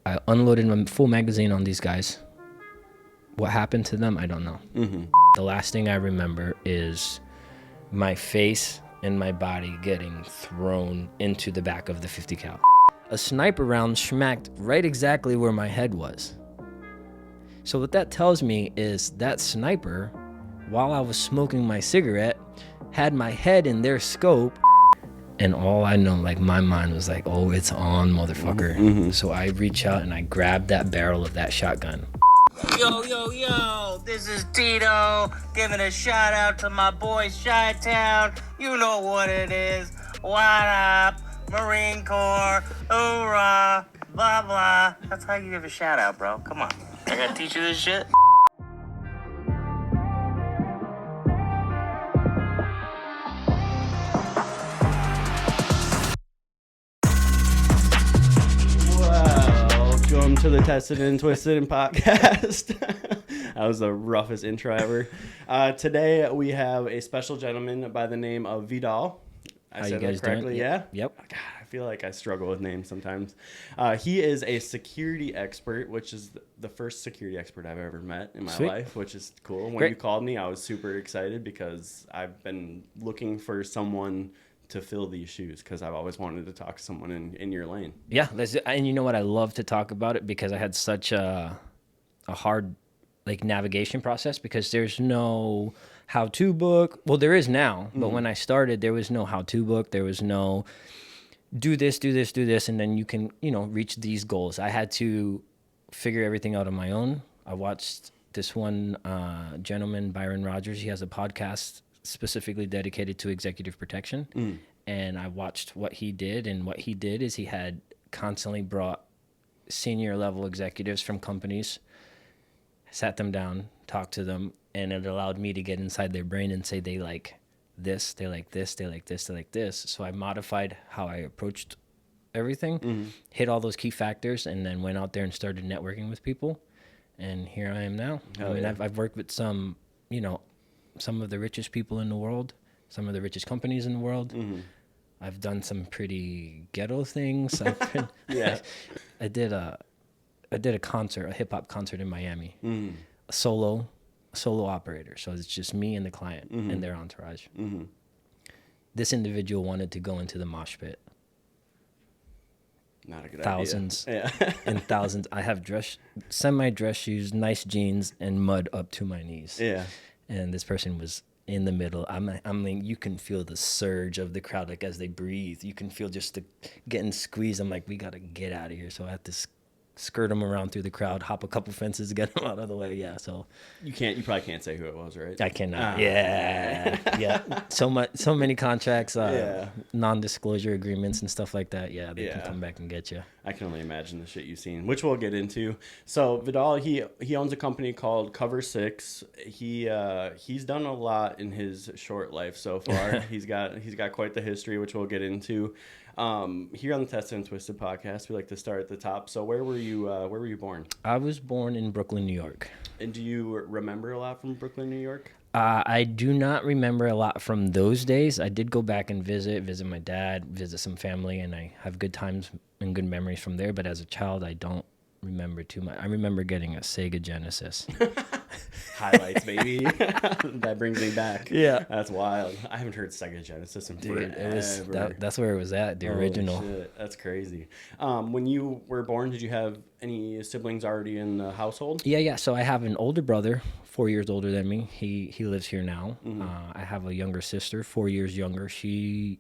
I unloaded a full magazine on these guys. What happened to them, I don't know. The last thing I remember is my face and my body getting thrown into the back of the 50 cal. A sniper round smacked right exactly where my head was. So what that tells me is that sniper, while I was smoking my cigarette, had my head in their scope. And all I know, like, my mind was like, oh, it's on, motherfucker. So I reach out and I grab that barrel of that shotgun. Yo, this is Tito, giving a shout out to my boy Chi-Town. You know what it is. What up? Marine Corps, hoorah, blah, blah. That's how you give a shout out, bro. Come on. I gotta teach you this shit. Welcome to the Tested and Twisted podcast. That was the roughest intro ever. Today we have a special gentleman by the name of Vidal. How you guys doing? Yeah? Yep. God, I feel like I struggle with names sometimes. He is a security expert, which is the first security expert I've ever met in my life, which is cool. When you called me, I was super excited because I've been looking for someone to fill these shoes because I've always wanted to talk to someone in your lane. Yeah, and you know what? I love to talk about it because I had such a hard navigation process because there's no how-to book. Well, there is now, but when I started, there was no how-to book. There was no do this, and then you can, reach these goals. I had to figure everything out on my own. I watched this one gentleman, Byron Rogers. He has a podcast specifically dedicated to executive protection. And I watched what he did. And what he did is he had constantly brought senior level executives from companies, sat them down, talked to them, and it allowed me to get inside their brain and say they like this, they like this, they like this, they like this. So I modified how I approached everything, hit all those key factors, and then went out there and started networking with people. And here I am now. I've worked with some of the richest people in the world, some of the richest companies in the world. I've done some pretty ghetto things. I did a concert, a hip hop concert in Miami, a solo operator. So it's just me and the client and their entourage. This individual wanted to go into the mosh pit. Not a good thousands idea. and thousands. I have semi-dress shoes, nice jeans, and mud up to my knees. Yeah. And this person was in the middle. I mean, you can feel the surge of the crowd, like as they breathe. You can feel just the getting squeezed. I'm like, we got to get out of here. So I had to skirt them around through the crowd, hop a couple fences to get them out of the way. Yeah, so you probably can't say who it was, right? I cannot. Yeah. So many contracts, non-disclosure agreements and stuff like that. Yeah, they can come back and get you. I can only imagine the shit you've seen, which we'll get into. So Vidal, he owns a company called Cover 6. He's done a lot in his short life so far. he's got quite the history, which we'll get into. Here on the Tested and Twisted podcast, we like to start at the top. So where were you born? I was born in Brooklyn, New York. And do you remember a lot from Brooklyn, New York? I do not remember a lot from those days. I did go back and visit my dad, visit some family, and I have good times and good memories from there. But as a child, I don't remember too much. I remember getting a Sega Genesis. Highlights, baby. That brings me back. Yeah. That's wild. I haven't heard Sega Genesis in forever. That's where it was at, the original. Shit. That's crazy. When you were born, did you have any siblings already in the household? Yeah. So I have an older brother, 4 years older than me. He lives here now. I have a younger sister, 4 years younger. She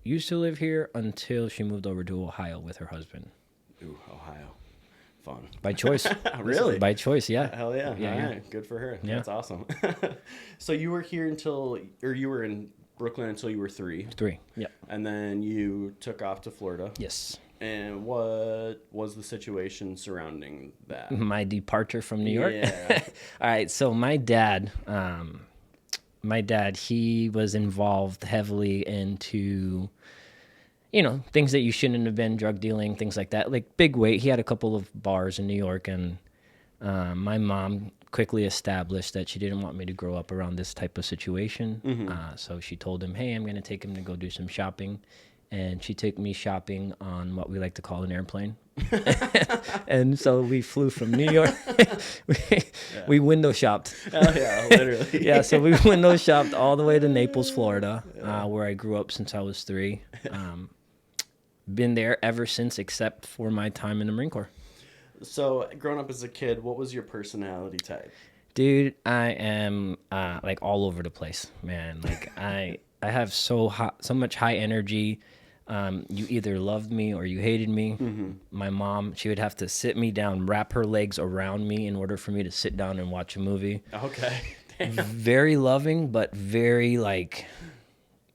used to live here until she moved over to Ohio with her husband. Ooh, Ohio. Fun. By choice. Really? By choice, yeah. Hell yeah. Yeah. All right. Good for her. Yeah. That's awesome. So you were here you were in Brooklyn until you were 3. 3, yeah. And then you took off to Florida. Yes. And what was the situation surrounding that? My departure from New York? Yeah. All right, so my dad, he was involved heavily into things that you shouldn't have been, drug dealing, things like that. Like big weight. He had a couple of bars in New York, and my mom quickly established that she didn't want me to grow up around this type of situation. So she told him, hey, I'm going to take him to go do some shopping and she took me shopping on what we like to call an airplane. And so we flew from New York. we window shopped. Oh yeah, literally. Yeah, so we window shopped all the way to Naples, Florida, where I grew up since I was 3. Been there ever since, except for my time in the Marine Corps. So, growing up as a kid, what was your personality type? Dude, I am like all over the place, man. Like I have so much high energy. You either loved me or you hated me. Mm-hmm. My mom, she would have to sit me down, wrap her legs around me in order for me to sit down and watch a movie. Okay. Damn. Very loving, but very like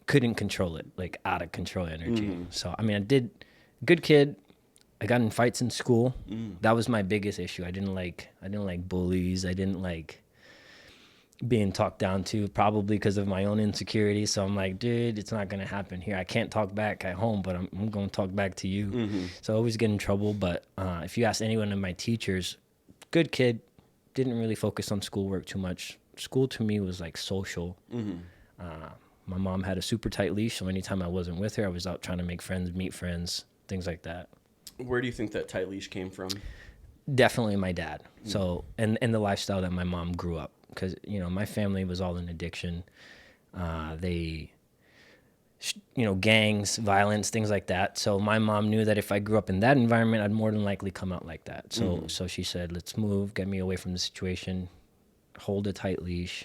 couldn't control it, like out of control energy. Mm-hmm. So I mean, good kid. I got in fights in school. That was my biggest issue. I didn't like bullies. I didn't like being talked down to, probably because of my own insecurities. So I'm like, dude, it's not going to happen here. I can't talk back at home, but I'm going to talk back to you. Mm-hmm. So I always get in trouble. But if you ask any one of my teachers, good kid, didn't really focus on schoolwork too much. School to me was like social. Mm-hmm. My mom had a super tight leash. So anytime I wasn't with her, I was out trying to make friends, meet friends, things like that. Where do you think that tight leash came from? Definitely my dad. So, and the lifestyle that my mom grew up, because, you know, my family was all in addiction. They, you know, gangs, violence, things like that. So my mom knew that if I grew up in that environment, I'd more than likely come out like that. So, so she said, let's move, get me away from the situation, hold a tight leash,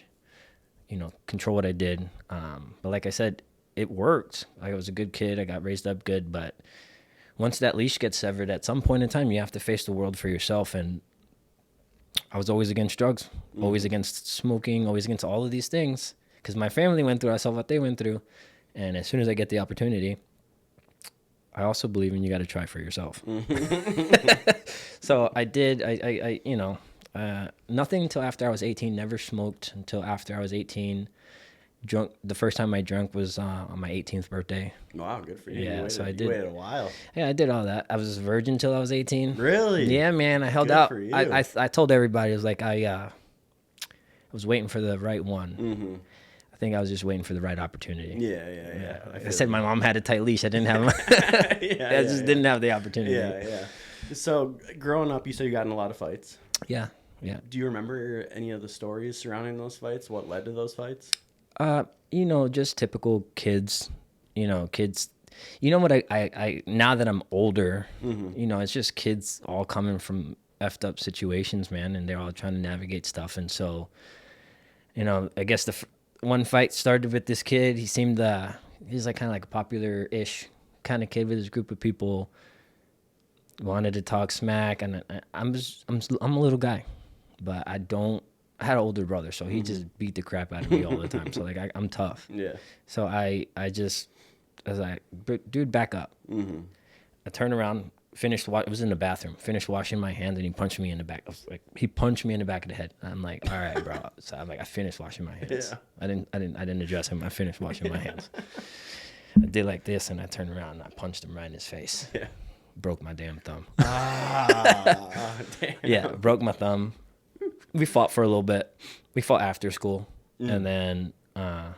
you know, control what I did. But like I said, it worked. I was a good kid. I got raised up good, but once that leash gets severed, at some point in time, you have to face the world for yourself. And I was always against drugs, always against smoking, always against all of these things, because my family went through, I saw what they went through. And as soon as I get the opportunity, I also believe in you got to try for yourself. So I did, I you know, nothing until after I was 18, never smoked until after I was 18. Drunk, the first time I drank was on my 18th birthday. Wow, good for you. Yeah, so I did. You waited a while. Yeah, I did all that. I was a virgin till I was 18. Really? Yeah, man. I held Good out. for you. I told everybody, I was like, I was waiting for the right one. Mm-hmm. I think I was just waiting for the right opportunity. Yeah. Like I said, my mom had a tight leash. I didn't have. I just didn't have the opportunity. Yeah. So growing up, you said you got in a lot of fights. Yeah. Do you remember any of the stories surrounding those fights? What led to those fights? You know, just typical kids. You know, kids. You know what? I now that I'm older, you know, it's just kids all coming from effed up situations, man, and they're all trying to navigate stuff. And so, you know, I guess the one fight started with this kid. He seemed he's like kind of like a popular-ish kind of kid with his group of people. Wanted to talk smack, and I'm a little guy, but I had an older brother, so he just beat the crap out of me all the time. So like I'm tough. Yeah. So I was like, dude, back up. Mm-hmm. I turned around, finished. It was in the bathroom. Finished washing my hands, and he punched me in the back. He punched me in the back of the head. I'm like, all right, bro. So I'm like, I finished washing my hands. Yeah. I didn't address him. I finished washing my hands. I did like this, and I turned around and I punched him right in his face. Yeah. Broke my damn thumb. Damn. Yeah, broke my thumb. We fought for a little bit. We fought after school, and then I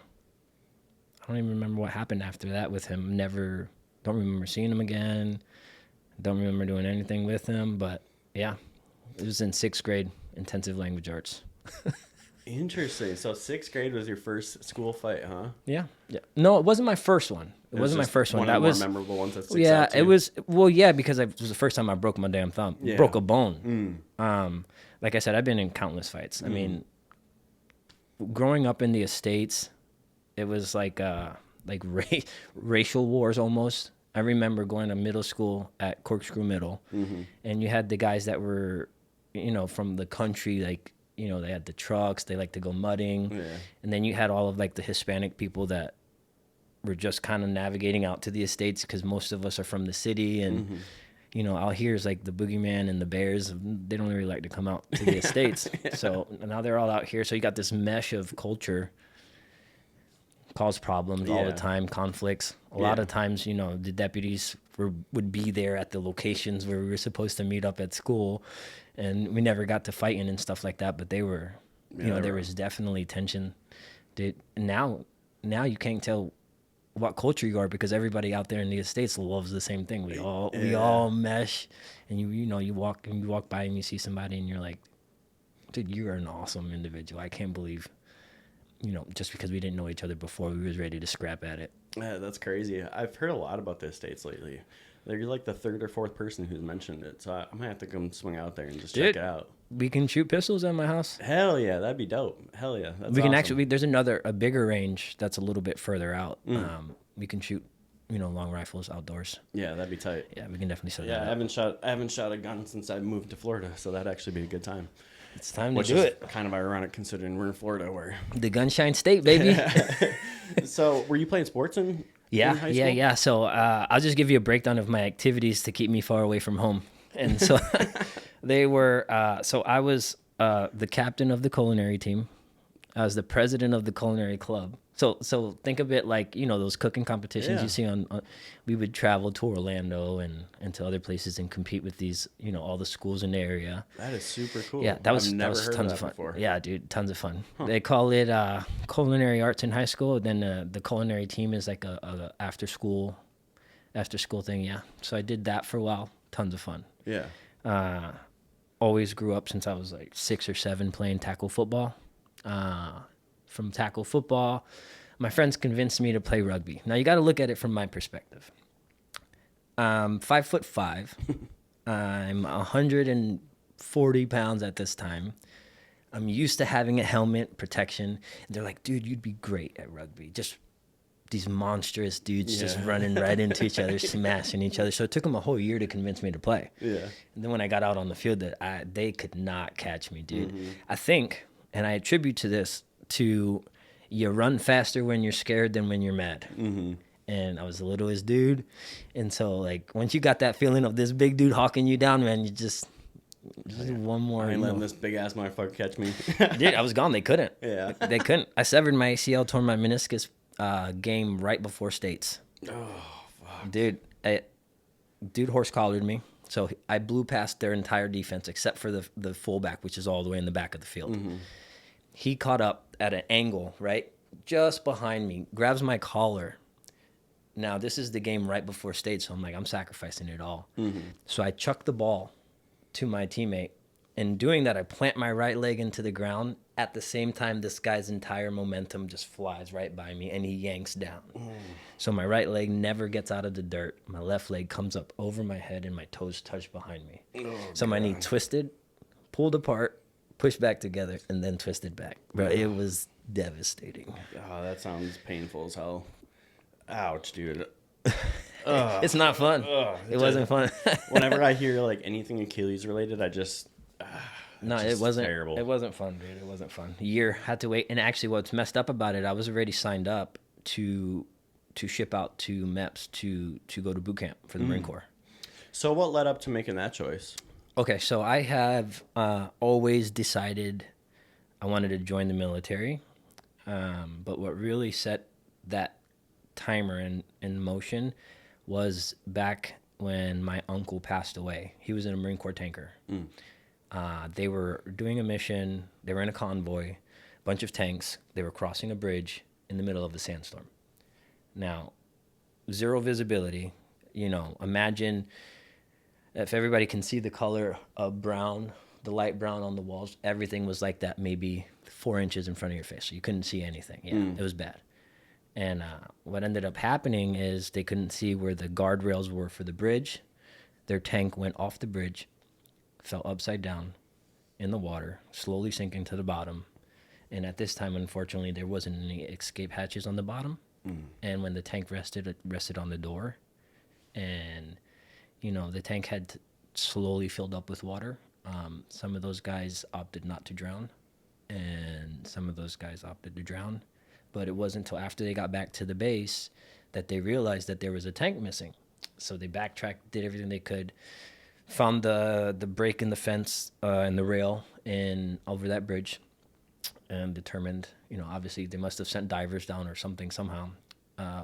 don't even remember what happened after that with him. Don't remember seeing him again. Don't remember doing anything with him. But yeah, it was in 6th grade, intensive language arts. Interesting. So 6th grade was your first school fight, huh? Yeah. No, it wasn't my first one. It wasn't my first one. That was more memorable ones that sticks out to you. It was. Well, yeah, because it was the first time I broke my damn thumb. Yeah. Broke a bone. Like I said, I've been in countless fights. I mean, growing up in the Estates, it was like racial wars almost. I remember going to middle school at Corkscrew Middle, and you had the guys that were, you know, from the country, like, you know, they had the trucks, they like to go mudding, and then you had all of like the Hispanic people that were just kind of navigating out to the Estates because most of us are from the city, and you know, out here is like the boogeyman and the bears. They don't really like to come out to the Estates. So now they're all out here. So you got this mesh of culture, cause problems all the time, conflicts. A lot of times, you know, the deputies would be there at the locations where we were supposed to meet up at school, and we never got to fighting and stuff like that. But they were, you know, there was definitely tension. Now you can't tell what culture you are, because everybody out there in the States loves the same thing. We all mesh, and you walk by and you see somebody and you're like, dude, you're an awesome individual. I can't believe, just because we didn't know each other before, we was ready to scrap at it. Yeah, that's crazy. I've heard a lot about the States lately. You're like the third or fourth person who's mentioned it, so I'm gonna have to come swing out there and just check it out. We can shoot pistols at my house. Hell yeah, that'd be dope. Hell yeah, that's We can awesome. actually. There's a bigger range that's a little bit further out. We can shoot, long rifles outdoors. Yeah, that'd be tight. Yeah, we can definitely set Yeah, that up. I haven't shot a gun since I moved to Florida, so that'd actually be a good time. It's time Which to do is it. kind of ironic considering we're in Florida, where. The Gunshine State, baby. So, were you playing sports in high school? Yeah. So I'll just give you a breakdown of my activities to keep me far away from home. And so they were. So I was the captain of the culinary team. I was the president of the culinary club. So think of it like, those cooking competitions you see on. We would travel to Orlando and to other places and compete with these, all the schools in the area. That is super cool. Yeah, that was heard tons that of fun. before. Yeah, dude, tons of fun. They call it culinary arts in high school. Then the culinary team is like a after school thing. Yeah, so I did that for a while. Tons of fun. Yeah. Always grew up since I was like 6 or 7 playing tackle football. From tackle football, my friends convinced me to play rugby. Now you got to look at it from my perspective. 5'5". I'm 140 pounds at this time. I'm used to having a helmet, protection. And they're like, dude, you'd be great at rugby. Just these monstrous dudes just running right into each other, smashing each other. So it took them a whole year to convince me to play. Yeah. And then when I got out on the field, they could not catch me, dude. I think, and I attribute to this, to you run faster when you're scared than when you're mad. And I was the littlest dude. And so, like, once you got that feeling of this big dude hawking you down, man, you just one more. I ain't letting this big ass motherfucker catch me. Dude, I was gone. They couldn't. Yeah. They couldn't. I severed my ACL, torn my meniscus game right before states. Oh, fuck. Dude, horse collared me. So I blew past their entire defense except for the fullback, which is all the way in the back of the field. He caught up at an angle, right? Just behind me, grabs my collar. Now, this is the game right before state, so I'm sacrificing it all. So I chuck the ball to my teammate. And doing that, I plant my right leg into the ground. At the same time, this guy's entire momentum just flies right by me, and he yanks down. So my right leg never gets out of the dirt. My left leg comes up over my head, and my toes touch behind me. So my knee twisted, pulled apart, pushed back together, and then twisted back. Bro, it was devastating. Oh, that sounds painful as hell. Ouch, dude. It's not fun. It wasn't fun. Whenever I hear like anything Achilles related, I just No, just it wasn't terrible. It wasn't fun, dude. It wasn't fun. A year, had to wait. And actually, what's messed up about it, I was already signed up to ship out to MEPS to go to boot camp for the Marine Corps. So what led up to making that choice? Okay, so I have always decided I wanted to join the military, but what really set that timer in motion was back when my uncle passed away. He was in a Marine Corps tanker. They were doing a mission. They were in a convoy, bunch of tanks. They were crossing a bridge in the middle of a sandstorm. Now, zero visibility. Imagine if everybody can see the color of brown, the light brown on the walls, everything was like that, maybe 4 inches in front of your face. So you couldn't see anything. Yeah, it was bad. And what ended up happening is they couldn't see where the guardrails were for the bridge. Their tank went off the bridge, fell upside down in the water, slowly sinking to the bottom. And at this time, unfortunately, there wasn't any escape hatches on the bottom. And when the tank rested, it rested on the door. And, the tank had slowly filled up with water. Some of those guys opted not to drown, and some of those guys opted to drown. But it wasn't until after they got back to the base that they realized that there was a tank missing. So they backtracked, did everything they could, found the break in the fence and the rail and over that bridge, and determined, obviously they must have sent divers down or something somehow.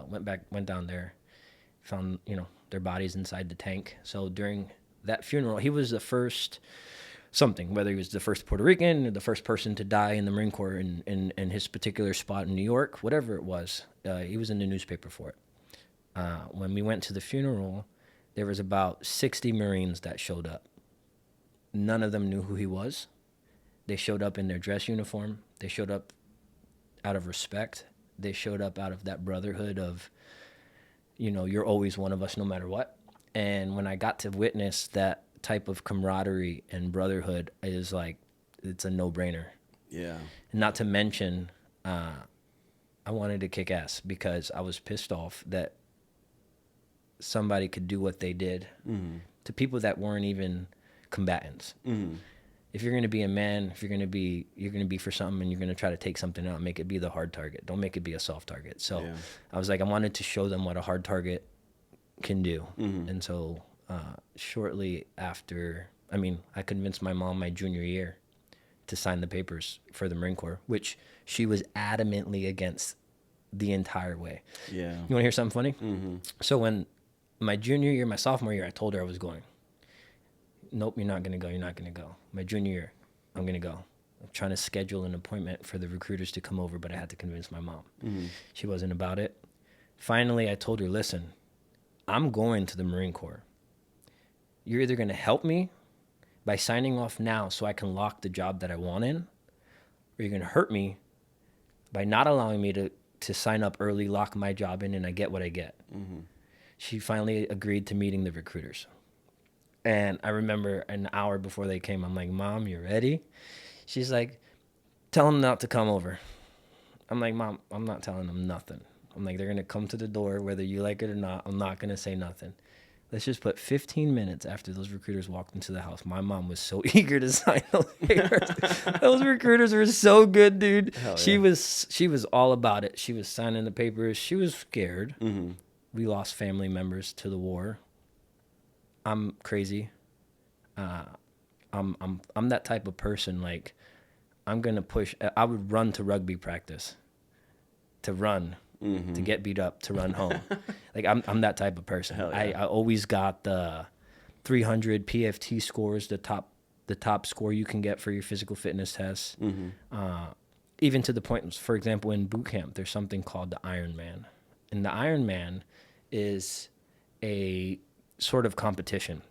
Went down there, found, their bodies inside the tank. So during that funeral, he was the first something, whether he was the first Puerto Rican or the first person to die in the Marine Corps in his particular spot in New York, whatever it was. He was in the newspaper for it. When we went to the funeral, there was about 60 Marines that showed up. None of them knew who he was. They showed up in their dress uniform. They showed up out of respect. They showed up out of that brotherhood of, you're always one of us no matter what. And when I got to witness that type of camaraderie and brotherhood, is like, it's a no-brainer. Yeah. And not to mention, I wanted to kick ass because I was pissed off that somebody could do what they did to people that weren't even combatants. If you're going to be a man, if you're going to be for something and you're going to try to take something out, make it be the hard target. Don't make it be a soft target. So I was like, I wanted to show them what a hard target can do. And so shortly after, I convinced my mom my junior year to sign the papers for the Marine Corps, which she was adamantly against the entire way. Yeah. You want to hear something funny? So when my junior year, my sophomore year, I told her I was going. Nope, you're not going to go. You're not going to go. My junior year, I'm going to go. I'm trying to schedule an appointment for the recruiters to come over, but I had to convince my mom. She wasn't about it. Finally, I told her, listen, I'm going to the Marine Corps. You're either going to help me by signing off now so I can lock the job that I want in, or you're going to hurt me by not allowing me to sign up early, lock my job in, and I get what I get. She finally agreed to meeting the recruiters. And I remember an hour before they came, I'm like, Mom, you ready? She's like, tell them not to come over. I'm like, Mom, I'm not telling them nothing. I'm like, they're going to come to the door, whether you like it or not. I'm not going to say nothing. Let's just put 15 minutes after those recruiters walked into the house. My mom was so eager to sign the papers. Those recruiters were so good, dude. Yeah. She was all about it. She was signing the papers. She was scared. We lost family members to the war. I'm crazy. I'm that type of person. Like, I'm gonna push. I would run to rugby practice, to run, to get beat up, to run home. Like, I'm that type of person. Yeah. I always got the 300 PFT scores, the top score you can get for your physical fitness test. Even to the point, for example, in boot camp, there's something called the Ironman, and the Ironman is a sort of competition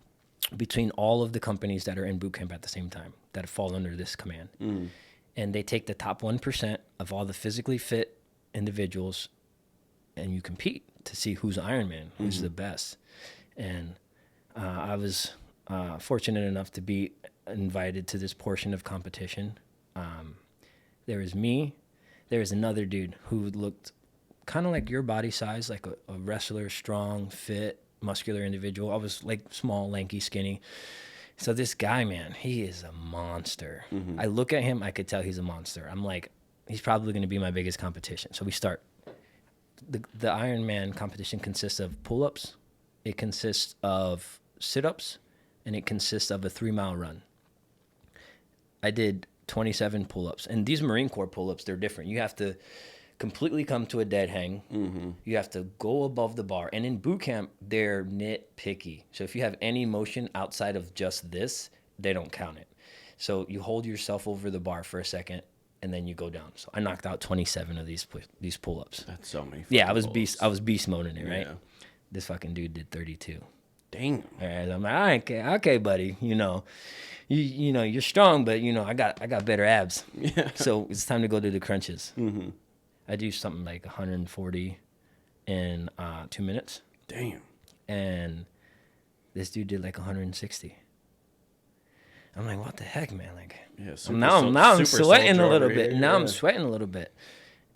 between all of the companies that are in boot camp at the same time that fall under this command. And they take the top 1% of all the physically fit individuals and you compete to see who's Ironman, who's the best. And I was fortunate enough to be invited to this portion of competition. There was me. There was another dude who looked kind of like your body size, like a wrestler, strong, fit, muscular individual. I was like small, lanky, skinny. So this guy, man, he is a monster. I look at him, I could tell he's a monster. I'm like, he's probably going to be my biggest competition. So we start. The Ironman competition consists of pull-ups, it consists of sit-ups, and it consists of a 3-mile run. I did 27 pull-ups. And these Marine Corps pull-ups, they're different. You have to completely come to a dead hang. You have to go above the bar. And in boot camp, they're nitpicky. So if you have any motion outside of just this, they don't count it. So you hold yourself over the bar for a second, and then you go down. So I knocked out 27 of these pull-ups. That's so many. Yeah, I was beast moding it, right? Yeah. This fucking dude did 32. Dang. All right, I'm like, okay, buddy. You know, you're strong, but I got better abs. Yeah. So it's time to go to the crunches. I do something like 140 in 2 minutes. Damn. And this dude did like 160. I'm like, what the heck, man? Like, yeah, now I'm sweating a little bit. Now I'm sweating a little bit.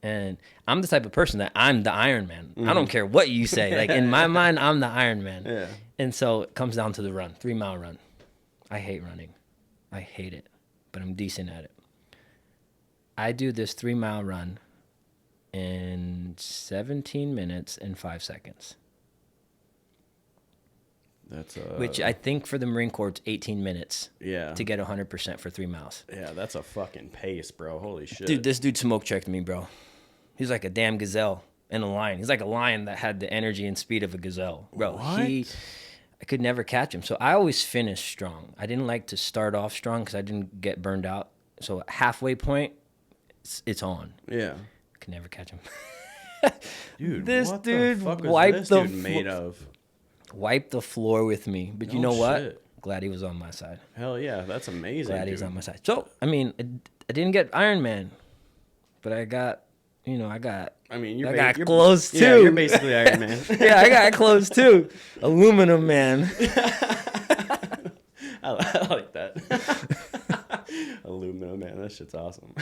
And I'm the type of person that I'm the Iron Man. I don't care what you say. Like, in my mind, I'm the Iron Man. Yeah. And so it comes down to the run, 3-mile run. I hate running. I hate it, but I'm decent at it. I do this 3-mile run in 17 minutes and 5 seconds. That's which I think for the Marine Corps, it's 18 minutes. Yeah. To get 100% for 3 miles. Yeah, that's a fucking pace, bro. Holy shit. Dude, this dude smoke checked me, bro. He's like a damn gazelle and a lion. He's like a lion that had the energy and speed of a gazelle, bro. What? I could never catch him. So I always finished strong. I didn't like to start off strong because I didn't get burned out. So halfway point, it's on. Yeah. I could never catch him. Dude, This what dude the fuck was wiped this the dude made of? Wiped the floor with me. But you No know what? shit. Glad he was on my side. Hell yeah, that's amazing. Glad he was dude. on my side. So, I mean, I didn't get Iron Man, but I got, I got You're close too. Yeah, you're basically Iron Man. Yeah, I got close too. Aluminum Man. I like that. Aluminum Man, that shit's awesome.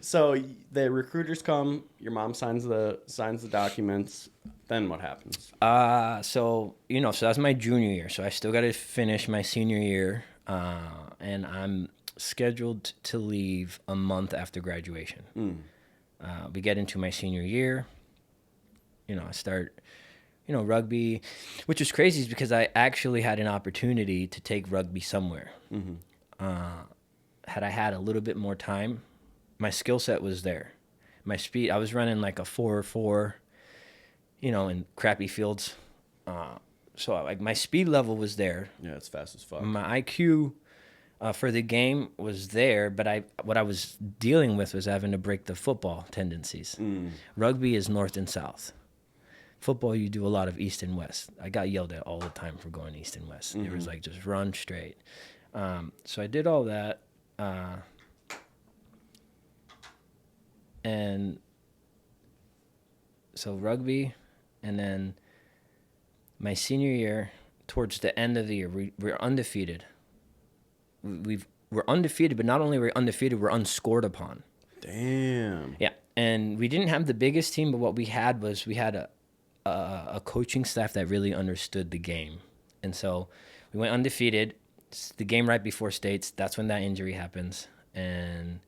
So the recruiters come, your mom signs the documents. Then what happens? So that's my junior year. So I still got to finish my senior year, and I'm scheduled to leave a month after graduation. We get into my senior year. I start, rugby, which was crazy because I actually had an opportunity to take rugby somewhere. Had I had a little bit more time, my skill set was there. My speed, I was running like a 4.4, in crappy fields. So like my speed level was there. Yeah, it's fast as fuck. My IQ for the game was there, but what I was dealing with was having to break the football tendencies. Rugby is north and south. Football, you do a lot of east and west. I got yelled at all the time for going east and west. It was like, just run straight. So I did all that. And so rugby, and then my senior year, towards the end of the year, we're undefeated. We're undefeated, but not only we're undefeated, we're unscored upon. Damn. Yeah, and we didn't have the biggest team, but what we had was a coaching staff that really understood the game. And so we went undefeated. It's the game right before states, that's when that injury happens. And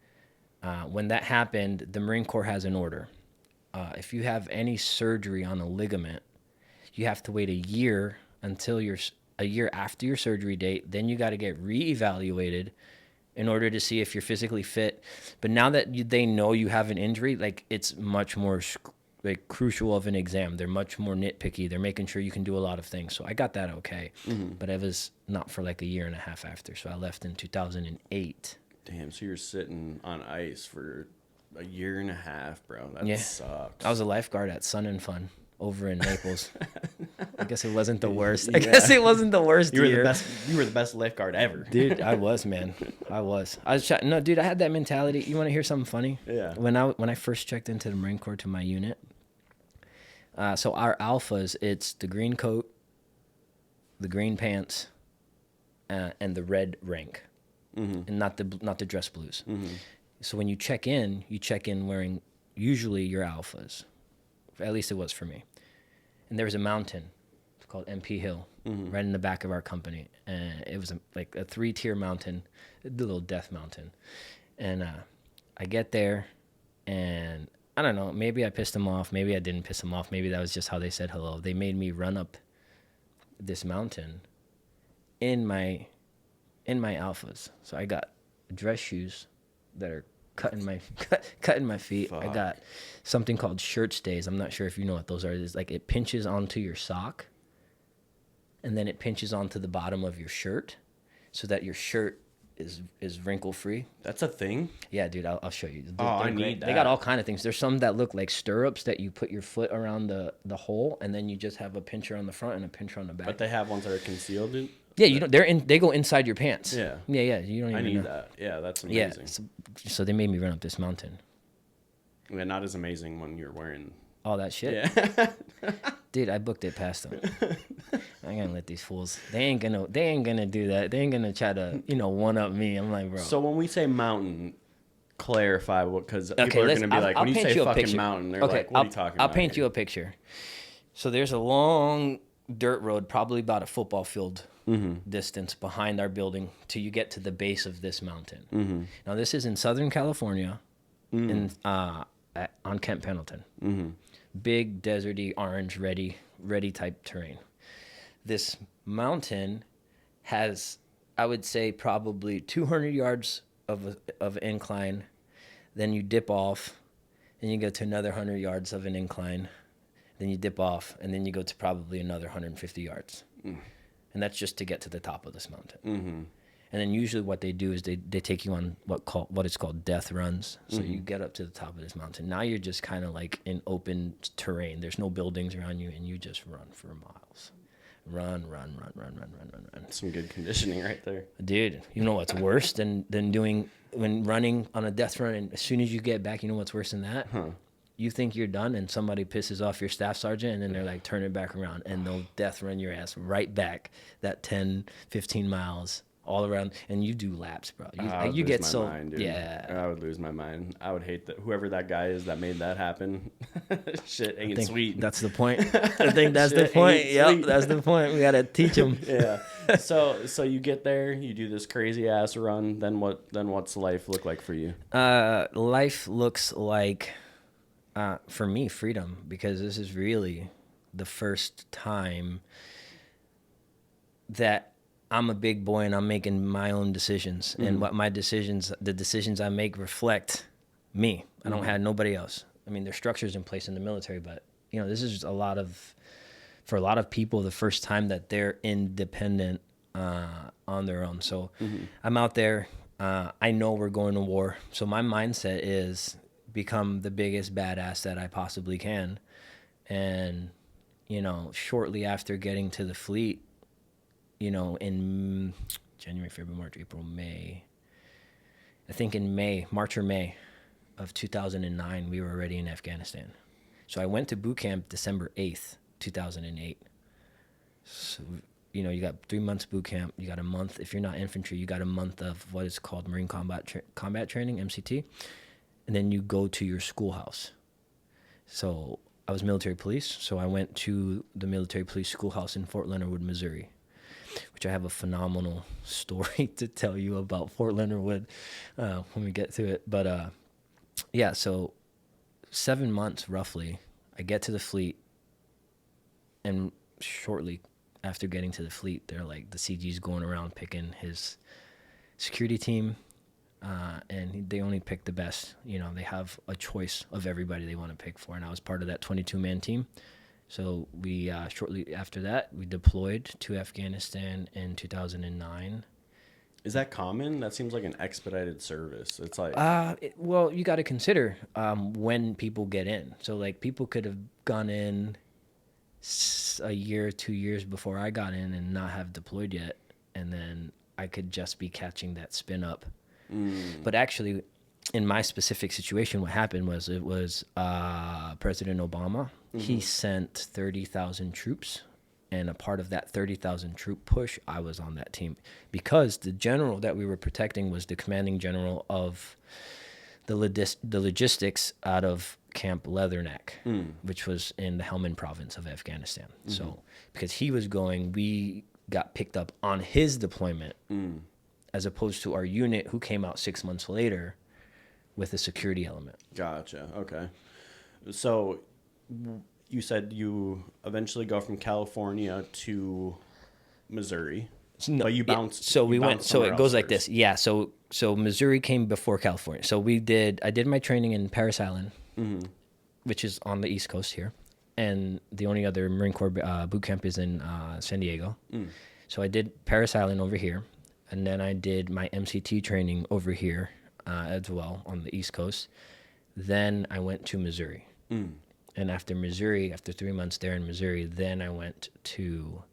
when that happened, the Marine Corps has an order. If you have any surgery on a ligament, you have to wait a year after your surgery date. Then you got to get reevaluated in order to see if you're physically fit. But now that they know you have an injury, like, it's much more like crucial of an exam. They're much more nitpicky. They're making sure you can do a lot of things. So I got that okay, but it was not for like a year and a half after. So I left in 2008. Damn, so you're sitting on ice for a year and a half, bro. That sucks. I was a lifeguard at Sun and Fun over in Naples. I guess it wasn't the worst. Yeah. I guess it wasn't the worst You were year. the best. You were the best lifeguard ever, Dude, I was, man. I was no, dude, I had that mentality. You want to hear something funny? Yeah. When I first checked into the Marine Corps to my unit, so our alphas, it's the green coat, the green pants, and the red rank, and not the dress blues. So when you check in wearing usually your alphas. At least it was for me. And there was a mountain. It's called MP Hill, right in the back of our company. And it was like a 3-tier mountain, the little death mountain. And I get there, and I don't know, maybe I pissed them off. Maybe I didn't piss them off. Maybe that was just how they said hello. They made me run up this mountain in my alphas. So I got dress shoes that are cutting my feet. Fuck. I got something called shirt stays. I'm not sure if you know what those are. It's like it pinches onto your sock, and then it pinches onto the bottom of your shirt, so that your shirt is wrinkle free. That's a thing. Yeah, dude, I'll show you. I They're great. need that. They got all kind of things. There's some that look like stirrups that you put your foot around the hole, and then you just have a pincher on the front and a pincher on the back. But they have ones that are concealed. Yeah, you don't. They go inside your pants. Yeah. Yeah. You don't even I need know. that. Yeah, that's Yeah. amazing. So they made me run up this mountain. Yeah, not as amazing when you're wearing. All that shit. Yeah. Dude, I booked it past them. I ain't gonna let these fools. They ain't gonna do that. They ain't gonna try to, one up me. I'm like, bro. So when we say mountain, clarify what, because people are gonna be like, I'll when you paint say you a fucking picture. mountain, they're like, what are you talking I'll about? paint you a picture. So there's a long dirt road, probably about a football field distance behind our building till you get to the base of this mountain. Now this is in Southern California, on Camp Pendleton. Big deserty, orange, ready type terrain. This mountain has, I would say, probably 200 yards of incline. Then you dip off, and you go to another 100 yards of an incline. Then you dip off, and then you go to probably another 150 yards. and that's just to get to the top of this mountain. And then usually what they do is they take you on what is called death runs. So you get up to the top of this mountain. Now you're just kind of like in open terrain. There's no buildings around you, and you just run for miles. Run. Some good conditioning right there. Dude, you know what's worse than when running on a death run, and as soon as you get back, you know what's worse than that? You think you're done, and somebody pisses off your staff sergeant, and then they're like, turn it back around, and they'll death run your ass right back that 10, 15 miles all around, and you do laps, bro. You get so mind, dude. yeah. I would lose my mind. I would hate that whoever that guy is that made that happen. Shit ain't I think sweet. that's the point. I think that's the point. Yep, that's the point. We gotta teach them. Yeah. So you get there, you do this crazy ass run. Then what's life look like for you? Life looks like, for me, freedom, because this is really the first time that I'm a big boy and I'm making my own decisions, and what the decisions I make reflect me. I don't have nobody else. I mean, there's structures in place in the military, but this is for a lot of people, the first time that they're independent on their own. So I'm out there. I know we're going to war. So my mindset is become the biggest badass that I possibly can. And, shortly after getting to the fleet, in January, February, March, April, May, I think in March or May of 2009, we were already in Afghanistan. So I went to boot camp December 8th, 2008. So, you got 3 months boot camp. You got a month. If you're not infantry, you got a month of what is called Marine Combat Training, MCT. And then you go to your schoolhouse. So I was military police. So I went to the military police schoolhouse in Fort Leonard Wood, Missouri, which I have a phenomenal story to tell you about Fort Leonard Wood when we get to it. But so 7 months roughly, I get to the fleet, and shortly after getting to the fleet, they're like, the CG's going around picking his security team, and they only pick the best. They have a choice of everybody they want to pick for, and I was part of that 22-man team. So we shortly after that, we deployed to Afghanistan in 2009. Is that common? That seems like an expedited service. It's like well, you got to consider when people get in. So like people could have gone in a year, 2 years before I got in and not have deployed yet, and then I could just be catching that spin up. But actually, in my specific situation, what happened was President Obama. He sent 30,000 troops, and a part of that 30,000 troop push, I was on that team because the general that we were protecting was the commanding general of the logistics out of Camp Leatherneck, which was in the Helmand province of Afghanistan. So because he was going, we got picked up on his deployment as opposed to our unit who came out 6 months later with a security element. Gotcha. Okay. So you said you eventually go from California to Missouri. No, but you bounced. So we went. So it goes like first. this. Yeah. So Missouri came before California. So I did my training in Parris Island, which is on the East Coast here, and the only other Marine Corps boot camp is in San Diego. So I did Parris Island over here, and then I did my MCT training over here as well on the East Coast. Then I went to Missouri, and after 3 months there in Missouri, then I went to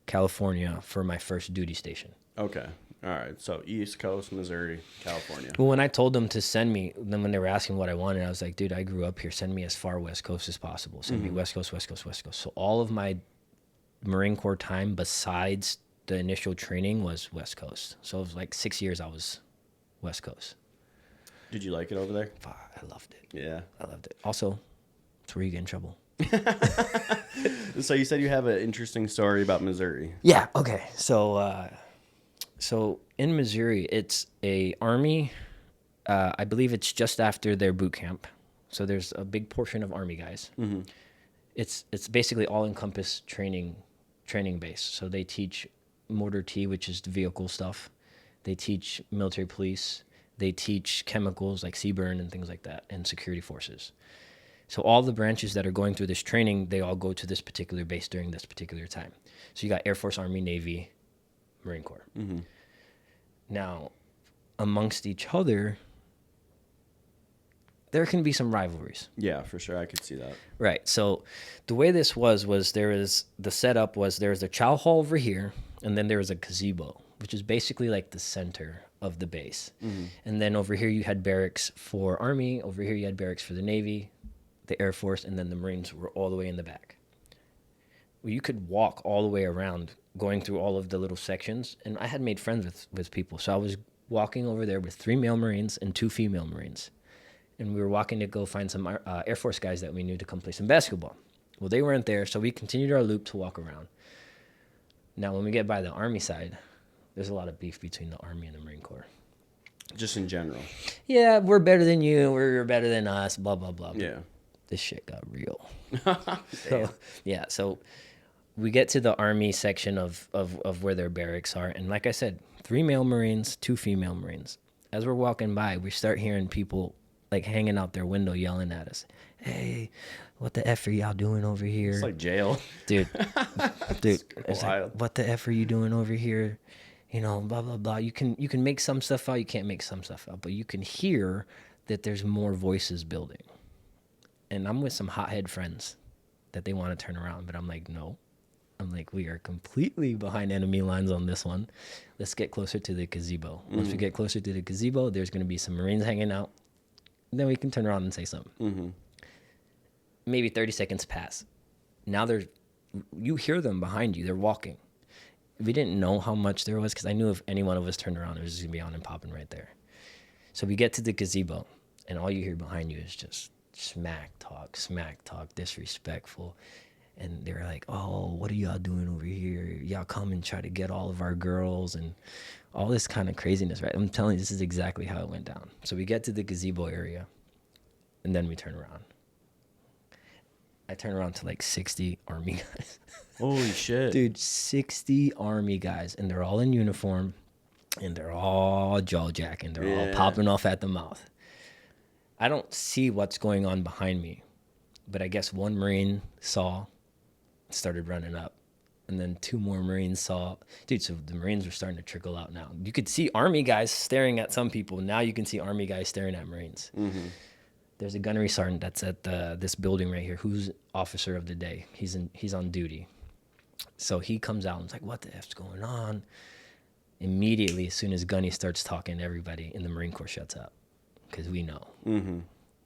California for my first duty station. Okay. All right. So East Coast, Missouri, California. Well, when I told them to send me, then when they were asking what I wanted, I was like, dude, I grew up here. Send me as far West Coast as possible. Send me West Coast, West Coast, West Coast. So all of my Marine Corps time besides the initial training was West Coast. So it was like 6 years I was West Coast. Did you like it over there? I loved it. Yeah. I loved it. Also, it's where you get in trouble. So you said you have an interesting story about Missouri. Yeah. Okay. So in Missouri, it's a Army. I believe it's just after their boot camp. So there's a big portion of Army guys. It's basically all encompass training base. So they teach Mortar T, which is the vehicle stuff. They teach military police. They teach chemicals like CBRN and things like that, and security forces. So all the branches that are going through this training, they all go to this particular base during this particular time. So you got Air Force, Army, Navy, Marine Corps. Mm-hmm. Now, amongst each other, there can be some rivalries. Yeah, for sure. I could see that. Right. So the way this was the setup was there was a chow hall over here, and then there was a gazebo, which is basically like the center of the base. Mm-hmm. And then over here you had barracks for Army, over here you had barracks for the Navy, the Air Force, and then the Marines were all the way in the back. Well, you could walk all the way around going through all of the little sections, and I had made friends with people. So I was walking over there with 3 male Marines and 2 female Marines. And we were walking to go find some Air Force guys that we knew to come play some basketball. Well, they weren't there, so we continued our loop to walk around. Now, when we get by the Army side, there's a lot of beef between the Army and the Marine Corps. Just in general. Yeah, we're better than you. We're better than us, blah, blah, blah. Yeah. This shit got real. So we get to the Army section of where their barracks are. And like I said, 3 male Marines, 2 female Marines. As we're walking by, we start hearing people like hanging out their window yelling at us. Hey, what the F are y'all doing over here? It's like jail. Dude, it's like, wild. what the F are you doing over here? You know, blah, blah, blah. You can make some stuff out. You can't make some stuff out. But you can hear that there's more voices building. And I'm with some hothead friends that they want to turn around. But I'm like, no. I'm like, we are completely behind enemy lines on this one. Let's get closer to the gazebo. Once we get closer to the gazebo, there's going to be some Marines hanging out. Then we can turn around and say something. Mm-hmm. Maybe 30 seconds pass. Now you hear them behind you. They're walking. We didn't know how much there was because I knew if any one of us turned around, it was just going to be on and popping right there. So we get to the gazebo, and all you hear behind you is just smack talk, disrespectful. And they're like, oh, what are y'all doing over here? Y'all come and try to get all of our girls and all this kind of craziness, right? I'm telling you, this is exactly how it went down. So we get to the gazebo area, and then we turn around. I turn around to like 60 Army guys. Holy shit. Dude, 60 Army guys, and they're all in uniform, and they're all jaw-jacking. They're all popping off at the mouth. I don't see what's going on behind me, but I guess one Marine saw, started running up, and then 2 more Marines saw. Dude, so the Marines were starting to trickle out now. You could see Army guys staring at some people. Now you can see Army guys staring at Marines. Mm-hmm. There's a gunnery sergeant that's at this building right here who's officer of the day. He's on duty. So he comes out and is like, what the F's going on? Immediately, as soon as Gunny starts talking, everybody in the Marine Corps shuts up because we know. Mm-hmm.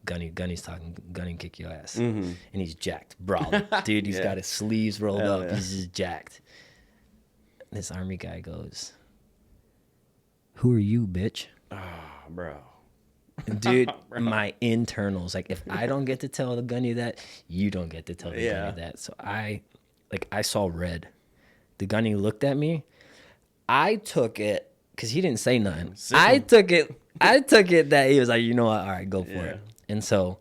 Gunny's talking, Gunny kick your ass. Mm-hmm. And he's jacked. Brawling. Dude, he's got his sleeves rolled Hell up. yeah. He's just jacked. This Army guy goes, who are you, bitch? Ah, bro. Dude, my internals, like, if I don't get to tell the Gunny that, you don't get to tell the Gunny that. So I saw red. The Gunny looked at me. I took it, because he didn't say nothing. I took it that he was like, you know what? All right, go for it. And so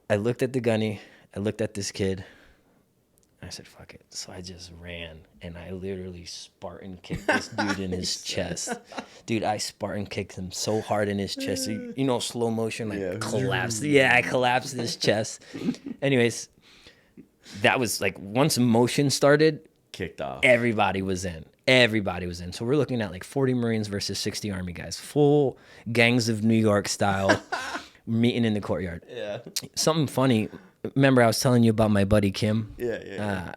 I looked at the Gunny. I looked at this kid. I said, fuck it. So I just ran, and I literally Spartan kicked this dude in his chest. Dude, I Spartan kicked him so hard in his chest. So, you know, slow motion, like collapsed. Yeah, I collapsed his chest. Anyways, that was like once motion started, Kicked off. everybody was in. So we're looking at like 40 Marines versus 60 Army guys. Full Gangs of New York style meeting in the courtyard. Yeah. Something funny. Remember I was telling you about my buddy Kim? Yeah.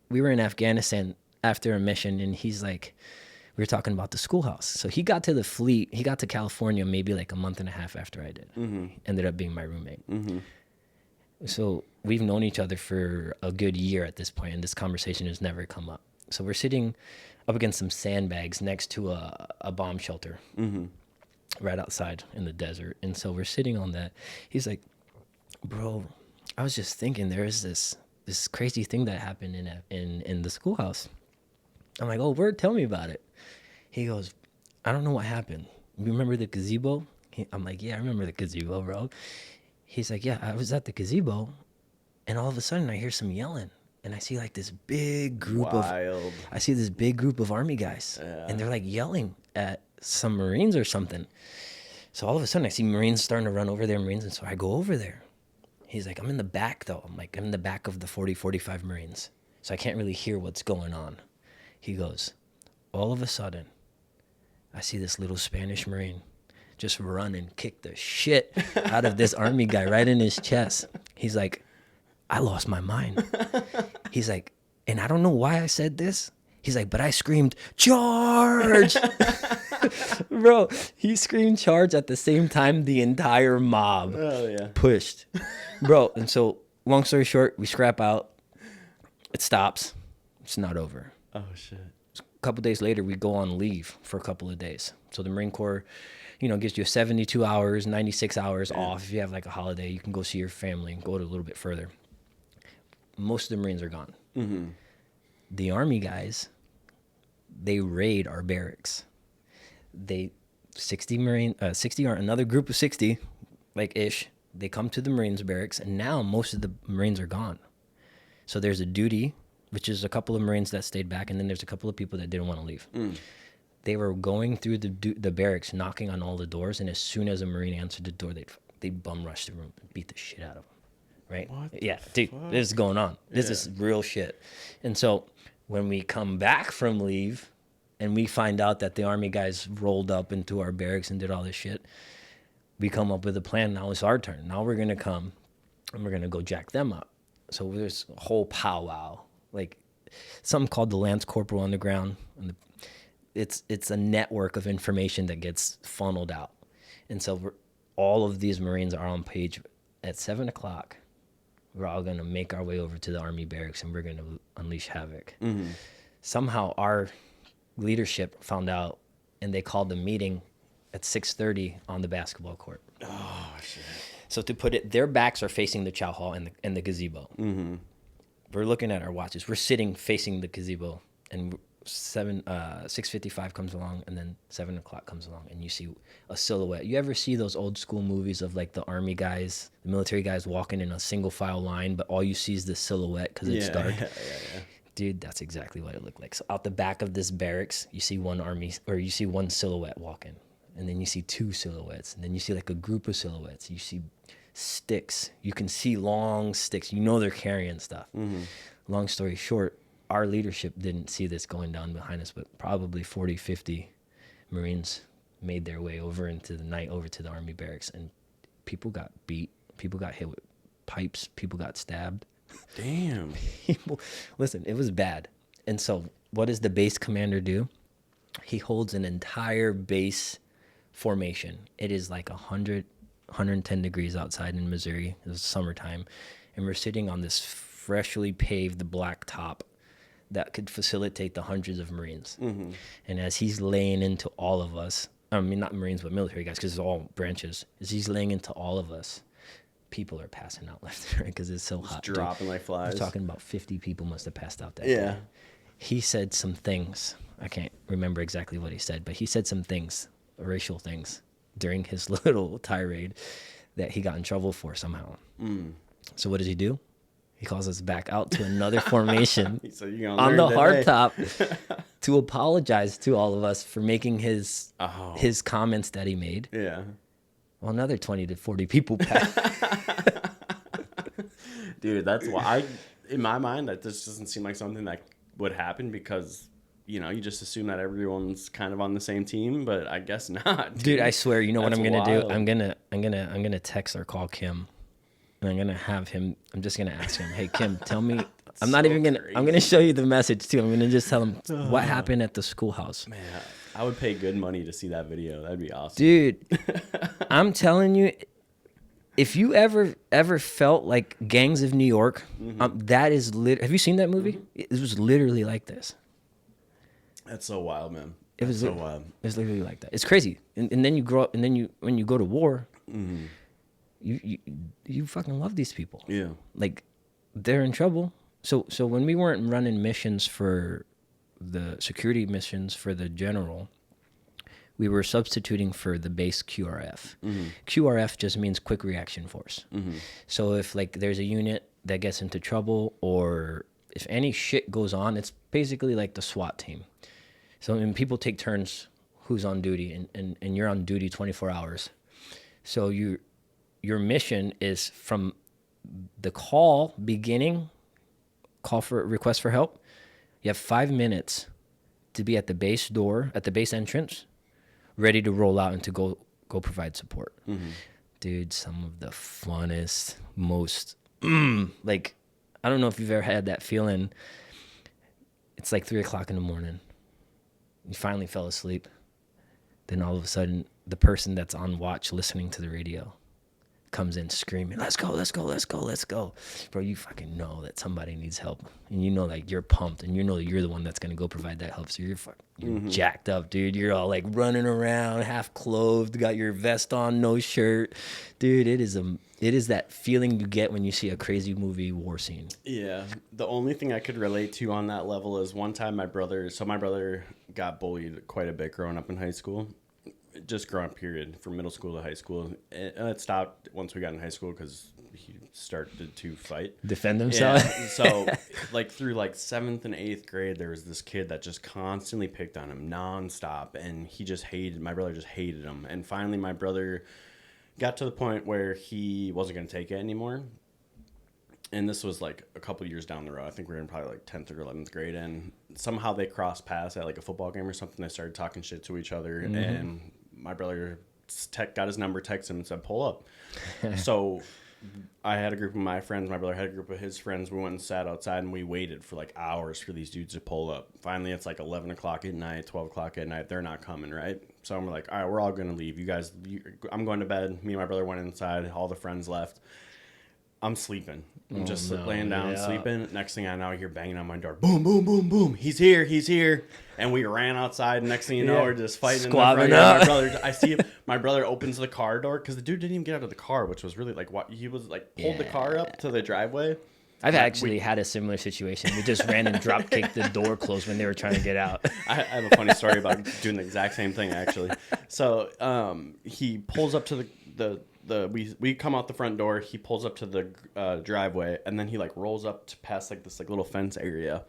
We were in Afghanistan after a mission, and he's like, we were talking about the schoolhouse. So he got to the fleet. He got to California maybe like a month and a half after I did. Mm-hmm. Ended up being my roommate. Mm-hmm. So we've known each other for a good year at this point, and this conversation has never come up. So we're sitting up against some sandbags next to a bomb shelter right outside in the desert. And so we're sitting on that. He's like, bro, I was just thinking there is this crazy thing that happened in the schoolhouse. I'm like, oh, word, tell me about it. He goes, I don't know what happened. You remember the gazebo? I'm like, yeah, I remember the gazebo, bro. He's like, yeah, I was at the gazebo, and all of a sudden I hear some yelling, and I see like this big group of Army guys, and they're like yelling at some Marines or something. So all of a sudden I see Marines starting to run over there, Marines. And so I go over there. He's like, I'm in the back though. I'm like, I'm in the back of the 40, 45 Marines. So I can't really hear what's going on. He goes, all of a sudden, I see this little Spanish Marine just run and kick the shit out of this Army guy right in his chest. He's like, I lost my mind. He's like, and I don't know why I said this. He's like, but I screamed, charge! Bro, he screamed charge at the same time the entire mob pushed. Bro, and so, long story short, we scrap out. It stops. It's not over. Oh, shit. A couple days later, we go on leave for a couple of days. So the Marine Corps, gives you 72 hours, 96 hours off. If you have like a holiday, you can go see your family and go to a little bit further. Most of the Marines are gone. Mm-hmm. The Army guys, they raid our barracks. 60 or another group of 60, like ish, they come to the Marines barracks, and now most of the Marines are gone. So there's a duty, which is a couple of Marines that stayed back, and then there's a couple of people that didn't want to leave. They were going through the barracks, knocking on all the doors, and as soon as a Marine answered the door, they'd bum rush the room and beat the shit out of them. Right? Yeah, dude, this is going on. This is real shit. And so when we come back from leave and we find out that the Army guys rolled up into our barracks and did all this shit, we come up with a plan. Now it's our turn. Now we're going to come and we're going to go jack them up. So there's a whole powwow, like something called the Lance Corporal on the ground. And it's a network of information that gets funneled out. And so all of these Marines are on page at 7 o'clock. We're all going to make our way over to the Army barracks and we're going to unleash havoc. Mm-hmm. Somehow our leadership found out and they called a meeting at 6:30 on the basketball court. Oh, shit. So to put it, their backs are facing the chow hall and the gazebo. Mm-hmm. We're looking at our watches. We're sitting facing the gazebo and 6:55 comes along and then 7 o'clock comes along and you see a silhouette. You ever see those old school movies of like the Army guys, the military guys walking in a single file line, but all you see is the silhouette because it's dark? Yeah. Dude, that's exactly what it looked like. So out the back of this barracks, you see one silhouette walking, and then you see two silhouettes, and then you see like a group of silhouettes. You see sticks. You can see long sticks. They're carrying stuff. Mm-hmm. Long story short, our leadership didn't see this going down behind us, but probably 40, 50 Marines made their way over into the night over to the Army barracks, and people got beat. People got hit with pipes. People got stabbed. Damn. Listen, it was bad. And so what does the base commander do? He holds an entire base formation. It is like 110 degrees outside in Missouri. It was summertime. And we're sitting on this freshly paved black top that could facilitate the hundreds of Marines. Mm-hmm. And as he's laying into all of us, I mean, not Marines, but military guys, because it's all branches, as he's laying into all of us, people are passing out left and right because it's so hot. Dropping like flies. We're talking about 50 people must have passed out that day. He said some things. I can't remember exactly what he said, but he said some things, racial things, during his little tirade that he got in trouble for somehow. So what does he do? He calls us back out to another formation so on the hardtop to apologize to all of us for making his comments that he made. Yeah. Well, another 20 to 40 people passed. Dude, that's why in my mind, that this doesn't seem like something that would happen because, you just assume that everyone's kind of on the same team, but I guess not. Dude, I swear, you know what I'm going to do? I'm going to text or call Kim. And I'm going to have him, I'm just going to ask him, hey, Kim, tell me, I'm not even going to, I'm going to show you the message too. I'm going to just tell him what happened at the schoolhouse. Man, I would pay good money to see that video. That'd be awesome. Dude, I'm telling you, if you ever felt like Gangs of New York, that is have you seen that movie? It was literally like this. That's so wild, man. It was so wild. It was literally like that. It's crazy. And then you grow up, and then when you go to war, you fucking love these people. Yeah. Like, they're in trouble. So when we weren't running missions for the security missions for the general, we were substituting for the base QRF. QRF just means quick reaction force. So if like there's a unit that gets into trouble or if any shit goes on, it's basically like the SWAT team. So when people take turns who's on duty and you're on duty 24 hours. So your mission is from the call beginning, call for request for help. You have 5 minutes to be at the base door, at the base entrance, ready to roll out and to go provide support. Dude, some of the funnest, most like, I don't know if you've ever had that feeling. It's like 3:00 in the morning. You finally fell asleep. Then all of a sudden, the person that's on watch listening to the radio comes in screaming, let's go, let's go, let's go, let's go. Bro, you fucking know that somebody needs help. And you know, like, you're pumped, and you know that you're the one that's going to go provide that help. So you're jacked up, dude. You're all like running around, half clothed, got your vest on, no shirt. Dude, it is that feeling you get when you see a crazy movie war scene. Yeah. The only thing I could relate to on that level is one time my brother got bullied quite a bit growing up in high school. Just growing up, period, from middle school to high school. It stopped once we got in high school because he started to fight. Defend himself? Yeah. So, like, through, like, 7th and 8th grade, there was this kid that just constantly picked on him nonstop, and my brother just hated him. And finally, my brother got to the point where he wasn't going to take it anymore. And this was, like, a couple years down the road. I think we were in probably, like, 10th or 11th grade. And somehow they crossed paths at, like, a football game or something. They started talking shit to each other. And my brother got his number, texted him, and said, pull up. So I had a group of my friends. My brother had a group of his friends. We went and sat outside, and we waited for, like, hours for these dudes to pull up. Finally, it's, like, 11 o'clock at night, 12 o'clock at night. They're not coming, right? So I'm like, all right, we're all going to leave. I'm going to bed. Me and my brother went inside. All the friends left. I'm sleeping. I'm just laying down, sleeping. Next thing I know, I hear banging on my door. Boom, boom, boom, boom. He's here. He's here. And we ran outside. Next thing you know, we're just fighting. Squabbling up. I see him. My brother opens the car door because the dude didn't even get out of the car, which was really like what he was like, pulled the car up to the driveway. I've actually had a similar situation. We just ran and drop kicked the door closed when they were trying to get out. I have a funny story about doing the exact same thing, actually. So he pulls up to we come out the front door. He pulls up to the driveway, and then he like rolls up to past like this like little fence area,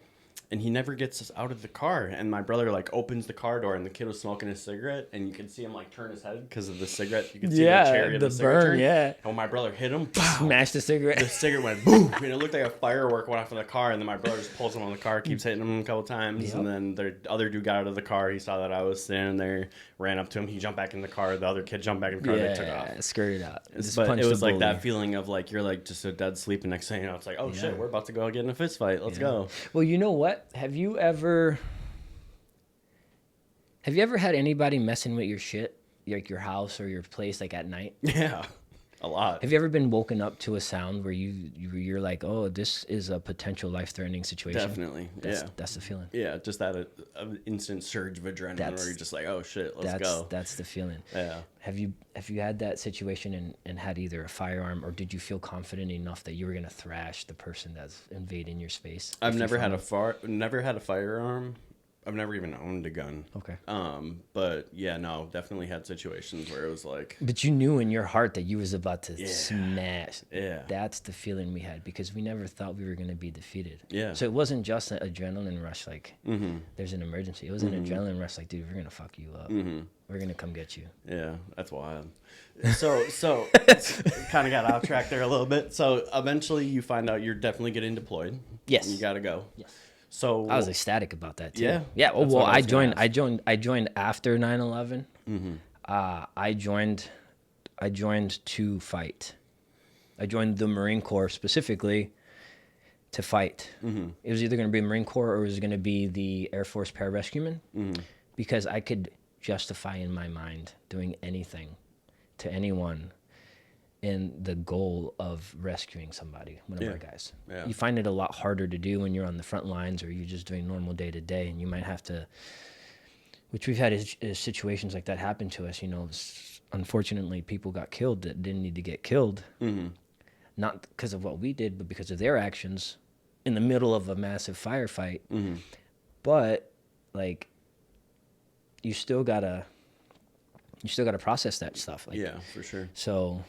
and he never gets us out of the car. And my brother like opens the car door, and the kid was smoking a cigarette, and you can see him like turn his head because of the cigarette. You can see the cherry of the cigarette burn, turn. yeah. And when my brother hit him, Smashed the cigarette. the cigarette went boom, and it looked like a firework went off in the car. And then my brother just pulls him on the car, keeps hitting him a couple times, and then the other dude got out of the car. He saw that I was standing there, ran up to him. He jumped back in the car. The other kid jumped back in the car. They took off. Skirted out. But it was like that feeling of like you're like just a dead sleep, and next thing you know, it's like, oh shit, we're about to go get in a fist fight. Let's go. Well, you know what? Have you ever had anybody messing with your shit, like your house or your place, like at night? Yeah, a lot. Have you ever been woken up to a sound where you're like, oh, this is a potential life-threatening situation? Definitely. That's the feeling. Yeah, just that instant surge of adrenaline where you're just like, oh shit, let's go. That's the feeling. Yeah. Have you had that situation and had either a firearm, or did you feel confident enough that you were gonna thrash the person that's invading your space? I've never had a firearm. I've never even owned a gun. Okay. But yeah, no, definitely had situations where it was like. But you knew in your heart that you was about to smash. Yeah. That's the feeling we had because we never thought we were going to be defeated. Yeah. So it wasn't just an adrenaline rush like there's an emergency. It was an adrenaline rush like, dude, we're going to fuck you up. We're going to come get you. Yeah, that's wild. So kind of got off track there a little bit. So eventually you find out you're definitely getting deployed. Yes. You got to go. Yes. So I was ecstatic about that too. Yeah. Yeah. That's Well, what I I was gonna joined after 9/11. I joined to fight. I joined the Marine Corps specifically to fight. It was either going to be Marine Corps or it was going to be the Air Force pararescuemen because I could justify in my mind doing anything to anyone in the goal of rescuing somebody, one of our guys. Yeah. You find it a lot harder to do when you're on the front lines or you're just doing normal day to day, and you might have to, which we've had is situations like that happen to us. You know, unfortunately, people got killed that didn't need to get killed, not because of what we did, but because of their actions in the middle of a massive firefight. But like, you still gotta process that stuff. Like, yeah, for sure. So.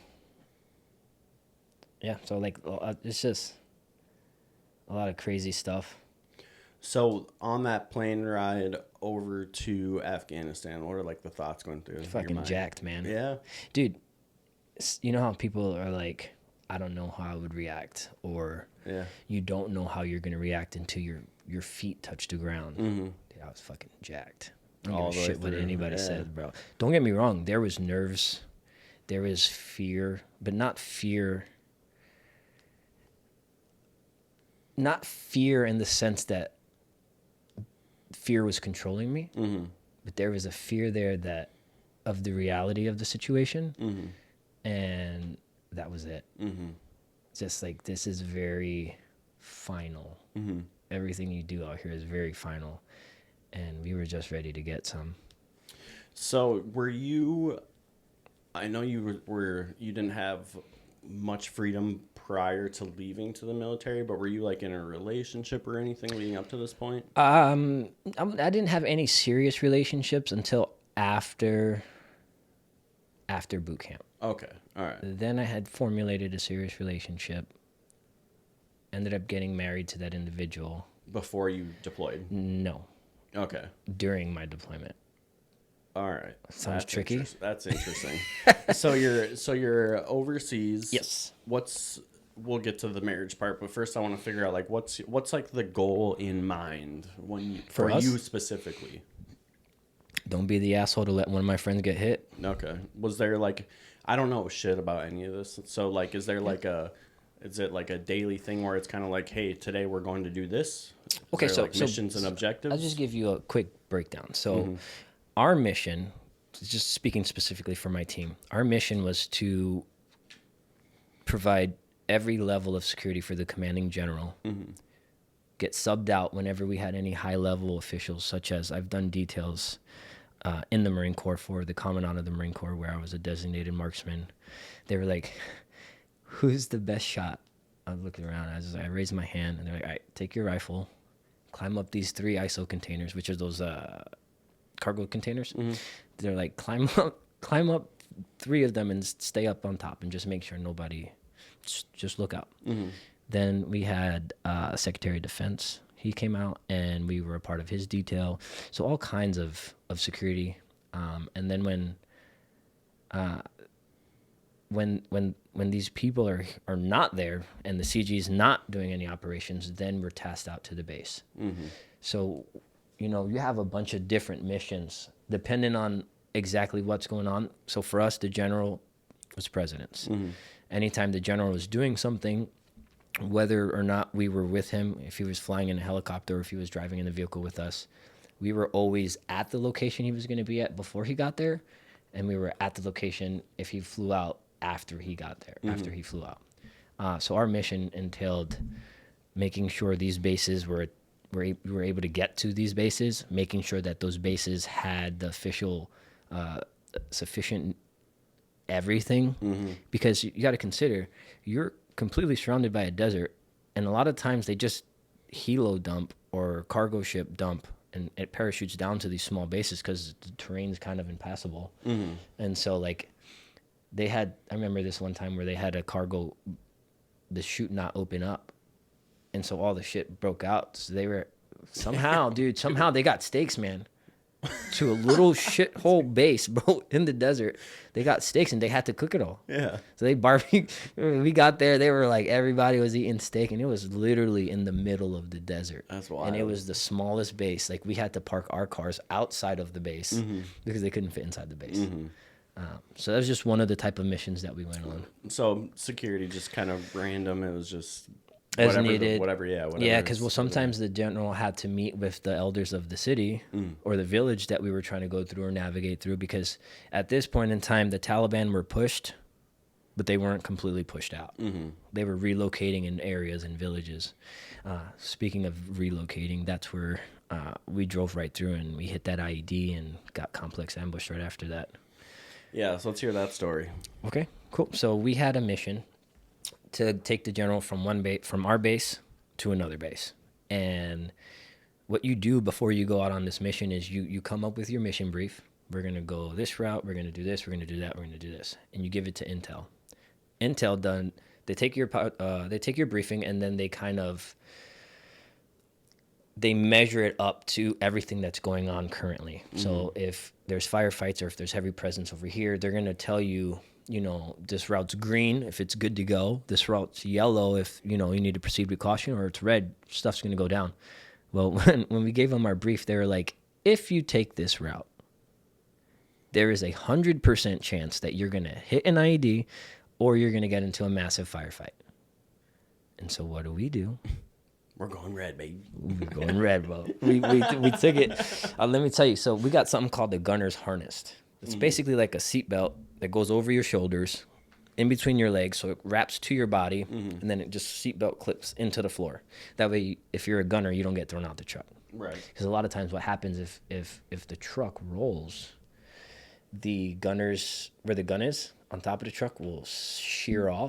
Yeah, so like it's just a lot of crazy stuff. So on that plane ride over to Afghanistan, what are like the thoughts going through your Fucking mind? jacked, man. Yeah. Dude, you know how people are like, I don't know how I would react, or Yeah. you don't know how you're gonna react until your feet touch the ground. Dude, I was fucking jacked. I don't All give a the way shit what through, anybody yeah. says, bro. Don't get me wrong. There was nerves, there was fear, but not fear. Not fear in the sense that fear was controlling me, but there was a fear there that of the reality of the situation, and that was it. Just like, this is very final. Everything you do out here is very final, and we were just ready to get some. So were you? I know you you didn't have much freedom prior to leaving to the military, but were you like in a relationship or anything leading up to this point? I didn't have any serious relationships until after boot camp. Okay, all right. Then I had formulated a serious relationship. Ended up getting married to that individual. Before you deployed? No, Okay. during my deployment. All right. Sounds tricky. That's interesting. so you're overseas. Yes. We'll get to the marriage part, but first I want to figure out like what's like the goal in mind for us? you specifically. Don't be the asshole to let one of my friends get hit. Okay. Was there like, I don't know shit about any of this. So like, is it like a daily thing where it's kind of like, hey, today we're going to do this? Okay, so missions and objectives. I'll just give you a quick breakdown. So our mission, just speaking specifically for my team, our mission was to provide every level of security for the commanding general, get subbed out whenever we had any high-level officials, such as I've done details in the Marine Corps for the Commandant of the Marine Corps, where I was a designated marksman. They were like, who's the best shot? I was looking around. I raised my hand, and they're like, all right, take your rifle, climb up these 3 ISO containers, which are those cargo containers. They're like, climb up 3 of them and stay up on top and just make sure nobody, just look out. Then we had Secretary of Defense. He came out, and we were a part of his detail. So all kinds of security. And then when these people are not there and the CG is not doing any operations, then we're tasked out to the base. So, you have a bunch of different missions depending on exactly what's going on. So for us, the general was president's. Anytime the general was doing something, whether or not we were with him, if he was flying in a helicopter or if he was driving in the vehicle with us, we were always at the location he was going to be at before he got there, and we were at the location if he flew out after he got there, after he flew out. So our mission entailed making sure these bases we were able to get to these bases, making sure that those bases had the official sufficient everything, because you got to consider you're completely surrounded by a desert, and a lot of times they just helo dump or cargo ship dump, and it parachutes down to these small bases because the terrain's kind of impassable. And so like I remember this one time where they had a cargo, the chute not open up, and so all the shit broke out. So they were somehow they got stakes, man, to a little shithole base, bro, in the desert. They got steaks and they had to cook it all. Yeah. So they barbecued. When we got there, they were like, everybody was eating steak, and it was literally in the middle of the desert. That's wild. And it was the smallest base. Like, we had to park our cars outside of the base because they couldn't fit inside the base. So that was just one of the type of missions that we went on. So security just kind of random. It was just As whatever needed. Whatever. Yeah, because sometimes the general had to meet with the elders of the city or the village that we were trying to go through or navigate through, because at this point in time, the Taliban were pushed, but they weren't completely pushed out. They were relocating in areas and villages. Speaking of relocating, that's where we drove right through, and we hit that IED and got complex ambushed right after that. Yeah, so let's hear that story. Okay, cool. So we had a mission to take the general from from our base to another base. And what you do before you go out on this mission is you come up with your mission brief. We're going to go this route. We're going to do this. We're going to do that. We're going to do this. And you give it to Intel. Intel done. They take your briefing, and then they measure it up to everything that's going on currently. So if there's firefights or if there's heavy presence over here, they're going to tell you this route's green if it's good to go. This route's yellow if, you need to proceed with caution, or it's red, stuff's going to go down. Well, when we gave them our brief, they were like, if you take this route, there is 100% chance that you're going to hit an IED or you're going to get into a massive firefight. And so what do? We're going red, baby. We're going red, bro. We took it. Let me tell you. So we got something called the gunner's harness. It's basically like a seatbelt that goes over your shoulders, in between your legs, so it wraps to your body, and then it just seatbelt clips into the floor. That way, if you're a gunner, you don't get thrown out the truck. Right. Because a lot of times what happens if the truck rolls, the gunners, where the gun is, on top of the truck will shearing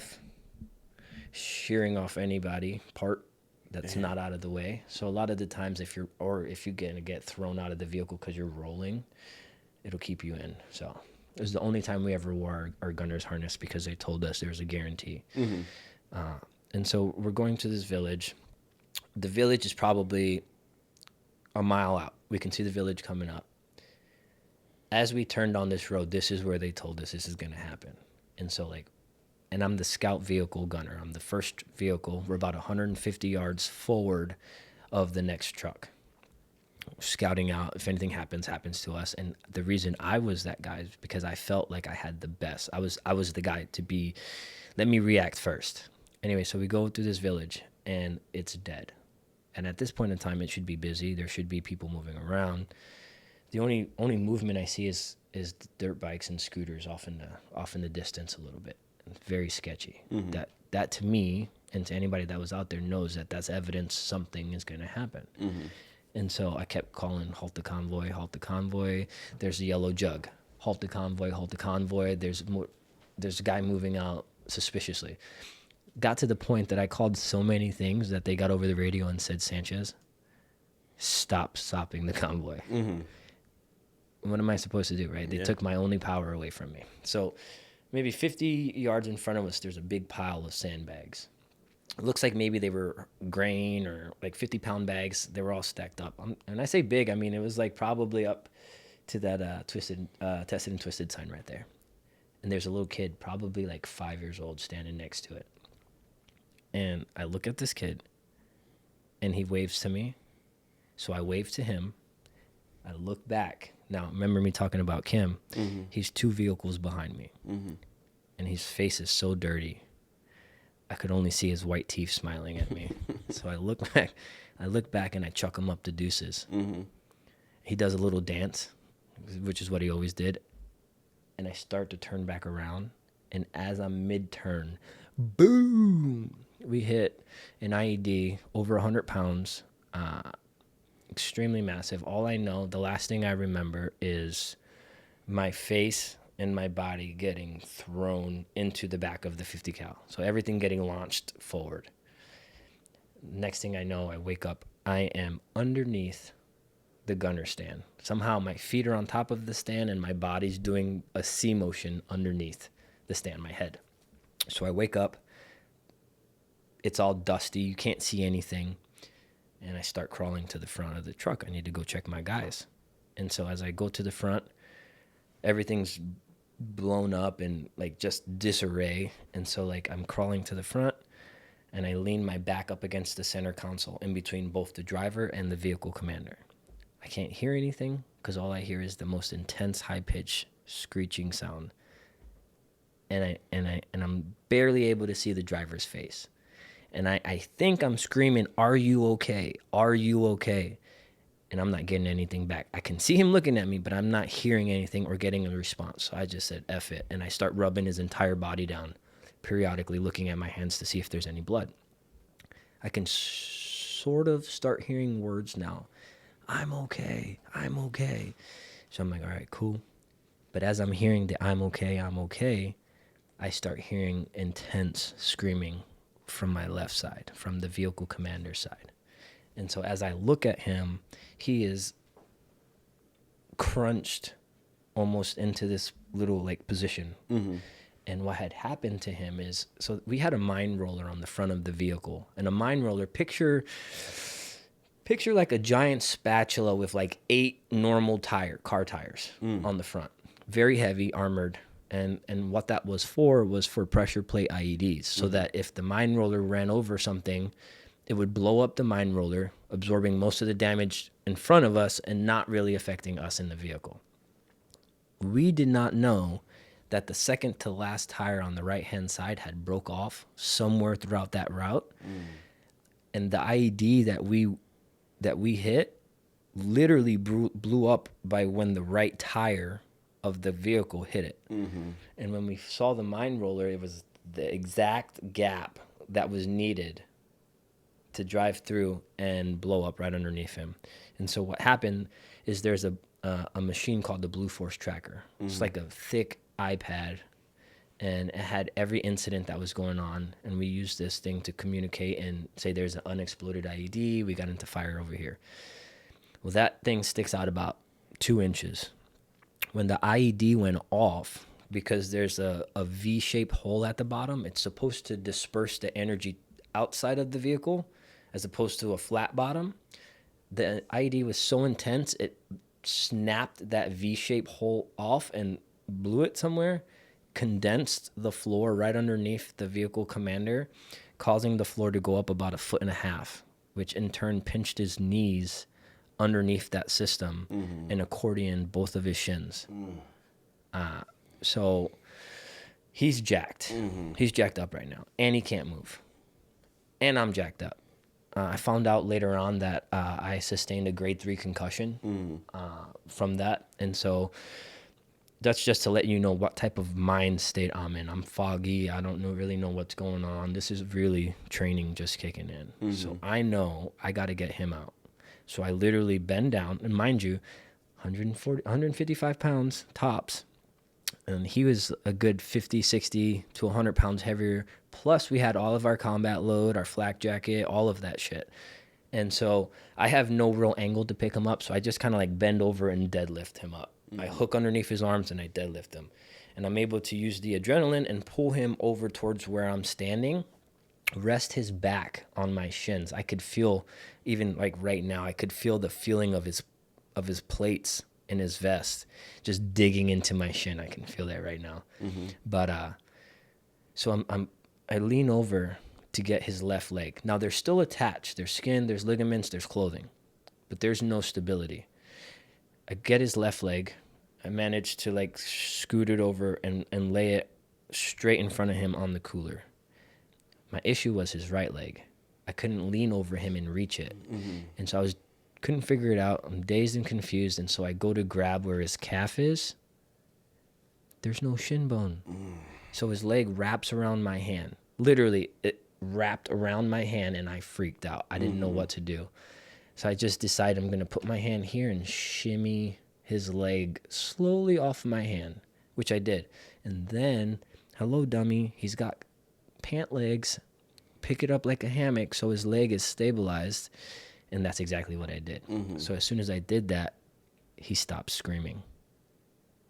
off anybody part that's not out of the way. So a lot of the times if you're gonna get thrown out of the vehicle because you're rolling, it'll keep you in. So it was the only time we ever wore our gunner's harness, because they told us there was a guarantee. And so we're going to this village. The village is probably a mile out. We can see the village coming up. As we turned on this road, this is where they told us this is going to happen. And so and I'm the scout vehicle gunner. I'm the first vehicle. We're about 150 yards forward of the next truck, scouting out if anything happens to us. And the reason I was that guy is because I felt like I had the best. I was the guy to let me react first. Anyway, so we go through this village and it's dead. And at this point in time, it should be busy. There should be people moving around. The only movement I see is dirt bikes and scooters off in the distance a little bit. It's very sketchy. That to me, and to anybody that was out there, knows that that's evidence something is going to happen. And so I kept calling, halt the convoy, halt the convoy. There's a yellow jug. Halt the convoy, halt the convoy. There's a guy moving out suspiciously. Got to the point that I called so many things that they got over the radio and said, Sanchez, stopping the convoy. What am I supposed to do, right? They took my only power away from me. So maybe 50 yards in front of us, there's a big pile of sandbags. It looks like maybe they were grain or 50-pound bags. They were all stacked up. And I say big, I mean, it was probably up to that tested and twisted sign right there. And there's a little kid, probably 5 years old, standing next to it. And I look at this kid, and he waves to me. So I wave to him. I look back. Now, remember me talking about Kim? He's 2 vehicles behind me. And his face is so dirty. I could only see his white teeth smiling at me. So I look back and I chuck him up to deuces. He does a little dance, which is what he always did. And I start to turn back around. And as I'm mid-turn, boom, we hit an IED over 100 pounds, extremely massive. All I know, the last thing I remember is my face and my body getting thrown into the back of the 50 cal. So everything getting launched forward. Next thing I know, I wake up. I am underneath the gunner stand. Somehow my feet are on top of the stand and my body's doing a C motion underneath the stand, my head. So I wake up. It's all dusty. You can't see anything. And I start crawling to the front of the truck. I need to go check my guys. And so as I go to the front, everything's blown up and just disarray. And so I'm crawling to the front, and I lean my back up against the center console in between both the driver and the vehicle commander. I can't hear anything because all I hear is the most intense high-pitched screeching sound. And I'm barely able to see the driver's face. And I think I'm screaming, "Are you okay? Are you okay?" And I'm not getting anything back. I can see him looking at me, but I'm not hearing anything or getting a response. So I just said, F it. And I start rubbing his entire body down, periodically looking at my hands to see if there's any blood. I can sort of start hearing words now. I'm okay. I'm okay. So I'm like, all right, cool. But as I'm hearing the I'm okay, I start hearing intense screaming from my left side, from the vehicle commander's side. And so as I look at him, he is crunched almost into this little position. And what had happened to him is, so we had a mine roller on the front of the vehicle. And a mine roller, picture like a giant spatula with 8 normal car tires on the front. Very heavy, armored. And what that was for pressure plate IEDs, so that if the mine roller ran over something, it would blow up the mine roller, absorbing most of the damage in front of us and not really affecting us in the vehicle. We did not know that the second to last tire on the right-hand side had broke off somewhere throughout that route. And the IED that we hit literally blew up by when the right tire of the vehicle hit it. And when we saw the mine roller, it was the exact gap that was needed to drive through and blow up right underneath him. And so what happened is there's a machine called the Blue Force Tracker. It's like a thick iPad, and it had every incident that was going on. And we used this thing to communicate and say there's an unexploded IED. We got into fire over here. Well, that thing sticks out about 2 inches. When the IED went off, because there's a V-shaped hole at the bottom, it's supposed to disperse the energy outside of the vehicle as opposed to a flat bottom. The IED was so intense, it snapped that V-shaped hole off and blew it somewhere, condensed the floor right underneath the vehicle commander, causing the floor to go up about 1.5 feet, which in turn pinched his knees underneath that system and accordioned both of his shins. So he's jacked. He's jacked up right now, and he can't move. And I'm jacked up. I found out later on that I sustained a grade 3 concussion from that. And so that's just to let you know what type of mind state I'm in. I'm foggy. I don't really know what's going on. This is really training just kicking in. So I know I got to get him out. So I literally bend down, and mind you, 155 pounds tops. And he was a good 50, 60 to 100 pounds heavier. Plus, we had all of our combat load, our flak jacket, all of that shit. And so I have no real angle to pick him up. So I just kind of like bend over and deadlift him up. I hook underneath his arms and I deadlift him. And I'm able to use the adrenaline and pull him over towards where I'm standing, rest his back on my shins. I could feel, even like right now, I could feel the feeling of his plates in his vest just digging into my shin. I can feel that right now. But so I lean over to get his left leg. Now they're still attached. There's skin, there's ligaments, there's clothing, but there's no stability. I get his left leg. I managed to like scoot it over and lay it straight in front of him on the cooler. My issue was his right leg. I couldn't lean over him and reach it. And so couldn't figure it out. I'm dazed and confused. And so I go to grab where his calf is. There's no shin bone. So his leg wraps around my hand. Literally, it wrapped around my hand and I freaked out. I didn't know what to do. So I just decided I'm going to put my hand here and shimmy his leg slowly off my hand, which I did. And then, hello, dummy. He's got pant legs. Pick it up like a hammock so his leg is stabilized. And that's exactly what I did. So as soon as I did that, he stopped screaming.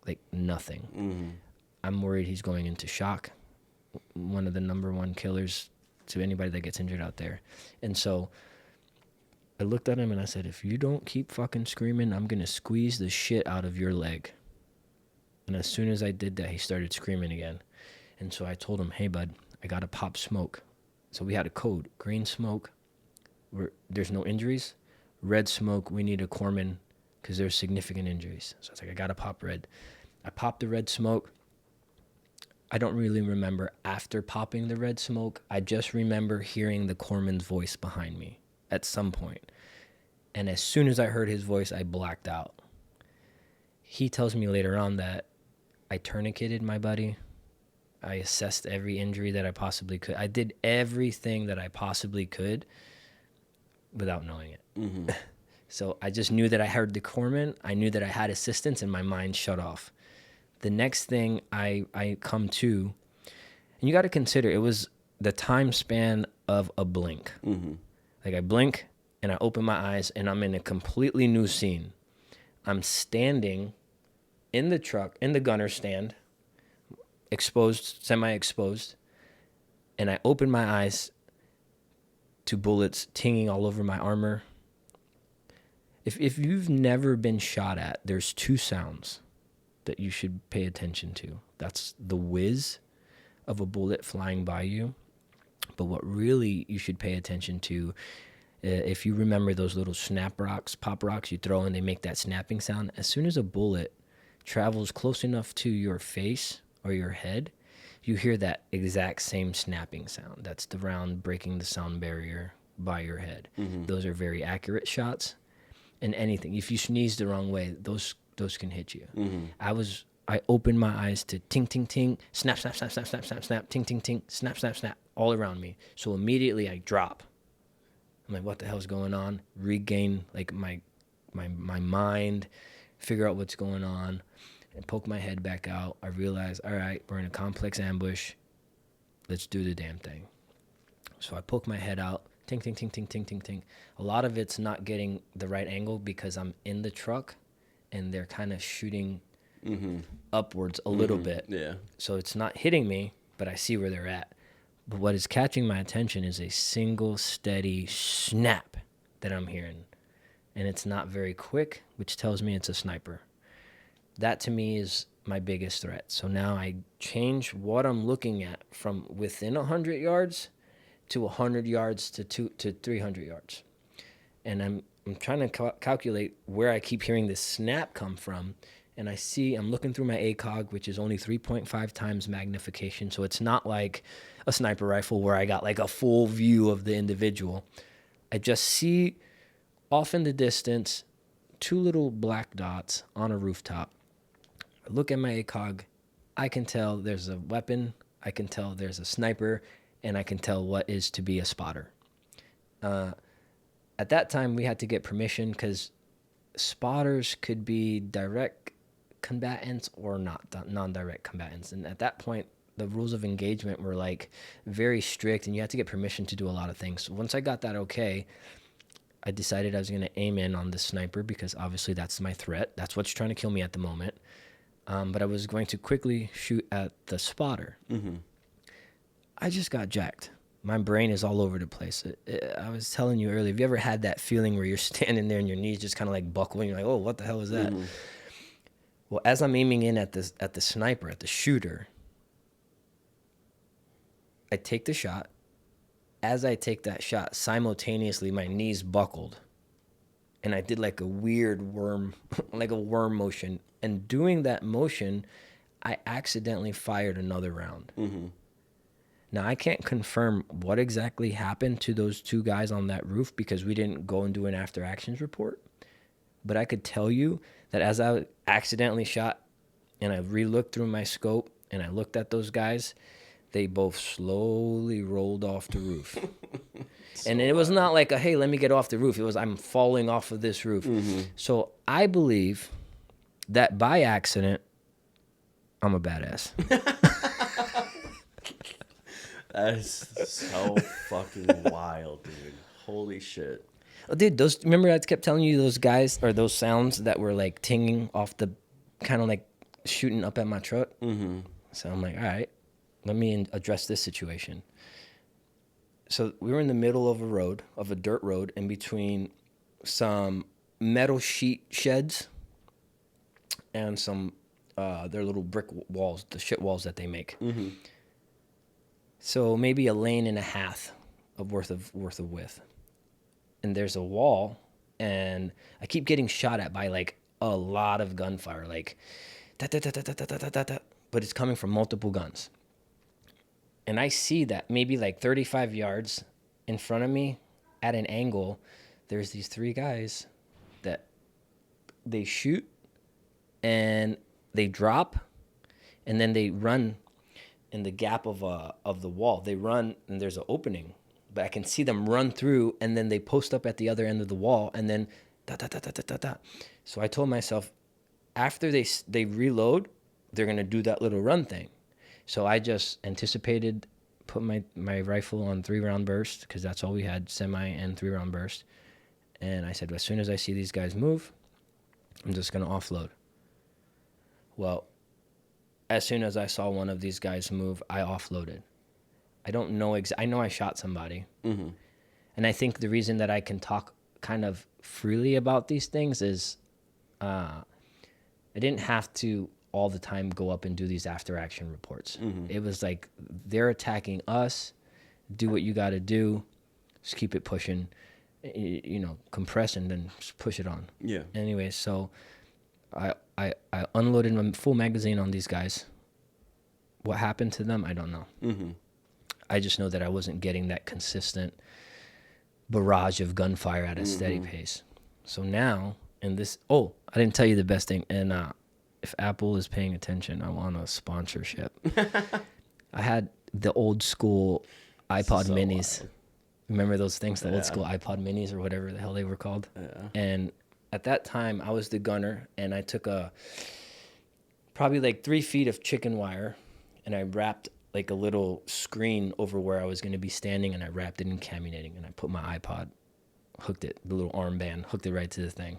Like nothing. I'm worried he's going into shock. One of the number one killers to anybody that gets injured out there. And so I looked at him and I said, if you don't keep fucking screaming, I'm going to squeeze the shit out of your leg. And as soon as I did that, he started screaming again. And so I told him, hey, bud, I got to pop smoke. So we had a code, green smoke, where there's no injuries. Red smoke, we need a corpsman because there's significant injuries. So it's like, I got to pop red. I popped the red smoke. I don't really remember after popping the red smoke. I just remember hearing the corpsman's voice behind me at some point. And as soon as I heard his voice, I blacked out. He tells me later on that I tourniqueted my buddy. I assessed every injury that I possibly could. I did everything that I possibly could without knowing it. So I just knew that I heard the corpsman. I knew that I had assistance and my mind shut off. The next thing I come to, and you got to consider, it was the time span of a blink. Like I blink and I open my eyes and I'm in a completely new scene. I'm standing in the truck, in the gunner stand, exposed, semi-exposed, and I open my eyes to bullets tinging all over my armor. If you've never been shot at, there's two sounds. that you should pay attention to. That's the whiz of a bullet flying by you. But what really you should pay attention to, if you remember those little snap rocks, pop rocks you throw and they make that snapping sound, as soon as a bullet travels close enough to your face or your head, you hear that exact same snapping sound. That's the round breaking the sound barrier by your head. Those are very accurate shots. And anything, if you sneeze the wrong way, those can hit you. I opened my eyes to ting, ting, ting, snap, snap, snap, snap, snap, snap, snap, ting, ting, ting, snap, snap, snap, all around me. So immediately I drop. I'm like, what the hell's going on? Regain like my mind, figure out what's going on, and poke my head back out. I realize, all right, we're in a complex ambush. Let's do the damn thing. So I poke my head out, ting, ting, ting, ting, ting, ting, ting. A lot of it's not getting the right angle because I'm in the truck and they're kind of shooting upwards a little bit. Yeah. So it's not hitting me, but I see where they're at. But what is catching my attention is a single steady snap that I'm hearing. And it's not very quick, which tells me it's a sniper. That to me is my biggest threat. So now I change what I'm looking at from within 100 yards to 100 yards to 300 yards. And I'm trying to calculate where I keep hearing this snap come from. And I'm looking through my ACOG, which is only 3.5 times magnification. So it's not like a sniper rifle where I got like a full view of the individual. I just see off in the distance 2 little black dots on a rooftop. I look at my ACOG. I can tell there's a weapon. I can tell there's a sniper. And I can tell what is to be a spotter. At that time, we had to get permission because spotters could be direct combatants or not non-direct combatants. And at that point, the rules of engagement were like very strict and you had to get permission to do a lot of things. So once I got that okay, I decided I was going to aim in on the sniper because obviously that's my threat. That's what's trying to kill me at the moment. But I was going to quickly shoot at the spotter. I just got jacked. My brain is all over the place. I was telling you earlier, have you ever had that feeling where you're standing there and your knees just kind of like buckle and you're like, oh, what the hell is that? Well, as I'm aiming in at the sniper, at the shooter, I take the shot. As I take that shot, simultaneously my knees buckled. And I did like a weird worm, like a worm motion. And doing that motion, I accidentally fired another round. Now, I can't confirm what exactly happened to those 2 guys on that roof because we didn't go and do an after actions report. But I could tell you that as I accidentally shot and I re-looked through my scope and I looked at those guys, they both slowly rolled off the roof. And it was not like, hey, let me get off the roof. It was, I'm falling off of this roof. So I believe that by accident, I'm a badass. That is so fucking wild, dude. Holy shit. Oh, dude, remember I kept telling you those guys or those sounds that were like tinging off the kind of like shooting up at my truck? So I'm like, all right, let me address this situation. So we were in the middle of a dirt road, in between some metal sheet sheds and some their little brick walls, the shit walls that they make. So maybe a lane and a half of worth of width. And there's a wall, and I keep getting shot at by like a lot of gunfire, like da, da, da, da, da, da, da, da, da, but it's coming from multiple guns. And I see that maybe like 35 yards in front of me at an angle, there's these 3 guys that they shoot and they drop and then they run in the gap of the wall. They run and there's an opening, but I can see them run through and then they post up at the other end of the wall and then da da da da da da da. So I told myself, after they reload, they're gonna do that little run thing. So I just anticipated, put my rifle on 3-round burst because that's all we had, semi and 3-round burst. And I said, as soon as I see these guys move, I'm just gonna offload. Well, as soon as I saw one of these guys move, I offloaded. I don't know I know I shot somebody. And I think the reason that I can talk kind of freely about these things is I didn't have to all the time go up and do these after action reports. It was like, they're attacking us. Do what you got to do. Just keep it pushing, you know, compress and then just push it on. Yeah. Anyway, so I unloaded my full magazine on these guys. What happened to them, I don't know. I just know that I wasn't getting that consistent barrage of gunfire at a steady pace. So now, and this, I didn't tell you the best thing. And if Apple is paying attention, I want a sponsorship. I had the old school iPod minis. Wild. Remember those things, the old school iPod minis or whatever the hell they were called? Yeah. And at that time, I was the gunner, and I took probably like 3 feet of chicken wire, and I wrapped like a little screen over where I was going to be standing, and I wrapped it in camo knitting, and I put my iPod, hooked it, the little armband, hooked it right to the thing.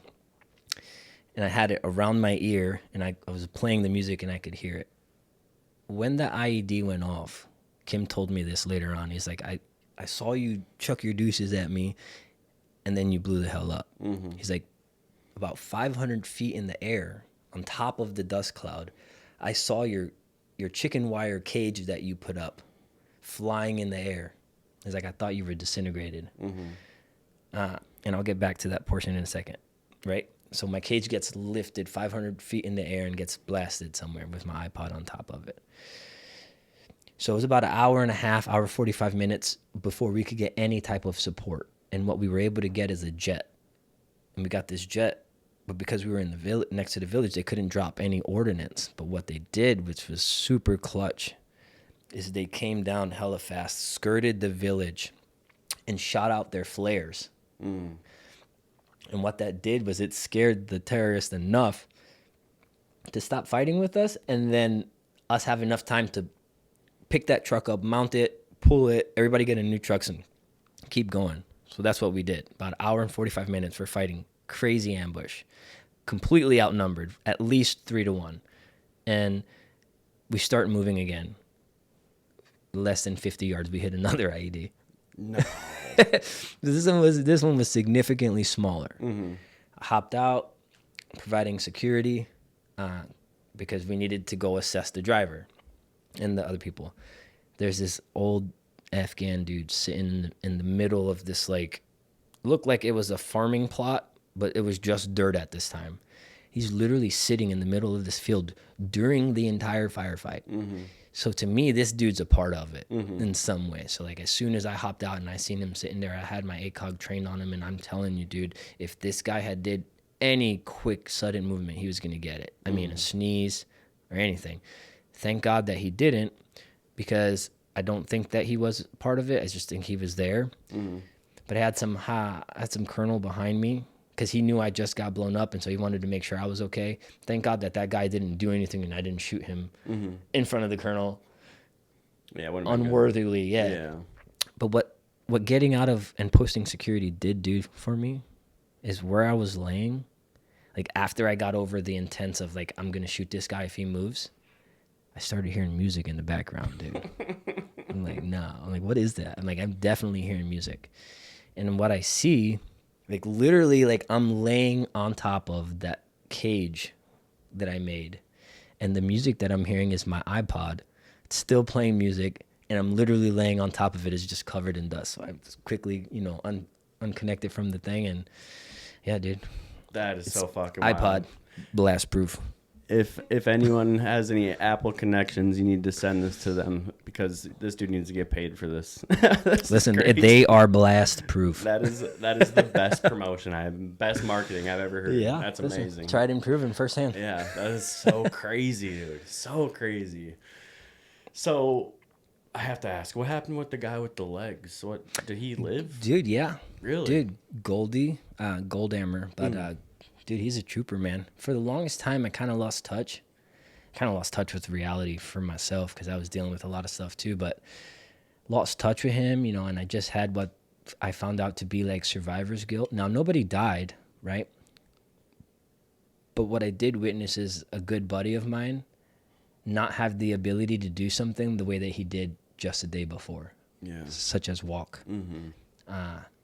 And I had it around my ear, and I was playing the music, and I could hear it. When the IED went off, Kim told me this later on. He's like, I saw you chuck your deuces at me, and then you blew the hell up. He's like, about 500 feet in the air, on top of the dust cloud, I saw your chicken wire cage that you put up flying in the air. He's like, I thought you were disintegrated. And I'll get back to that portion in a second, right? So my cage gets lifted 500 feet in the air and gets blasted somewhere with my iPod on top of it. So it was about an hour and a half, hour 45 minutes before we could get any type of support. And what we were able to get is a jet. And we got this jet, but because we were in the village, next to the village, they couldn't drop any ordnance. But what they did, which was super clutch, is they came down hella fast, skirted the village, and shot out their flares. And what that did was it scared the terrorists enough to stop fighting with us, and then us have enough time to pick that truck up, mount it, pull it, everybody get in new trucks and keep going. So that's what we did. About an hour and 45 minutes, we're fighting crazy ambush, completely outnumbered, at least 3-1. And we start moving again. Less than 50 yards, we hit another IED. No. This one was significantly smaller. I hopped out, providing security, because we needed to go assess the driver and the other people. There's this old Afghan dude sitting in the middle of this, like, looked like it was a farming plot, but it was just dirt at this time. He's literally sitting in the middle of this field during the entire firefight. So to me, this dude's a part of it in some way. So like as soon as I hopped out and I seen him sitting there, I had my ACOG trained on him, and I'm telling you, dude, if this guy had did any quick sudden movement, he was gonna get it. I mean, a sneeze or anything. Thank God that he didn't, because I don't think that he was part of it. I just think he was there. But I had some colonel behind me, because he knew I just got blown up, and so he wanted to make sure I was okay. Thank God that guy didn't do anything, and I didn't shoot him in front of the colonel. Yeah, unworthily. Yeah. But what getting out of and posting security did do for me is where I was laying, like after I got over the intense of like, I'm gonna shoot this guy if he moves, I started hearing music in the background, dude. I'm like, no. I'm like, what is that? I'm like, I'm definitely hearing music. And what I see, like literally, like I'm laying on top of that cage that I made, and the music that I'm hearing is my iPod. It's still playing music, and I'm literally laying on top of it. It's just covered in dust. So I just quickly, unconnected from the thing, and yeah, dude. That is so fucking iPod wild. blast proof. If anyone has any Apple connections, you need to send this to them, because this dude needs to get paid for this. Listen, they are blast proof. That is the best promotion best marketing I've ever heard. Yeah, that's amazing. Tried and proven firsthand. Yeah, that is so crazy, dude. So crazy. So I have to ask, what happened with the guy with the legs? What, did he live? Dude, yeah. Really? Dude, Goldie, Goldhammer, but dude, he's a trooper, man. For the longest time, I kind of lost touch. With reality for myself, because I was dealing with a lot of stuff too, but lost touch with him, and I just had what I found out to be like survivor's guilt. Now, nobody died, right? But what I did witness is a good buddy of mine not have the ability to do something the way that he did just the day before. Yeah. Such as walk.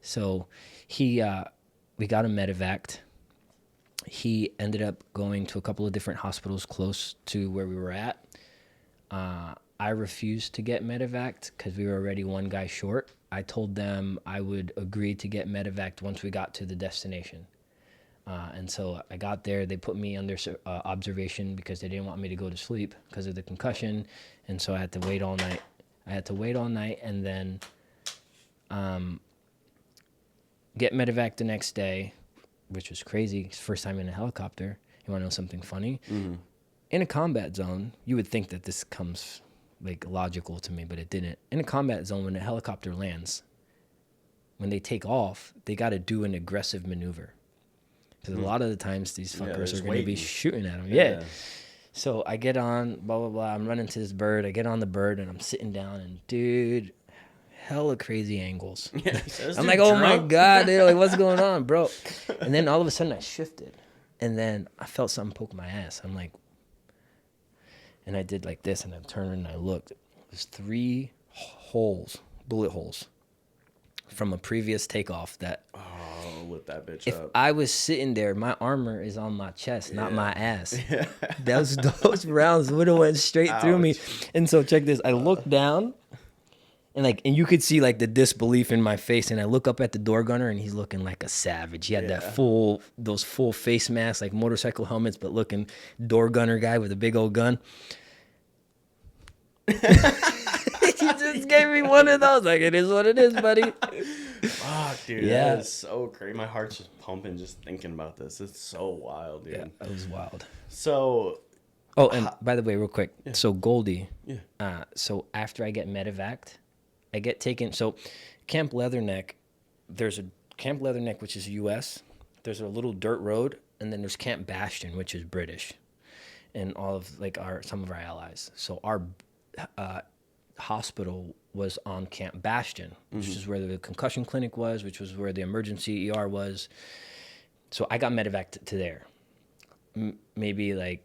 So we got him medevaced. he ended up going to a couple of different hospitals close to where we were at. I refused to get medevaced because we were already one guy short. I told them I would agree to get medevaced once we got to the destination. And so I got there. They put me under observation because they didn't want me to go to sleep because of the concussion. And so I had to wait all night. And then get medevaced the next day, which was crazy. First time in a helicopter. You want to know something funny? Mm-hmm. In a combat zone, you would think that this comes like logical to me, but it didn't. In a combat zone, when a helicopter lands, when they take off, they got to do an aggressive maneuver. Because a lot of the times these fuckers are going to be shooting at them. Yeah. So I get on, blah, blah, blah. I'm running to this bird. I get on the bird, and I'm sitting down, and dude, hella crazy angles. Yeah, I'm like, oh my God, dude, like, what's going on, bro? And then all of a sudden I shifted, and then I felt something poke my ass. I'm like, and I did like this, and I turned and I looked. There's 3 holes, bullet holes, from a previous takeoff that... lit that bitch if up. I was sitting there, my armor is on my chest, not my ass. Those rounds would have went straight through me. And so check this. I look down, and you could see like the disbelief in my face. And I look up at the door gunner, and he's looking like a savage. He had those full face masks, like motorcycle helmets, but looking door gunner guy with a big old gun. He just gave me one of those. Like, it is what it is, buddy. Fuck, dude. That is so crazy. My heart's just pumping just thinking about this. It's so wild, dude. Yeah, that was wild. So... Oh, and by the way, real quick. Yeah. So Goldie. Yeah. So after I get medevaced, I get taken... So Camp Leatherneck, there's a Camp Leatherneck, which is U.S. There's a little dirt road, and then there's Camp Bastion, which is British. And all of, like, some of our allies. So our... hospital was on Camp Bastion, which is where the concussion clinic was, which was where the emergency ER was. So I got medevaced to there, maybe like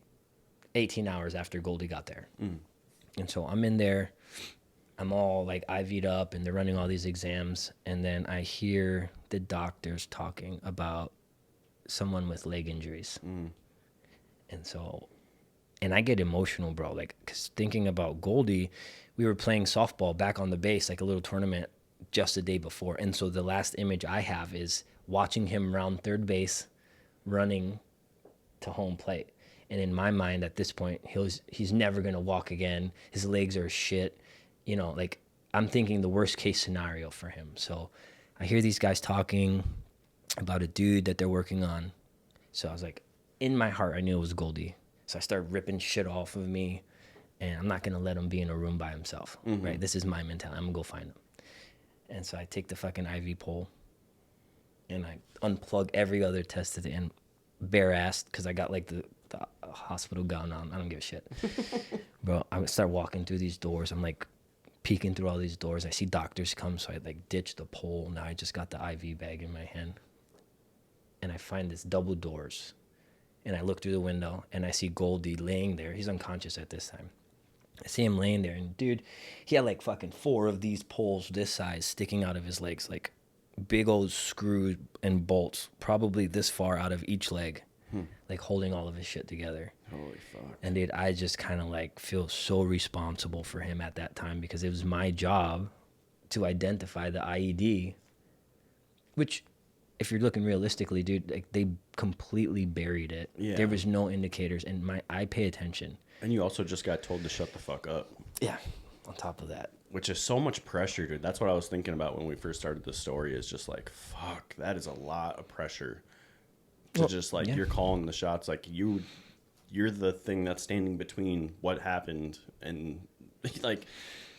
18 hours after Goldie got there. And so I'm in there, I'm all like IV'd up, and they're running all these exams, and then I hear the doctors talking about someone with leg injuries. And I get emotional, bro, like, because thinking about Goldie, we were playing softball back on the base, like a little tournament just the day before. And so the last image I have is watching him round third base, running to home plate. And in my mind at this point, he's never going to walk again. His legs are shit. You know, like, I'm thinking the worst case scenario for him. So I hear these guys talking about a dude that they're working on. So I was like, in my heart, I knew it was Goldie. So I started ripping shit off of me, and I'm not going to let him be in a room by himself, right? This is my mentality. I'm going to go find him. And so I take the fucking IV pole, and I unplug every other test at the end, bare-assed, because I got, like, the hospital gown on. I don't give a shit. Bro, I would start walking through these doors. I'm, like, peeking through all these doors. I see doctors come, so I, like, ditch the pole. Now I just got the IV bag in my hand. And I find this double doors. And I look through the window, and I see Goldie laying there. He's unconscious at this time. I see him laying there, and dude, he had like fucking 4 of these poles this size sticking out of his legs, like big old screws and bolts, probably this far out of each leg, like holding all of his shit together. Holy fuck. And dude, I just kind of like feel so responsible for him at that time, because it was my job to identify the IED, which... if you're looking realistically, dude, like, they completely buried it. Yeah. There was no indicators, and I pay attention. And you also just got told to shut the fuck up. Yeah, on top of that. Which is so much pressure, dude. That's what I was thinking about when we first started the story, is just like, fuck, that is a lot of pressure. To you're calling the shots. Like, you're the thing that's standing between what happened and, like,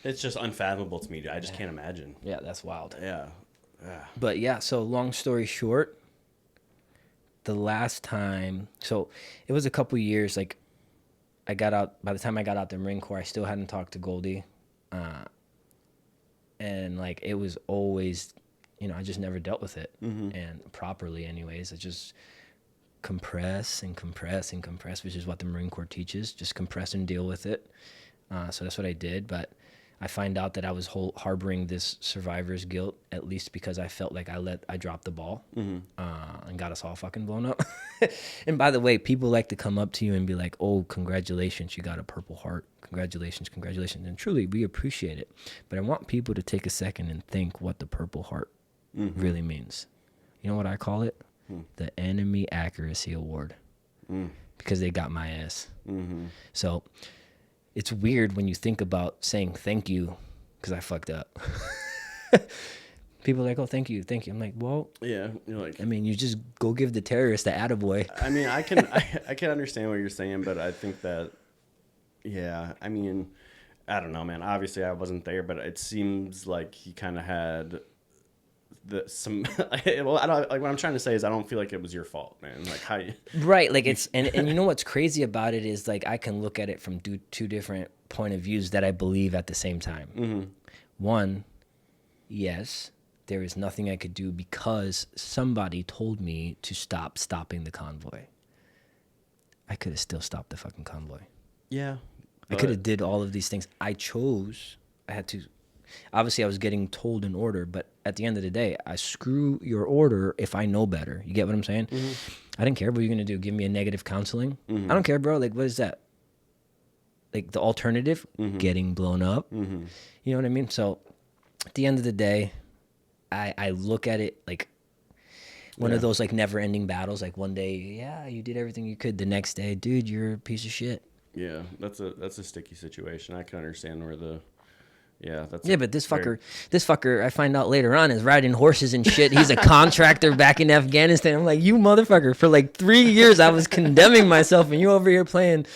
it's just unfathomable to me, dude. I just can't imagine. Yeah, that's wild. Yeah. But yeah, so long story short, the last time, so it was a couple years, like, I got out, by the time I got out the Marine Corps, I still hadn't talked to Goldie. And like, it was always, you know, I just never dealt with it and properly anyways. I just compress and compress and compress, which is what the Marine Corps teaches. Just compress and deal with it. So that's what I did. But I find out that I was harboring this survivor's guilt, at least because I felt like I dropped the ball and got us all fucking blown up. And by the way, people like to come up to you and be like, oh, congratulations, you got a Purple Heart. Congratulations. And truly, we appreciate it. But I want people to take a second and think what the Purple Heart really means. You know what I call it? The Enemy Accuracy Award. Because they got my ass. So it's weird when you think about saying thank you because I fucked up. People are like, oh, thank you. I'm like, well, yeah, you're like, I mean, you just go give the terrorist the attaboy. I mean, I can understand what you're saying, but I think that, yeah, I mean, I don't know, man. Obviously, I wasn't there, but it seems like he kind of had well, I don't, like, what I'm trying to say is I don't feel like it was your fault, man. Like, how you... Right, like it's and you know what's crazy about it is, like, I can look at it from two different point of views that I believe at the same time. One, yes, there is nothing I could do because somebody told me to stopping the convoy. I could have still stopped the fucking convoy. Yeah, I could have did all of these things. I had to. Obviously, I was getting told an order, but at the end of the day, I screw your order if I know better. You get what I'm saying? I didn't care what you're going to do. Give me a negative counseling. I don't care, bro. Like, what is that? Like, the alternative? Getting blown up. You know what I mean? So, at the end of the day, I look at it like one of those, like, never-ending battles. Like, one day, yeah, you did everything you could. The next day, dude, you're a piece of shit. Yeah, that's a sticky situation. I can understand where the... Yeah, but this fucker, I find out later on, is riding horses and shit. He's a contractor back in Afghanistan. I'm like, you motherfucker, for like 3 years I was condemning myself and you over here playing,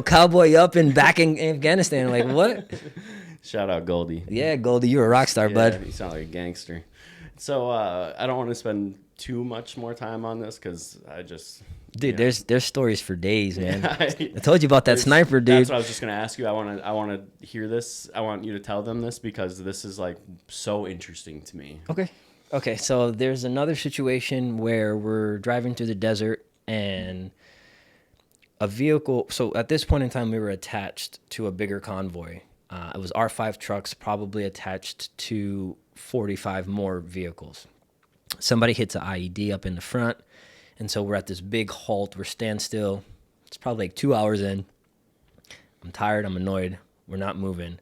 cowboy up and back in Afghanistan. Like, what? Shout out Goldie. Yeah, Goldie, you're a rock star, bud. You sound like a gangster. So I don't want to spend too much more time on this because I just... Dude, there's stories for days, man. I told you about that sniper, dude. That's what I was just gonna ask you. I want to hear this. I want you to tell them this because this is like so interesting to me. Okay. So there's another situation where we're driving through the desert and a vehicle. So at this point in time, we were attached to a bigger convoy. It was R5 trucks, probably attached to 45 more vehicles. Somebody hits an IED up in the front. And so we're at this big halt. We're standstill. It's probably like 2 hours in. I'm tired. I'm annoyed. We're not moving.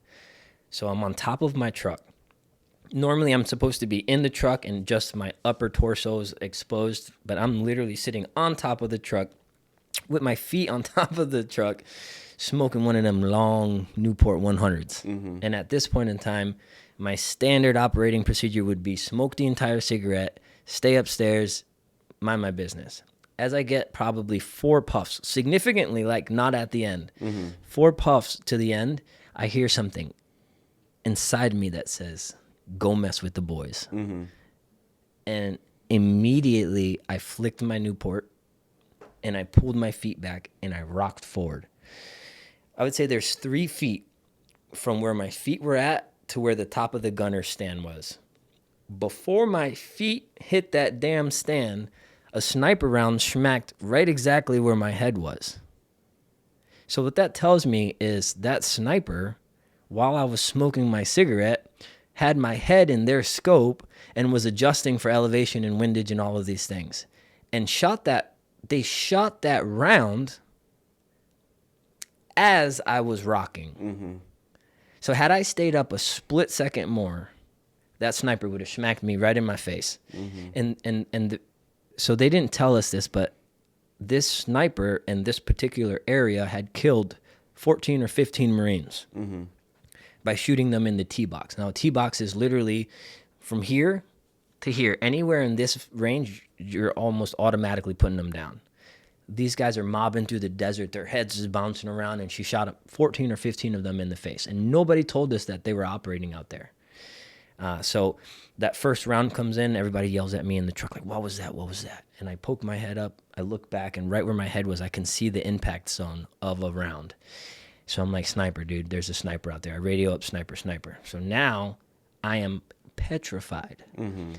So I'm on top of my truck. Normally, I'm supposed to be in the truck and just my upper torso is exposed. But I'm literally sitting on top of the truck with my feet on top of the truck, smoking one of them long Newport 100s. And at this point in time, my standard operating procedure would be smoke the entire cigarette, stay upstairs, mind my business. As I get probably 4 puffs, significantly, like, not at the end, 4 puffs to the end, I hear something inside me that says, go mess with the boys. And immediately I flicked my Newport and I pulled my feet back and I rocked forward. I would say there's 3 feet from where my feet were at to where the top of the gunner stand was. Before my feet hit that damn stand, a sniper round smacked right exactly where my head was. So what that tells me is that sniper, while I was smoking my cigarette, had my head in their scope and was adjusting for elevation and windage and all of these things. And they shot that round as I was rocking. So had I stayed up a split second more, that sniper would have smacked me right in my face. So they didn't tell us this, but this sniper in this particular area had killed 14 or 15 Marines by shooting them in the T-box. Now, a T-box is literally from here to here. Anywhere in this range, you're almost automatically putting them down. These guys are mobbing through the desert. Their heads is bouncing around, and she shot 14 or 15 of them in the face. And nobody told us that they were operating out there. So that first round comes in, everybody yells at me in the truck, like, what was that? What was that? And I poke my head up, I look back, and right where my head was, I can see the impact zone of a round. So I'm like, sniper, dude, there's a sniper out there. I radio up, sniper. So now I am petrified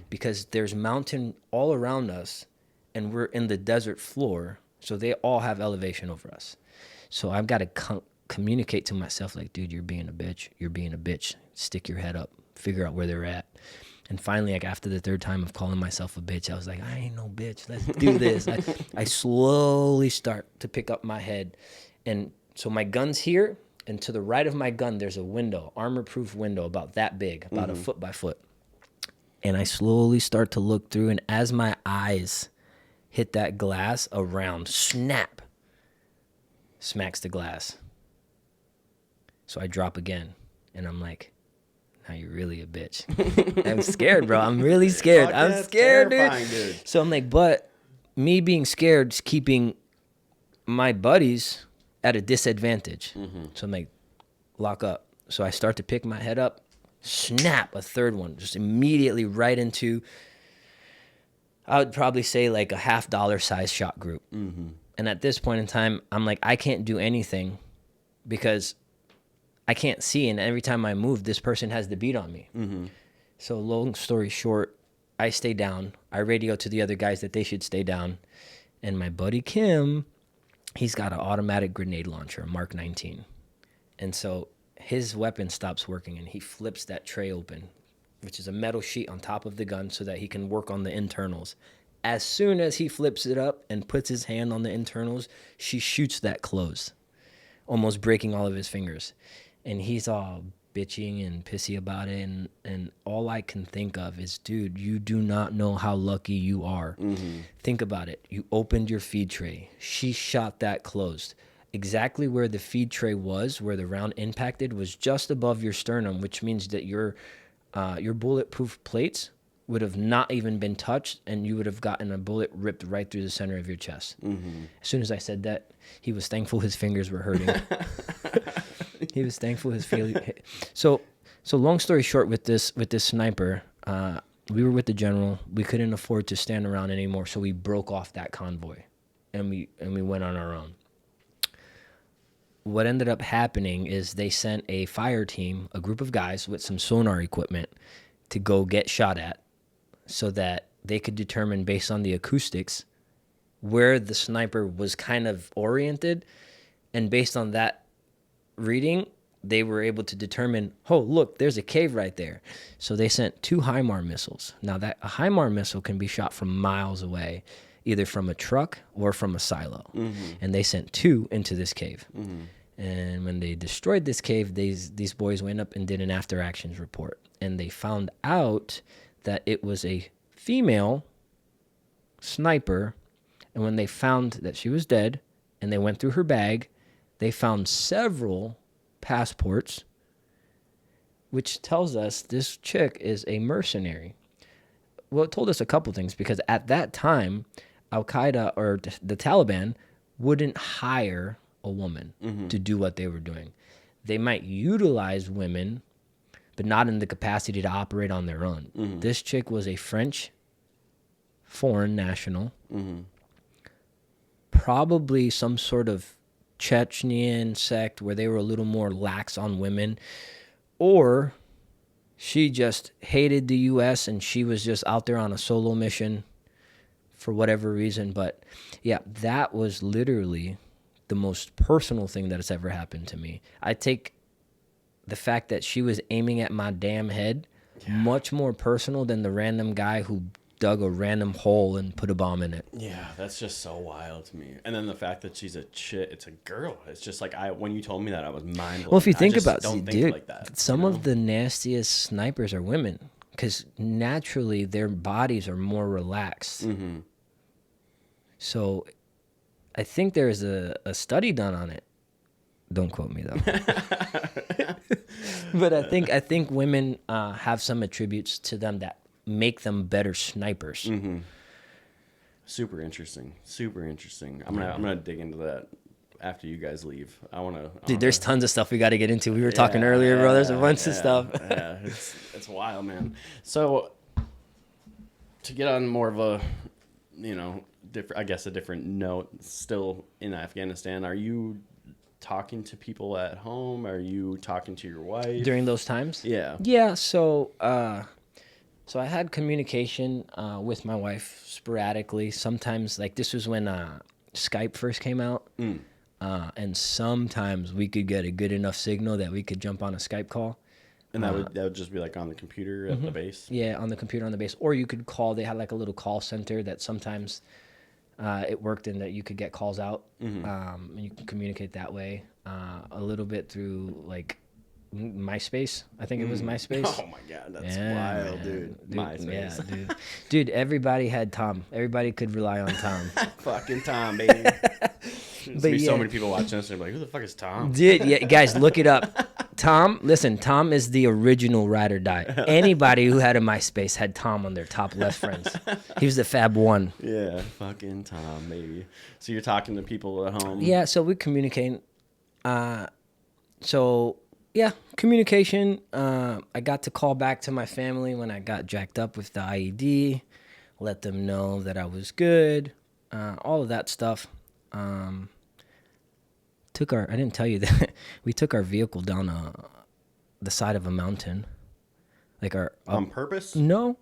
because there's mountain all around us, and we're in the desert floor, so they all have elevation over us. So I've got to communicate to myself like, dude, you're being a bitch. You're being a bitch. Stick your head up. Figure out where they're at. And finally, like after the third time of calling myself a bitch, I was like, I ain't no bitch. Let's do this. I slowly start to pick up my head. And so my gun's here. And to the right of my gun, there's a window, armor-proof window about that big, about a foot by foot. And I slowly start to look through. And as my eyes hit that glass, a round snap smacks the glass. So I drop again. And I'm like, now you're really a bitch. I'm scared, bro. I'm really scared. Fuck, I'm that's scared, terrifying, dude. So I'm like, but me being scared is keeping my buddies at a disadvantage. So I'm like, lock up. So I start to pick my head up, snap, a third one, just immediately right into, I would probably say like a $50 size shot group. And at this point in time, I'm like, I can't do anything because I can't see, and every time I move, this person has the beat on me. So long story short, I stay down. I radio to the other guys that they should stay down. And my buddy Kim, he's got an automatic grenade launcher, a Mark 19. And so his weapon stops working, and he flips that tray open, which is a metal sheet on top of the gun so that he can work on the internals. As soon as he flips it up and puts his hand on the internals, she shoots that closed, almost breaking all of his fingers. And he's all bitching and pissy about it. And all I can think of is, dude, you do not know how lucky you are. Think about it. You opened your feed tray. She shot that closed. Exactly where the feed tray was, where the round impacted, was just above your sternum, which means that your bulletproof plates would have not even been touched, and you would have gotten a bullet ripped right through the center of your chest. As soon as I said that, he was thankful his fingers were hurting. He was thankful his feelings. So long story short, with this sniper, we were with the general. We couldn't afford to stand around anymore, so we broke off that convoy, and we went on our own. What ended up happening is they sent a fire team, a group of guys with some sonar equipment, to go get shot at, so that they could determine based on the acoustics where the sniper was kind of oriented, and based on that reading, they were able to determine, oh, look, there's a cave right there. So they sent 2 HIMAR missiles. Now, a HIMAR missile can be shot from miles away, either from a truck or from a silo. And they sent 2 into this cave. And when they destroyed this cave, these boys went up and did an after actions report. And they found out that it was a female sniper. And when they found that she was dead and they went through her bag, they found several passports, which tells us this chick is a mercenary. Well, it told us a couple things, because at that time, Al-Qaeda or the Taliban wouldn't hire a woman to do what they were doing. They might utilize women, but not in the capacity to operate on their own. This chick was a French foreign national, probably some sort of Chechenian sect where they were a little more lax on women, or she just hated the U.S. and she was just out there on a solo mission for whatever reason. But yeah, that was literally the most personal thing that has ever happened to me. I take the fact that she was aiming at my damn head much more personal than the random guy who dug a random hole and put a bomb in it. Yeah, that's just so wild to me. And then the fact that she's it's a girl. It's just like, when you told me that, I was mind blown. Well, if you think about it, dude, like that, some of the nastiest snipers are women, because naturally their bodies are more relaxed. So I think there is a study done on it. Don't quote me though. But I think women have some attributes to them that make them better snipers. Super interesting. I'm gonna dig into that after you guys leave. Dude, there's tons of stuff we got to get into. We were talking earlier, bro. There's a bunch of stuff. Yeah, it's wild, man. So to get on more of a, a different note, still in Afghanistan, are you talking to people at home? Are you talking to your wife during those times? Yeah. So I had communication with my wife sporadically. Sometimes, like, this was when Skype first came out. And sometimes we could get a good enough signal that we could jump on a Skype call. And that would just be like on the computer at the base? Yeah, on the computer on the base. Or you could call. They had like a little call center that sometimes it worked in that you could get calls out. And you can communicate that way. A little bit through like MySpace. I think it was MySpace. Oh my God, that's wild, dude. MySpace. Yeah, dude. Dude, everybody had Tom. Everybody could rely on Tom. Fucking Tom, baby. There's But so yeah. many people watching this and they're like, who the fuck is Tom? Dude, yeah, guys, look it up. Tom, listen, Tom is the original ride or die. Anybody who had a MySpace had Tom on their top left friends. He was the Fab One. Yeah, fucking Tom, baby. So you're talking to people at home? Yeah, so we communicate. Yeah, communication. I got to call back to my family when I got jacked up with the IED, let them know that I was good, all of that stuff. I didn't tell you that we took our vehicle down the side of a mountain. Like on purpose? No,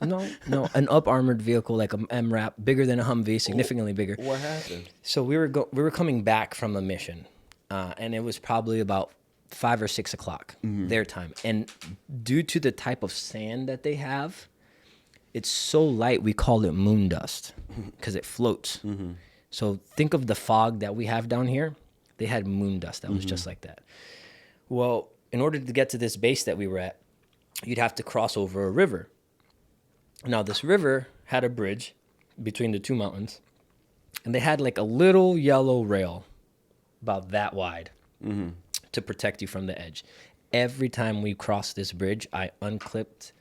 an up armored vehicle like a MRAP, bigger than a Humvee, significantly bigger. What happened? So we were coming back from a mission, and it was probably about 5 or 6 o'clock their time. And due to the type of sand that they have, it's so light we call it moon dust because it floats. So think of the fog that we have down here. They had moon dust that was just like that. Well, in order to get to this base that we were at, you'd have to cross over a river. Now, this river had a bridge between the two mountains, and they had like a little yellow rail about that wide to protect you from the edge. Every time we crossed this bridge, I unclipped,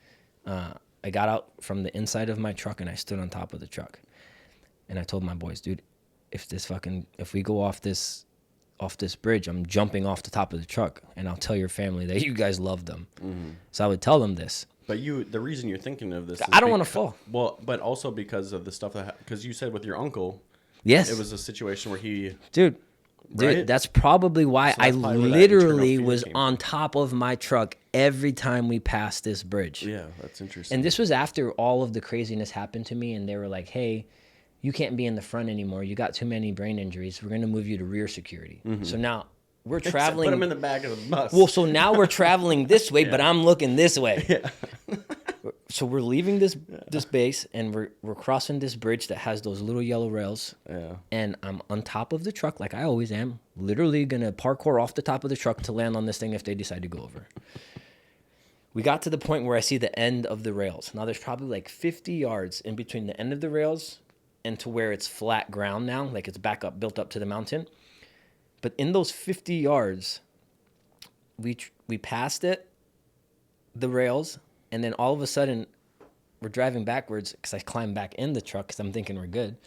I got out from the inside of my truck and I stood on top of the truck. And I told my boys, dude, if we go off this bridge, I'm jumping off the top of the truck, and I'll tell your family that you guys love them. So I would tell them this. But the reason you're thinking of this is I don't want to fall. Well, but also because of the stuff because you said with your uncle, Yes. it was a situation where he... Dude, Right? that's probably why So I that's probably where that literally internal fear was came on top of my truck every time we passed this bridge. Yeah, that's interesting. And this was after all of the craziness happened to me, and they were like, hey, you can't be in the front anymore. You got too many brain injuries. We're going to move you to rear security. So now we're traveling. Put him in the back of the bus. Well, so now we're traveling this way, but I'm looking this way. Yeah. So we're leaving this base, and we're crossing this bridge that has those little yellow rails. Yeah. And I'm on top of the truck like I always am, literally going to parkour off the top of the truck to land on this thing if they decide to go over. We got to the point where I see the end of the rails. Now there's probably like 50 yards in between the end of the rails and to where it's flat ground now, like it's built up to the mountain. But in those 50 yards, we passed the rails, and then all of a sudden, we're driving backwards because I climbed back in the truck because I'm thinking we're good.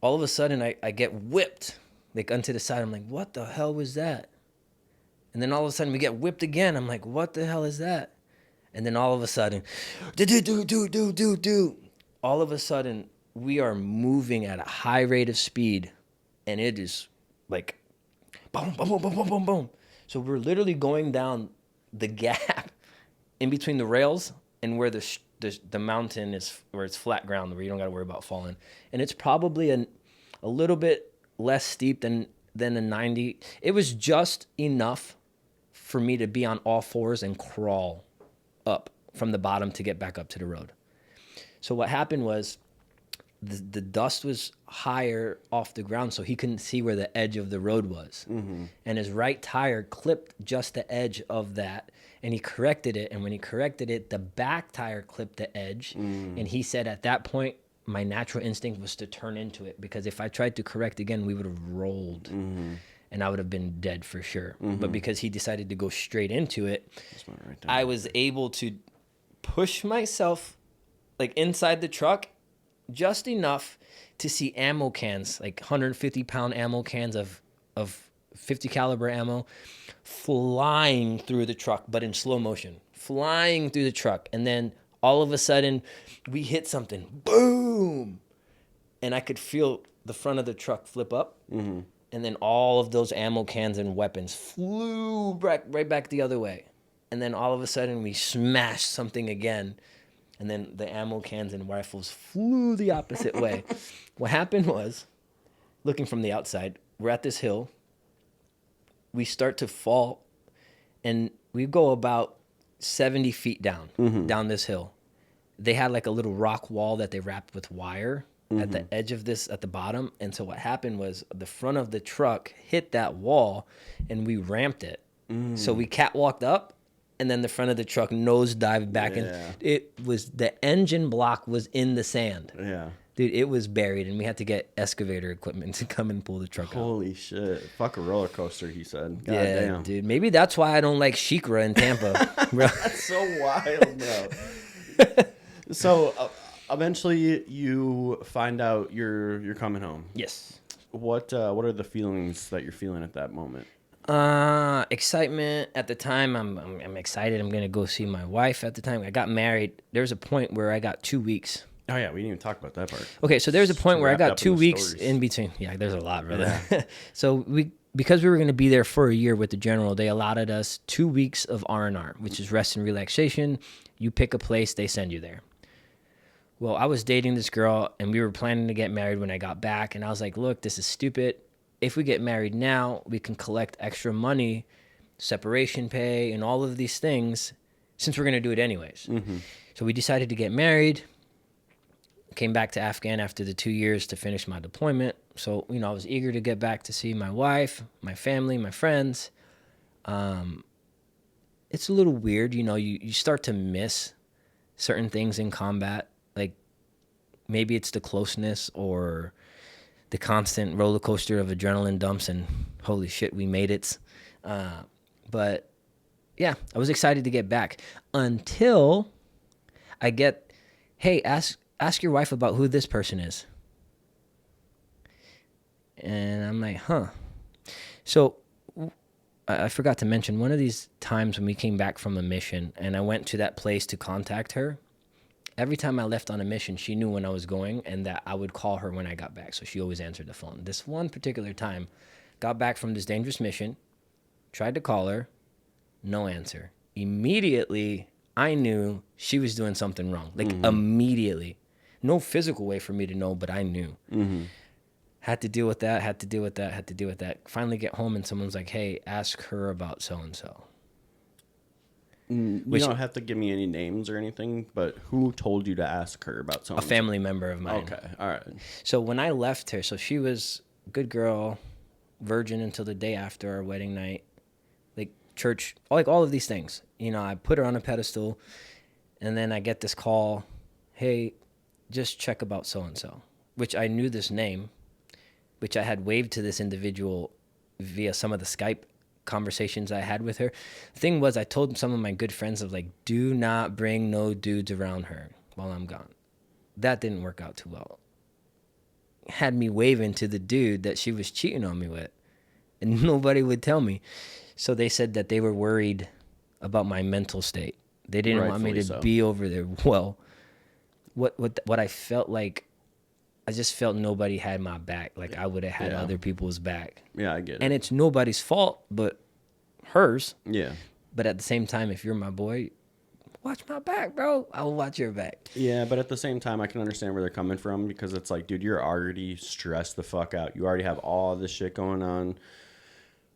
All of a sudden, I get whipped like onto the side. I'm like, what the hell was that? And then all of a sudden, we get whipped again. I'm like, what the hell is that? And then all of a sudden, all of a sudden, we are moving at a high rate of speed, and it is like boom, boom, boom, boom, boom, boom, boom. So we're literally going down the gap in between the rails and where the mountain is, where it's flat ground, where you don't got to worry about falling. And it's probably a little bit less steep than a 90. It was just enough for me to be on all fours and crawl up from the bottom to get back up to the road. So what happened was the dust was higher off the ground, so he couldn't see where the edge of the road was. And his right tire clipped just the edge of that, and he corrected it. And when he corrected it, the back tire clipped the edge. And he said at that point, my natural instinct was to turn into it, because if I tried to correct again, we would have rolled. And I would have been dead for sure. But because he decided to go straight into it, I was able to push myself like inside the truck just enough to see ammo cans, like 150-pound ammo cans of 50 caliber ammo, flying through the truck, but in slow motion, flying through the truck. And then all of a sudden, we hit something, boom, and I could feel the front of the truck flip up. And then all of those ammo cans and weapons flew right back the other way. And then all of a sudden, we smashed something again. And then the ammo cans and rifles flew the opposite way. What happened was looking from the outside. We're at this hill. We start to fall, and we go about 70 feet down this hill. They had like a little rock wall that they wrapped with wire at the edge of this, at the bottom. And so what happened was the front of the truck hit that wall, and we ramped it. So we catwalked up, and then the front of the truck nosedived back, and it was, the engine block was in the sand. Yeah. Dude, it was buried, and we had to get excavator equipment to come and pull the truck out. Holy shit. Fuck a roller coaster, he said. God Yeah, damn. dude. Maybe that's why I don't like Shikra in Tampa. Bro. That's so wild, bro. So eventually you find out you're coming home. Yes. What are the feelings that you're feeling at that moment? Excitement at the time. I'm excited. I'm gonna go see my wife. At the time I got married, there was a point where I got 2 weeks. Oh yeah, we didn't even talk about that part. Okay, so there's a point where I Wrapped got up 2 in the weeks stories. in between. Yeah, there's a lot, brother. So because we were gonna be there for a year with the general, they allotted us 2 weeks of R&R, which is rest and relaxation. You pick a place, they send you there. Well, I was dating this girl, and we were planning to get married when I got back, and I was like, look, this is stupid. If we get married now, we can collect extra money, separation pay, and all of these things, since we're going to do it anyways. So we decided to get married, came back to Afghan after the 2 years to finish my deployment. So, I was eager to get back to see my wife, my family, my friends. It's a little weird, you start to miss certain things in combat. Like, maybe it's the closeness or the constant roller coaster of adrenaline dumps and holy shit, we made it. But yeah, I was excited to get back until I get, hey, ask your wife about who this person is. And I'm like, huh. So I forgot to mention, one of these times when we came back from a mission and I went to that place to contact her, every time I left on a mission, she knew when I was going and that I would call her when I got back. So she always answered the phone. This one particular time, got back from this dangerous mission, tried to call her, no answer. Immediately, I knew she was doing something wrong. Like, immediately. No physical way for me to know, but I knew. Had to deal with that. Finally get home and someone's like, hey, ask her about so-and-so. You don't have to give me any names or anything, but who told you to ask her about something? A family member of mine. Okay, all right. So when I left her, so she was a good girl, virgin until the day after our wedding night, like church, like all of these things. I put her on a pedestal, and then I get this call, hey, just check about so-and-so, which I knew this name, which I had waved to this individual via some of the Skype conversations I had with her. The thing was, I told some of my good friends of like, do not bring no dudes around her while I'm gone. That didn't work out too well. Had me waving to the dude that she was cheating on me with, and nobody would tell me. So they said that they were worried about my mental state. They didn't want me to be over there. Well, what I felt like, I just felt nobody had my back. Like I would have had other people's back. Yeah, I get it. And it's nobody's fault but hers. Yeah. But at the same time, if you're my boy, watch my back, bro. I will watch your back. Yeah, but at the same time, I can understand where they're coming from, because it's like, dude, you're already stressed the fuck out. You already have all this shit going on.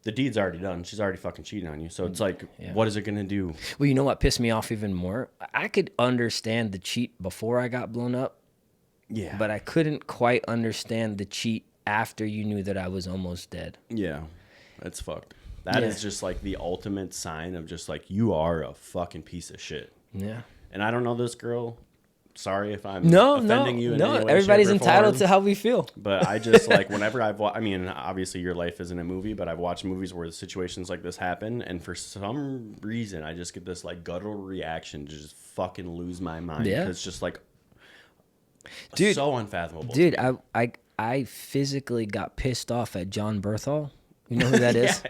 The deed's already done. She's already fucking cheating on you. So it's like, what is it going to do? Well, you know what pissed me off even more? I could understand the cheat before I got blown up. Yeah. But I couldn't quite understand the cheat after you knew that I was almost dead. Yeah. That's fucked. That is just like the ultimate sign of just like, you are a fucking piece of shit. Yeah. And I don't know this girl. Sorry if I'm offending you in any way, everybody's shape, or entitled form. to how we feel. But I just like, whenever I mean, obviously your life isn't a movie, but I've watched movies where situations like this happen, and for some reason I just get this like guttural reaction to just fucking lose my mind. Yeah. 'Cause it's just like, dude, so unfathomable. Dude, I physically got pissed off at John Berthal. You know who that is?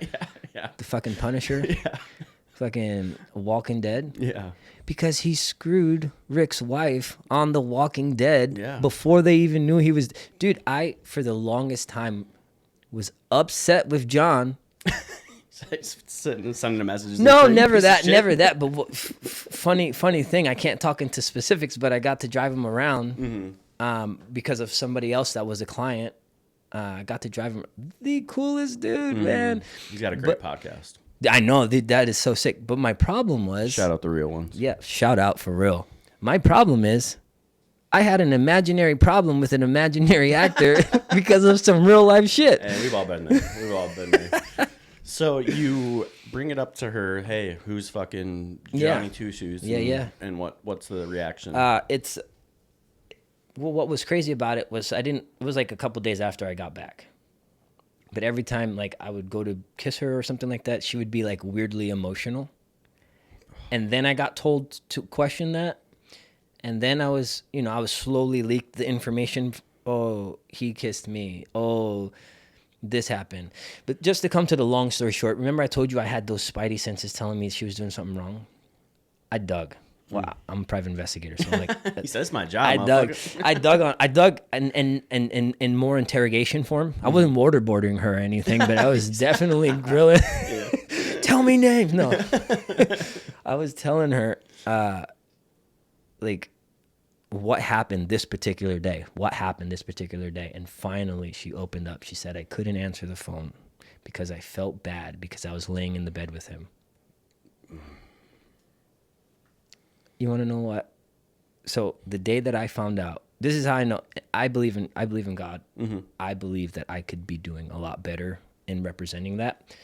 Yeah. The fucking Punisher. Yeah. Fucking Walking Dead. Yeah. Because he screwed Rick's wife on The Walking Dead before they even knew he was. Dude, I, for the longest time, was upset with John. Sending a message. No, never that. But funny thing, I can't talk into specifics, but I got to drive him around because of somebody else that was a client. I got to drive him. The coolest dude, man. He's got a great podcast. I know, that is so sick. But my problem was... Shout out the real ones. Yeah, shout out for real. My problem is I had an imaginary problem with an imaginary actor because of some real life shit. And we've all been there. So you bring it up to her, hey, who's fucking Johnny Two Shoes? Yeah. And what's the reaction? What was crazy about it was it was like a couple days after I got back. But every time like I would go to kiss her or something like that, she would be like weirdly emotional. And then I got told to question that. And then I was slowly leaked the information. Oh, he kissed me. Oh, this happened. But just to come to the long story short, remember I told you I had those spidey senses telling me she was doing something wrong? I dug. Well, I'm a private investigator, so I'm like... He says my job, I dug in more interrogation form. I wasn't waterboarding her or anything, but I was definitely grilling. Tell me names. No. I was telling her, like, what happened this particular day. And finally, she opened up. She said, I couldn't answer the phone because I felt bad because I was laying in the bed with him. You want to know what? So the day that I found out, this is how I know. I believe in God. Mm-hmm. I believe that I could be doing a lot better in representing that.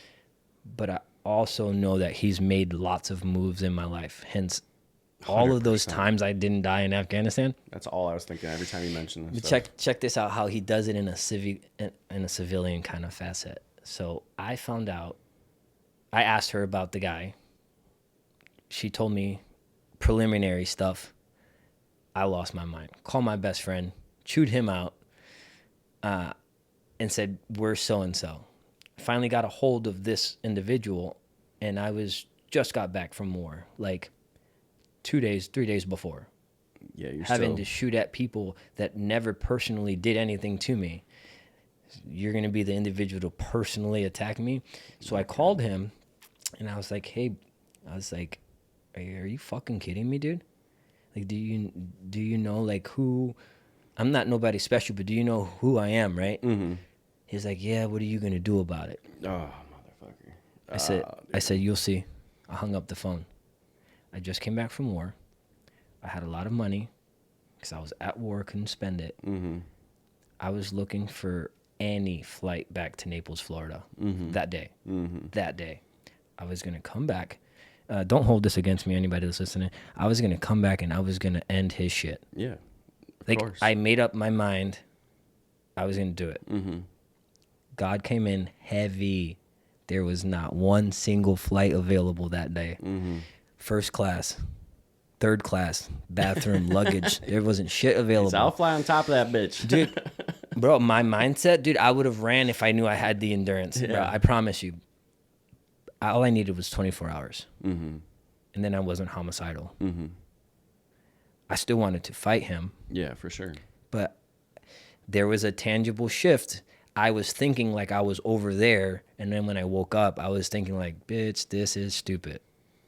But I also know that He's made lots of moves in my life. Hence, all 100%. of those times I didn't die in Afghanistan. That's all I was thinking every time you mentioned this. Check this out. How He does it in a civilian kind of facet. So I found out. I asked her about the guy. She told me preliminary stuff. I lost my mind. Called my best friend, chewed him out, and said, we're so-and-so. Finally got a hold of this individual, and I just got back from war, like 3 days before. Yeah, you're having to shoot at people that never personally did anything to me. You're going to be the individual to personally attack me? So I called him, and I was like, hey, are you fucking kidding me, dude? Like, do you know, like, who... I'm not nobody special, but do you know who I am, right? Mm-hmm. He's like, yeah, what are you going to do about it? Oh, motherfucker. I said, you'll see. I hung up the phone. I just came back from war. I had a lot of money because I was at war, couldn't spend it. Mm-hmm. I was looking for any flight back to Naples, Florida that day. Mm-hmm. That day. I was going to come back. Don't hold this against me, anybody that's listening. I was going to come back and I was going to end his shit. Yeah. Like, course. I made up my mind. I was going to do it. Mm-hmm. God came in heavy. There was not one single flight available that day. Mm-hmm. First class, third class, bathroom, luggage. There wasn't shit available. I'll fly on top of that bitch. Dude, bro, my mindset, dude, I would have ran if I knew I had the endurance. Yeah. Bro, I promise you. All I needed was 24 hours. Mm-hmm. And then I wasn't homicidal. Mm-hmm. I still wanted to fight him. Yeah, for sure. But there was a tangible shift. I was thinking like I was over there. And then when I woke up, I was thinking like, bitch, this is stupid.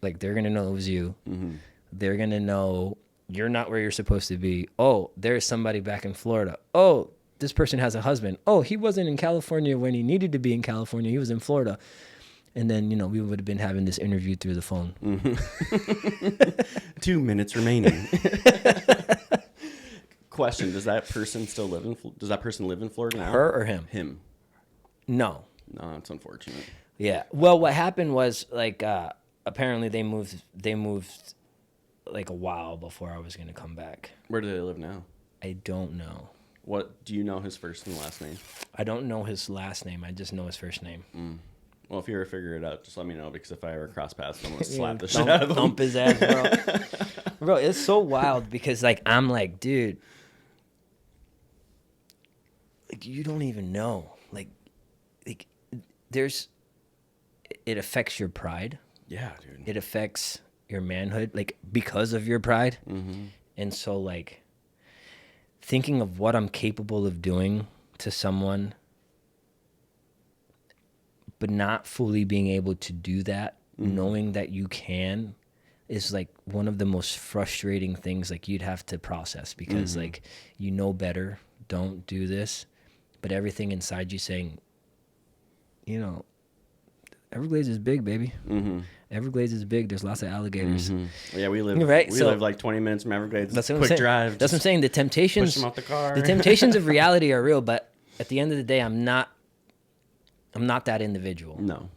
Like, they're going to know it was you. Mm-hmm. They're going to know you're not where you're supposed to be. Oh, there's somebody back in Florida. Oh, this person has a husband. Oh, he wasn't in California when he needed to be in California. He was in Florida. And then, we would have been having this interview through the phone. Mm-hmm. 2 minutes remaining. Question: Does that person still live in? Does that person live in Florida now? Her or him? Him. No. No, that's unfortunate. Yeah. Well, what happened was like apparently they moved like a while before I was gonna come back. Where do they live now? I don't know. What do you know his first and last name? I don't know his last name. I just know his first name. Mm. Well, if you ever figure it out, just let me know, because if I ever cross paths, I'm gonna slap the shit out of him. Thump his ass, bro. Bro, it's so wild because like I'm like, dude, like you don't even know. Like it affects your pride. Yeah, dude. It affects your manhood, like because of your pride. Mm-hmm. And so like thinking of what I'm capable of doing to someone, but not fully being able to do that, knowing that you can, is like one of the most frustrating things like you'd have to process, because like, better, don't do this. but everything inside you saying, you know, Everglades is big, baby. Mm-hmm. Everglades is big. There's lots of alligators. Mm-hmm. Yeah, we live Right, We so- live like 20 minutes from Everglades. That's what I'm Quick saying. drive. That's what I'm saying. The Push temptations, them out the car. the temptations of reality are real, but at the end of the day, I'm not that individual. No.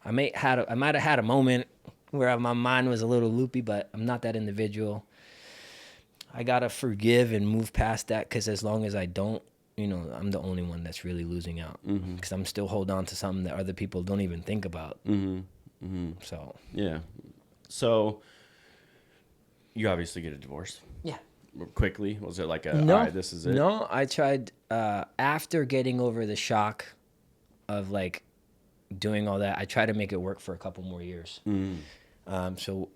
I might have had a moment where my mind was a little loopy, but I'm not that individual. I gotta forgive and move past that, because as long as I don't, you know, I'm the only one that's really losing out, because I'm still holding on to something that other people don't even think about. So Yeah. So you obviously get a divorce yeah. quickly. Was it like a No, all right, this is it? No, I tried after getting over the shock of like doing all that. I tried to make it work for a couple more years. So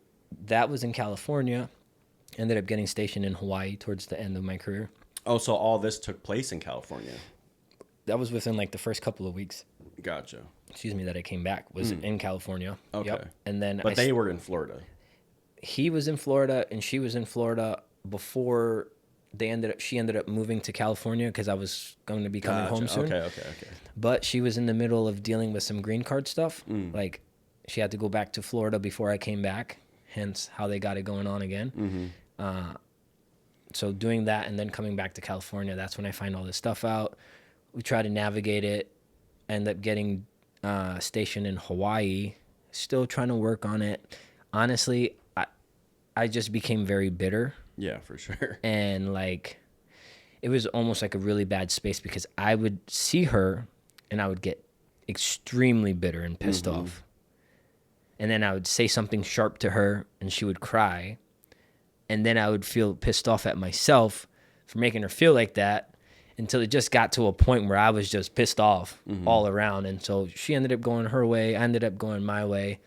that was in California. Ended up getting stationed in Hawaii towards the end of my career. Oh, so all this took place in California. That was within like the first couple of weeks. Gotcha. Excuse me, that I came back was in California. Okay. Yep. And then But they were in Florida. he was in Florida and she was in Florida before she ended up moving to California, because I was going to be coming home soon. Okay. But she was in the middle of dealing with some green card stuff. Like she had to go back to Florida before I came back, hence how they got it going on again. So doing that and then coming back to California, that's when I find all this stuff out. We try to navigate it, end up getting stationed in Hawaii, still trying to work on it. Honestly, I just became very bitter. Yeah, for sure. And like, it was almost like a really bad space, because I would see her and I would get extremely bitter and pissed off. And then I would say something sharp to her and she would cry. And then I would feel pissed off at myself for making her feel like that, until it just got to a point where I was just pissed off all around. And so she ended up going her way. I ended up going my way.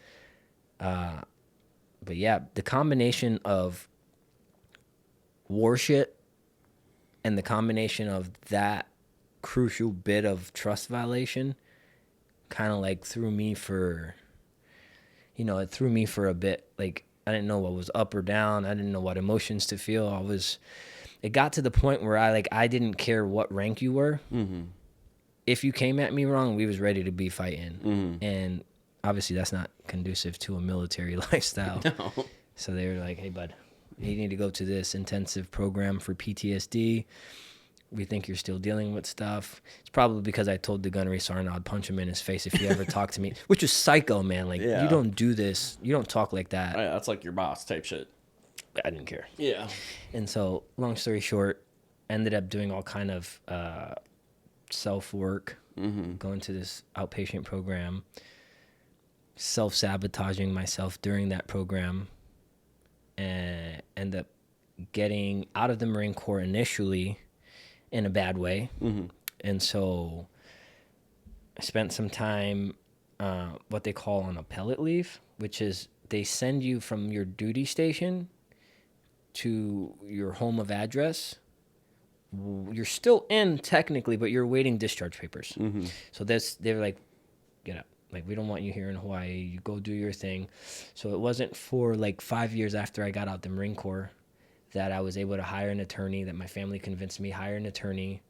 But yeah, the combination of war shit and the combination of that crucial bit of trust violation kind of like threw me for a bit. Like, I didn't know what was up or down. I didn't know what emotions to feel. It got to the point where I didn't care what rank you were. If you came at me wrong, we was ready to be fighting. And obviously that's not conducive to a military lifestyle. No. So they were like, hey, bud, you need to go to this intensive program for PTSD. We think you're still dealing with stuff. It's probably because I told the gunnery sergeant I'd punch him in his face if he ever talked to me, which is psycho, man. Like, Yeah. You don't do this. You don't talk like that. Yeah, that's like your boss type shit. I didn't care. Yeah. And so, long story short, ended up doing all kind of self-work, going to this outpatient program, self-sabotaging myself during that program, and end up getting out of the Marine Corps initially in a bad way. And so I spent some time what they call on appellate leave, which is they send you from your duty station to your home of address. You're still in technically, but you're waiting discharge papers. So they're like, get up. Like, we don't want you here in Hawaii. You go do your thing. So it wasn't for like 5 years after I got out the Marine Corps that I was able to hire an attorney, that my family convinced me, hire an attorney,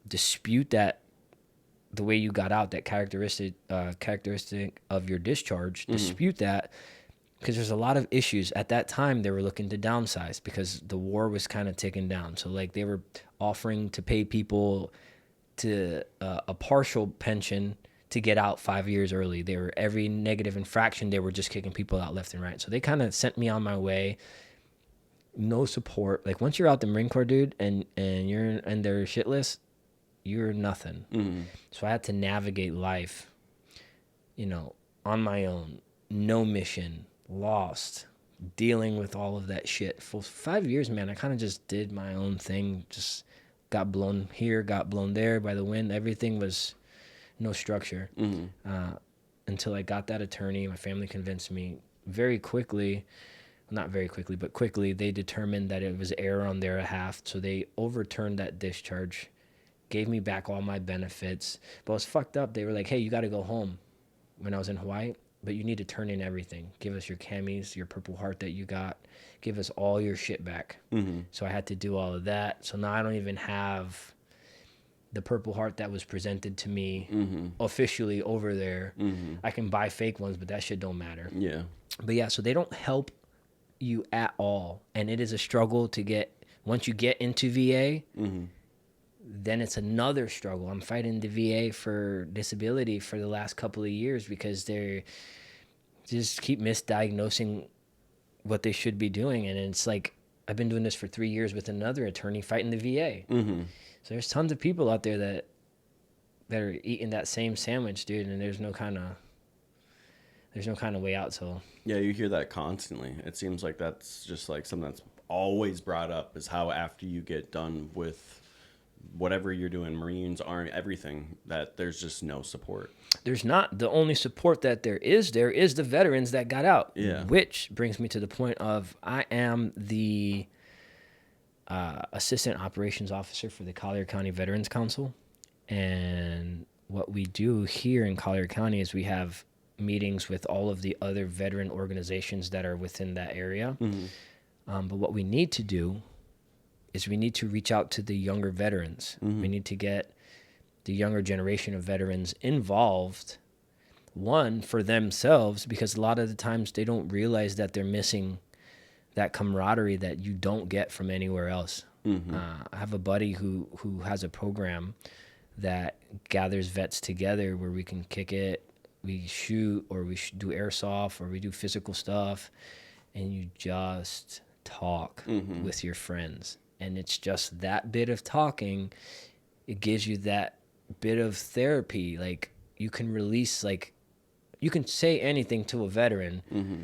dispute that the way you got out, that characteristic of your discharge, dispute that, because there's a lot of issues. At that time, they were looking to downsize because the war was kind of ticking down. So like they were offering to pay people to a partial pension to get out 5 years early. They were, every negative infraction, they were just kicking people out left and right. So they kind of sent me on my way. No support. Like, once you're out the Marine Corps, dude, and you're in their shit list, you're nothing. So I had to navigate life, on my own. No mission, lost, dealing with all of that shit. For 5 years, man, I kind of just did my own thing. Just got blown here, got blown there by the wind. Everything was no structure. Until I got that attorney. My family convinced me very quickly. Not very quickly, but quickly, they determined that it was error on their behalf. So they overturned that discharge, gave me back all my benefits. But it was fucked up. They were like, hey, you got to go home when I was in Hawaii, but you need to turn in everything. Give us your camis, your Purple Heart that you got. Give us all your shit back. So I had to do all of that. So now I don't even have the Purple Heart that was presented to me Mm-hmm. officially over there. Mm-hmm. I can buy fake ones, but that shit don't matter. Yeah. But yeah, so they don't help you at all. And it is a struggle to get, once you get into VA, Mm-hmm. then it's another struggle. I'm fighting the VA for disability for the last couple of years because they're just keep misdiagnosing what they should be doing. And it's like, I've been doing this for 3 years with another attorney fighting the VA. Mm-hmm. So there's tons of people out there that are eating that same sandwich, dude, and there's no kind of way out. So Yeah, you hear that constantly. It seems like that's just like something that's always brought up, is how after you get done with whatever you're doing, Marines, Army, everything, that there's just no support. there's not. The only support that there is the veterans that got out. Yeah. Which brings me to the point of, I am the assistant operations officer for the Collier County Veterans Council. And what we do here in Collier County is we have meetings with all of the other veteran organizations that are within that area. Mm-hmm. But what we need to do is we need to reach out to the younger veterans. Mm-hmm. We need to get the younger generation of veterans involved, one, for themselves, because a lot of the times they don't realize that they're missing that camaraderie that you don't get from anywhere else. Mm-hmm. I have a buddy who has a program that gathers vets together where we can kick it, we shoot, or we do airsoft, or we do physical stuff, and you just talk Mm-hmm. with your friends. And it's just that bit of talking, it gives you that bit of therapy. Like, you can release, like, you can say anything to a veteran Mm-hmm.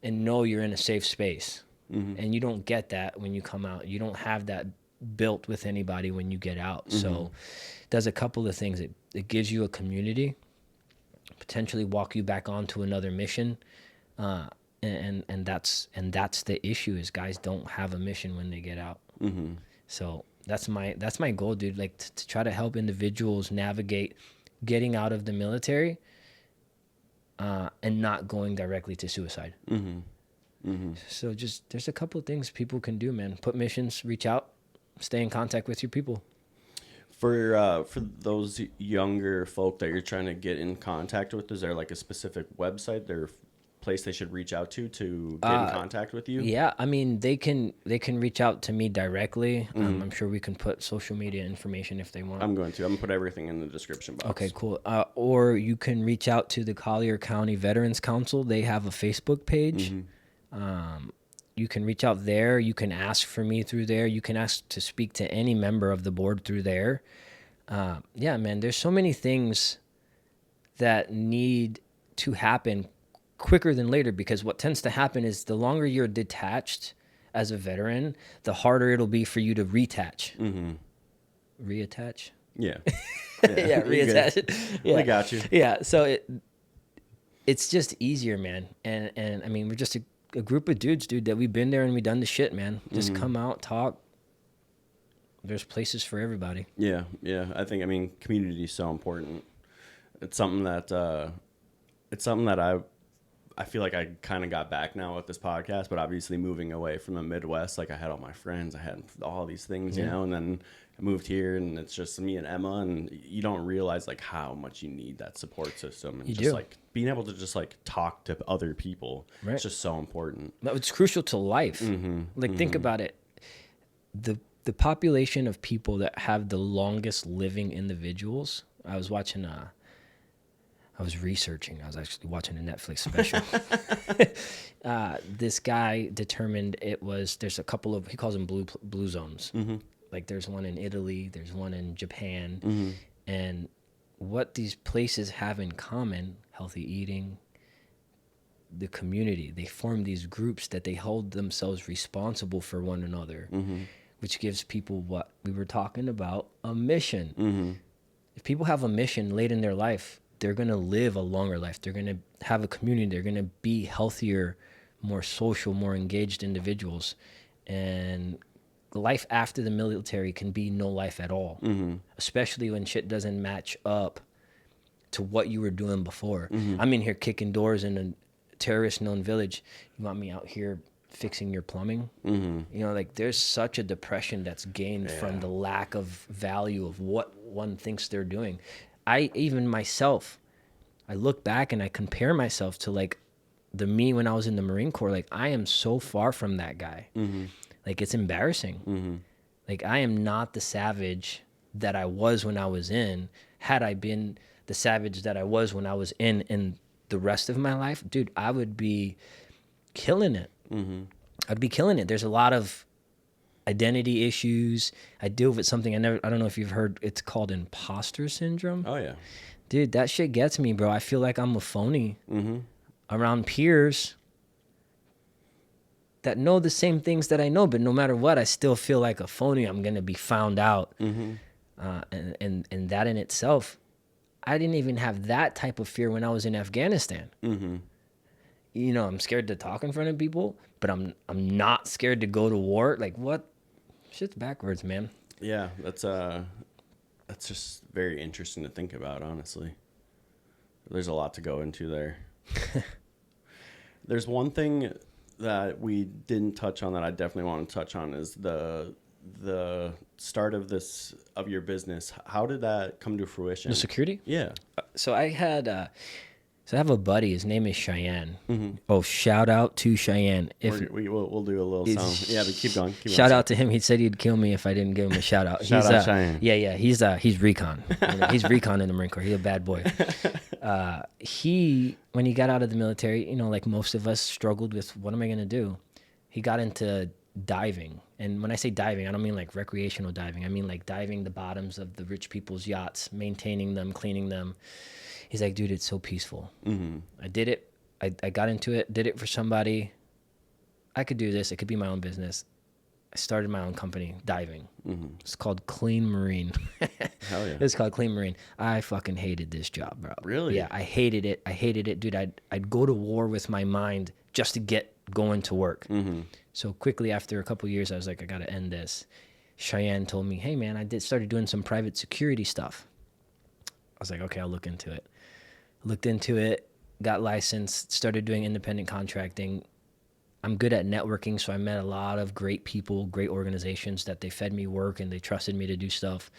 and know you're in a safe space. Mm-hmm. And you don't get that when you come out. You don't have that built with anybody when you get out. So it does a couple of things. It gives you a community, potentially walk you back onto another mission. And that's the issue, is guys don't have a mission when they get out. Mm-hmm. So that's my goal, dude. Like, to try to help individuals navigate getting out of the military, and not going directly to suicide. Mm-hmm. Mm-hmm. So just, there's a couple of things people can do, man. Put missions, reach out, stay in contact with your people. For those younger folk that you're trying to get in contact with, is there like a specific website, their place they should reach out to get in contact with you? Yeah, I mean, they can reach out to me directly. I'm sure we can put social media information if they want. I'm going to put everything in the description box. Okay, cool. Or you can reach out to the Collier County Veterans Council. They have a Facebook page. You can reach out there. You can ask for me through there. You can ask to speak to any member of the board through there. Yeah, man, there's so many things that need to happen quicker than later, because what tends to happen is the longer you're detached as a veteran, the harder it'll be for you to reattach. Mm-hmm. Reattach? Yeah. Yeah, reattach. Yeah. I got you. Yeah, so it's just easier, man. And I mean, we're just a group of dudes, dude, that we've been there and we done the shit, man. Just come out, talk. There's places for everybody. Yeah. I think, community is so important. It's something that I feel like I kind of got back now with this podcast, but obviously moving away from the Midwest, like I had all my friends, I had all these things, you know, and then I moved here and it's just me and Emma, and you don't realize like how much you need that support system, and You just do. like being able to just like talk to other people. Right. It's just so important. But it's crucial to life. Like, think about it. The population of people that have the longest living individuals. I was researching. I was actually watching a Netflix special. This guy determined there's a couple of, he calls them blue zones. Like, there's one in Italy, there's one in Japan. And what these places have in common, healthy eating, the community, they form these groups that they hold themselves responsible for one another, which gives people what we were talking about, a mission. If people have a mission late in their life, they're going to live a longer life. They're going to have a community. They're going to be healthier, more social, more engaged individuals. And life after the military can be no life at all, especially when shit doesn't match up to what you were doing before. I'm in here kicking doors in a terrorist-known village. You want me out here fixing your plumbing. Mm-hmm. You know, like there's such a depression that's gained from the lack of value of what one thinks they're doing. I even myself, I look back and I compare myself to like the me when I was in the Marine Corps. Like I am so far from that guy. Mm-hmm. Like it's embarrassing. Mm-hmm. Like I am not the savage that I was when I was in. Had I been the savage that I was when I was in the rest of my life, dude, I would be killing it. Mm-hmm. I'd be killing it. There's a lot of identity issues. I deal with something I don't know if you've heard, it's called imposter syndrome. Oh yeah. Dude, that shit gets me, bro. I feel like I'm a phony Mm-hmm. around peers that know the same things that I know, but no matter what, I still feel like a phony. I'm gonna be found out. Mm-hmm. And that in itself, I didn't even have that type of fear when I was in Afghanistan. Mm-hmm. You know, I'm scared to talk in front of people, but I'm not scared to go to war. Like what? Shit's backwards, man. Yeah, that's just very interesting to think about, honestly. There's a lot to go into there. There's one thing that we didn't touch on that I definitely want to touch on is the start of your business. How did that come to fruition? The security? Yeah. So I have a buddy. His name is Cheyenne. Mm-hmm. Oh, shout out to Cheyenne. We'll do a little song. Yeah, but keep going. Shout out to him. He said he'd kill me if I didn't give him a shout out. Shout out Cheyenne. Yeah. He's recon. He's recon in the Marine Corps. He's a bad boy. When he got out of the military, you know, like most of us struggled with what am I going to do? He got into diving. And when I say diving, I don't mean like recreational diving. I mean like diving the bottoms of the rich people's yachts, maintaining them, cleaning them. He's like, dude, it's so peaceful. Mm-hmm. I did it. I got into it, did it for somebody. I could do this. It could be my own business. I started my own company, diving. Mm-hmm. It's called Clean Marine. Hell yeah. It's called Clean Marine. I fucking hated this job, bro. Really? Yeah, I hated it. Dude, I'd go to war with my mind just to get going to work. Mm-hmm. So quickly after a couple of years, I was like, I got to end this. Cheyenne told me, hey, man, started doing some private security stuff. I was like, okay, I'll look into it. Looked into it, got licensed, started doing independent contracting. I'm good at networking, so I met a lot of great people, great organizations that they fed me work and they trusted me to do stuff.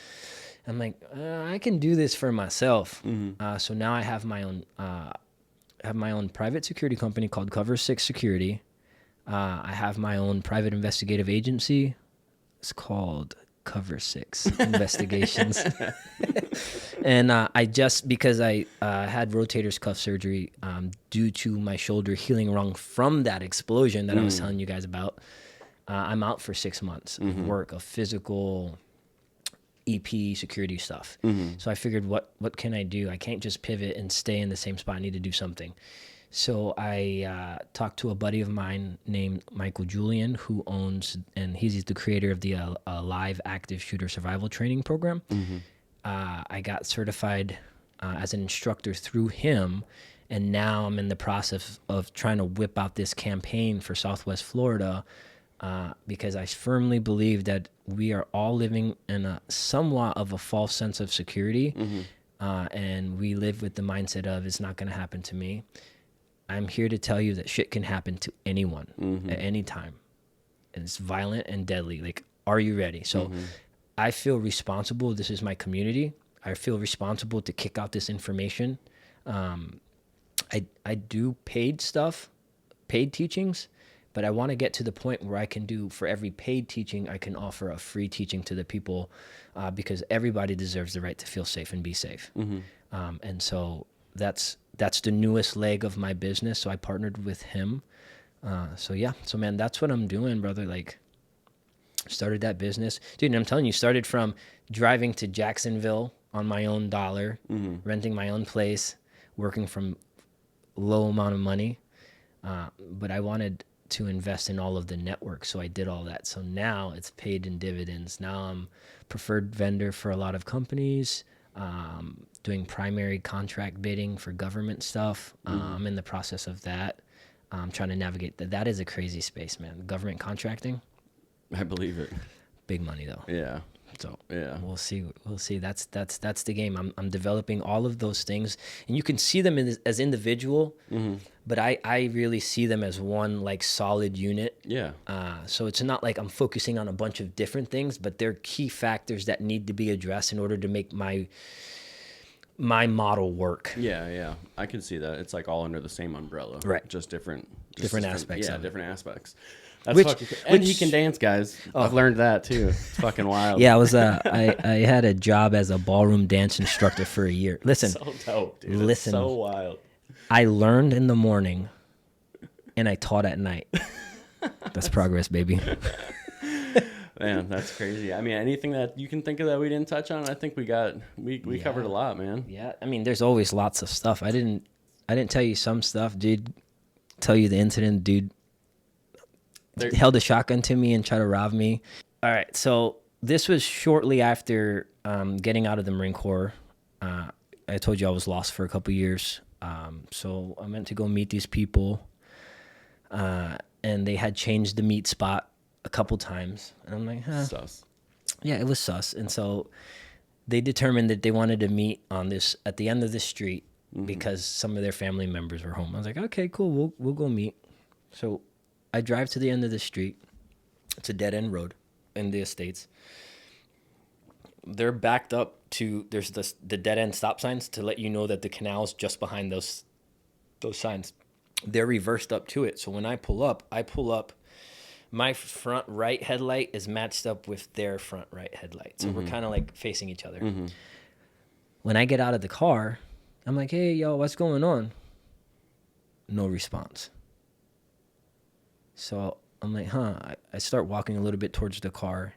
I'm like, I can do this for myself. Mm-hmm. So now I have my own private security company called Cover 6 Security. I have my own private investigative agency. It's called Cover 6 Investigations. And because I had rotator's cuff surgery due to my shoulder healing wrong from that explosion that I was telling you guys about, I'm out for 6 months of work, of physical EP security stuff. So I figured, what can I do? I can't just pivot and stay in the same spot. I need to do something. So I talked to a buddy of mine named Michael Julian, who owns, and he's the creator of the live active shooter survival training program. I got certified as an instructor through him, and now I'm in the process of trying to whip out this campaign for Southwest Florida because I firmly believe that we are all living in a somewhat of a false sense of security, and we live with the mindset of it's not going to happen to me. I'm here to tell you that shit can happen to anyone at any time. And it's violent and deadly. Like, are you ready? So I feel responsible. This is my community. I feel responsible to kick out this information. I do paid stuff, paid teachings, but I want to get to the point where I can do, for every paid teaching, I can offer a free teaching to the people because everybody deserves the right to feel safe and be safe. And so that's the newest leg of my business. So I partnered with him. So man, that's what I'm doing, brother. Like, started that business, dude. And I'm telling you, started from driving to Jacksonville on my own dollar, renting my own place, working from low amount of money. But I wanted to invest in all of the network. So I did all that. So now it's paid in dividends. Now I'm preferred vendor for a lot of companies. Doing primary contract bidding for government stuff. I'm in the process of that. I'm trying to navigate that. That is a crazy space, man. Government contracting. I believe it. Big money, though. Yeah. So Yeah. we'll see. We'll see. That's the game. I'm developing all of those things, and you can see them as individual, but I really see them as one like solid unit. Yeah. So it's not like I'm focusing on a bunch of different things, but they're key factors that need to be addressed in order to make my model work. Yeah. I can see that. It's like all under the same umbrella. Right. Just different aspects Yeah, of it. different aspects. That's and he can dance, guys. I've learned that too. It's fucking wild. Yeah, I was I had a job as a ballroom dance instructor for a year. Listen, So dope, dude. Listen. It's so wild. I learned in the morning and I taught at night. That's progress, baby. Man, that's crazy. I mean, anything that you can think of that we didn't touch on, I think we covered a lot, man. Yeah, I mean, there's always lots of stuff. I didn't tell you some stuff, dude. Tell you the incident, dude. Held a shotgun to me and tried to rob me. All right, so this was shortly after getting out of the Marine Corps. I told you I was lost for a couple years. So I went to go meet these people, and they had changed the meet spot a couple times. And I'm like, Sus. Yeah, it was sus. And so they determined that they wanted to meet at the end of this street because some of their family members were home. I was like, okay, cool, we'll go meet. So I drive to the end of the street. It's a dead-end road in the estates. They're backed up to, there's the dead-end stop signs to let you know that the canal's just behind those signs. They're reversed up to it. So when I pull up, my front right headlight is matched up with their front right headlight. So we're kind of like facing each other. When I get out of the car, I'm like, hey, yo, what's going on? No response. So I'm like, I start walking a little bit towards the car.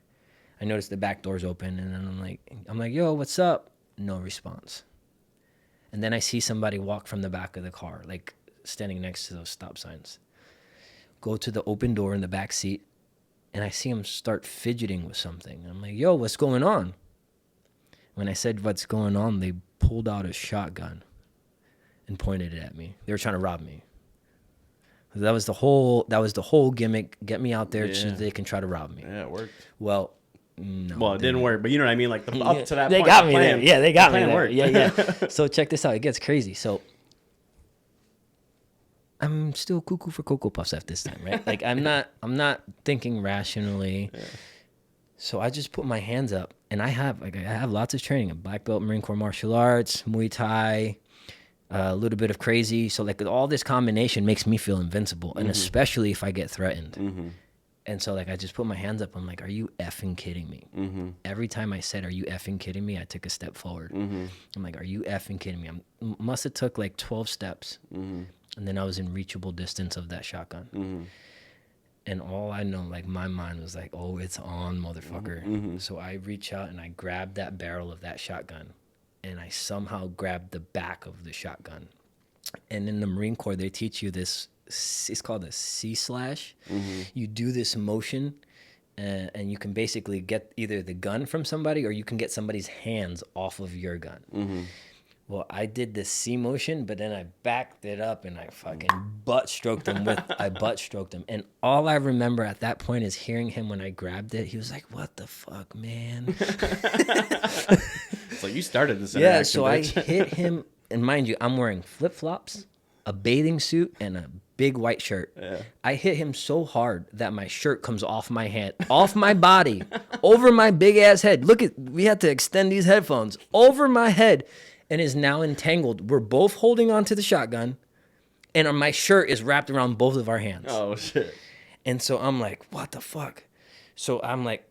I notice the back door's open, and then I'm like, yo, what's up? No response. And then I see somebody walk from the back of the car, like standing next to those stop signs. Go to the open door in the back seat, and I see him start fidgeting with something. I'm like, yo, what's going on? When I said what's going on, they pulled out a shotgun and pointed it at me. They were trying to rob me. That was the whole gimmick. Get me out there so they can try to rob me. Yeah, it worked. Well, no. Well, it didn't work, but you know what I mean? Like up to that they point. got me there. Yeah, they got me there. Worked. Yeah. So check this out. It gets crazy. So I'm still cuckoo for Cocoa Puffs at this time, right? Like I'm not thinking rationally. Yeah. So I just put my hands up, and I have lots of training: a black belt, Marine Corps martial arts, Muay Thai, a little bit of crazy. So like all this combination makes me feel invincible, and especially if I get threatened. And so like I just put my hands up. I'm like, are you effing kidding me? Every time I said, are you effing kidding me? I took a step forward. I'm like, are you effing kidding me? I must have took like 12 steps. And then I was in reachable distance of that shotgun. And all I know, like my mind was like, oh, it's on, motherfucker. So I reach out and I grab that barrel of that shotgun. And I somehow grabbed the back of the shotgun. And in the Marine Corps, they teach you this. It's called a C-slash. You do this motion, and you can basically get either the gun from somebody or you can get somebody's hands off of your gun. Well, I did the C motion, but then I backed it up and I fucking butt stroked him. And all I remember at that point is hearing him when I grabbed it. He was like, what the fuck, man? It's like you started this interaction, yeah, so bitch. I hit him. And mind you, I'm wearing flip-flops, a bathing suit, and a big white shirt. Yeah. I hit him so hard that my shirt comes off my hand, off my body, over my big-ass head. We had to extend these headphones over my head. And is now entangled. We're both holding onto the shotgun, and my shirt is wrapped around both of our hands. Oh, shit. And so I'm like, what the fuck? So I'm like,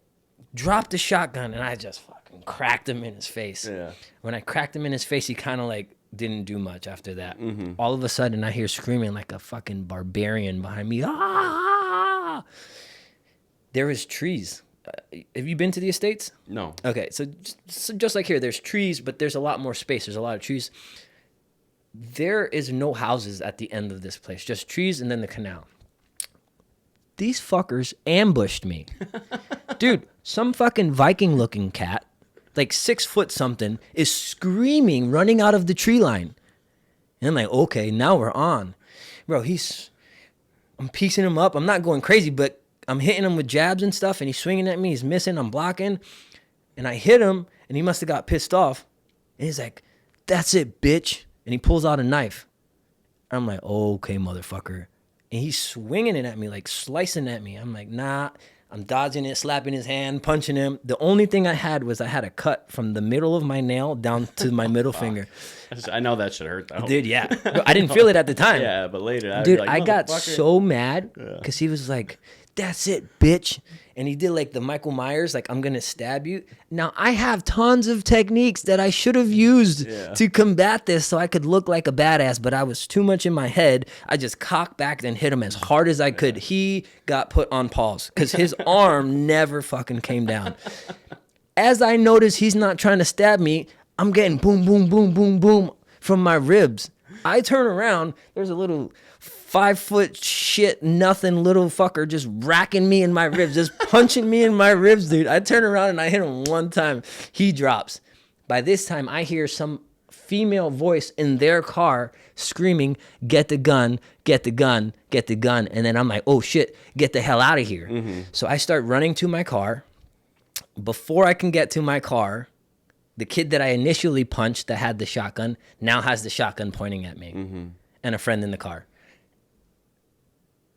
drop the shotgun, and I just fucking cracked him in his face. Yeah. When I cracked him in his face, he kind of like didn't do much after that. All of a sudden, I hear screaming like a fucking barbarian behind me. Ah! There is trees. Have you been to the estates? No. Okay, so just like here, there's trees, but there's a lot more space. There's a lot of trees. There is no houses at the end of this place, just trees and then the canal. These fuckers ambushed me. Dude, some fucking Viking-looking cat, like 6 foot something, is screaming, running out of the tree line. And I'm like, okay, now we're on. Bro, I'm piecing him up. I'm not going crazy, but I'm hitting him with jabs and stuff, and he's swinging at me. He's missing. I'm blocking. And I hit him, and he must have got pissed off. And he's like, "That's it, bitch." And he pulls out a knife. I'm like, "Okay, motherfucker." And he's swinging it at me, like slicing at me. I'm like, nah. I'm dodging it, slapping his hand, punching him. The only thing I had was I had a cut from the middle of my nail down to my middle finger. I know that should hurt, though. Dude, yeah. I didn't feel it at the time. Yeah, but later. Dude, like, I got so mad because he was like, "That's it, bitch." And he did like the Michael Myers, like, "I'm going to stab you." Now, I have tons of techniques that I should have used to combat this so I could look like a badass, but I was too much in my head. I just cocked back and hit him as hard as I could. He got put on pause because his arm never fucking came down. As I notice he's not trying to stab me, I'm getting boom, boom, boom, boom, boom from my ribs. I turn around, there's a little 5-foot shit, nothing little fucker just racking me in my ribs, just punching me in my ribs, dude. I turn around and I hit him one time. He drops. By this time, I hear some female voice in their car screaming, "Get the gun, get the gun, get the gun." And then I'm like, "Oh shit, get the hell out of here." Mm-hmm. So I start running to my car. Before I can get to my car, the kid that I initially punched that had the shotgun now has the shotgun pointing at me and a friend in the car.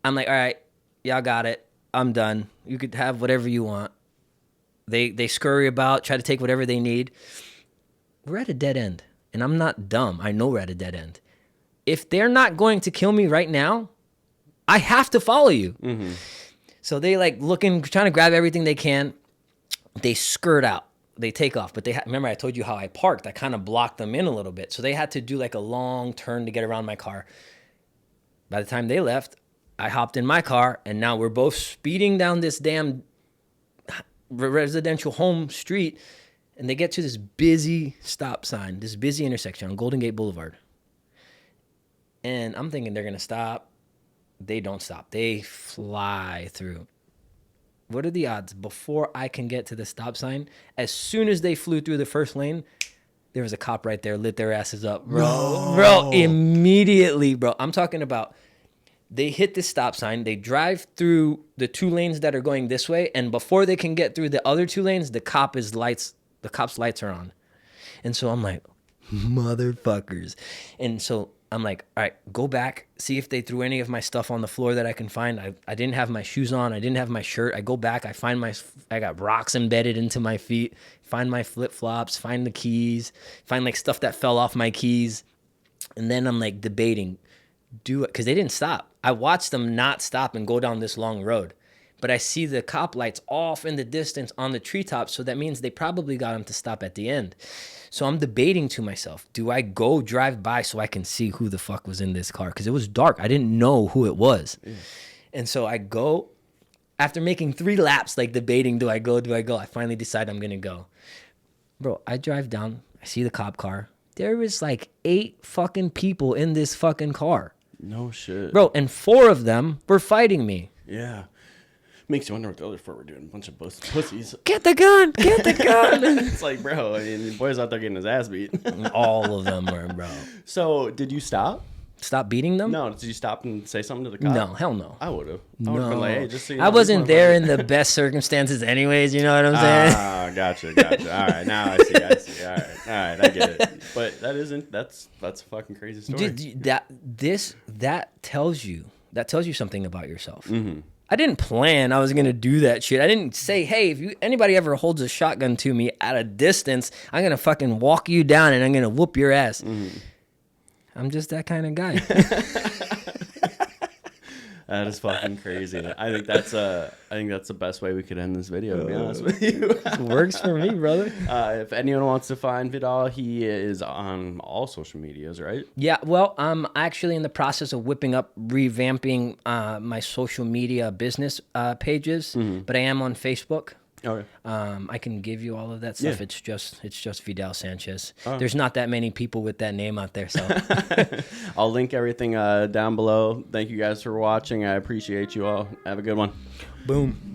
I'm like, "All right, y'all got it. I'm done. You could have whatever you want." They scurry about, try to take whatever they need. We're at a dead end, and I'm not dumb. I know we're at a dead end. If they're not going to kill me right now, I have to follow you. Mm-hmm. So they like looking, trying to grab everything they can. They skirt out. They take off, but remember I told you how I parked. I kind of blocked them in a little bit, so they had to do like a long turn to get around my car. By the time they left, I hopped in my car, and now we're both speeding down this damn residential home street, and they get to this busy stop sign, this busy intersection on Golden Gate Boulevard. And I'm thinking they're going to stop. They don't stop. They fly through. What are the odds? Before I can get to the stop sign, as soon as they flew through the first lane, there was a cop right there, lit their asses up. Bro, immediately, bro. I'm talking about they hit the stop sign, they drive through the 2 lanes that are going this way, and before they can get through the other 2 lanes, the cop's lights are on. And so I'm like, motherfuckers. And so I'm like, all right, go back, see if they threw any of my stuff on the floor that I can find. I didn't have my shoes on, I didn't have my shirt. I go back, I got rocks embedded into my feet, find my flip-flops, find the keys, find like stuff that fell off my keys. And then I'm like debating, do it, because they didn't stop. I watched them not stop and go down this long road. But I see the cop lights off in the distance on the treetops, so that means they probably got them to stop at the end. So I'm debating to myself, do I go drive by so I can see who the fuck was in this car? Because it was dark. I didn't know who it was. Yeah. And so I go. After making 3 laps, like debating, do I go? I finally decide I'm going to go. Bro, I drive down. I see the cop car. There was like 8 fucking people in this fucking car. No shit. Bro, and 4 of them were fighting me. Yeah. Makes you wonder what the other 4 were doing. A bunch of pussies. Get the gun! Get the gun! It's like, bro, I mean, the boy's out there getting his ass beat. All of them were, bro. So, did you stop? Stop beating them? No. Did you stop and say something to the cop? No, hell no. I would have. I would have been like, hey, just so you know, I wasn't there in the best circumstances anyways, you know what I'm saying? Ah, gotcha. All right, now I see. All right, I get it. But that's a fucking crazy story. Dude, that tells you something about yourself. Mm-hmm. I didn't plan I was going to do that shit. I didn't say, hey, if anybody ever holds a shotgun to me at a distance, I'm going to fucking walk you down and I'm going to whoop your ass. Mm-hmm. I'm just that kind of guy. That is fucking crazy. I think that's the best way we could end this video, to be honest with you. It works for me, brother. If anyone wants to find Vidal, he is on all social medias, right? Yeah, well, I'm actually in the process of revamping my social media business pages, but I am on Facebook. Okay. I can give you all of that stuff. Yeah. It's just Vidal Sanchez. Oh. There's not that many people with that name out there, so I'll link everything down below. Thank you guys for watching. I appreciate you all. Have a good one. Boom.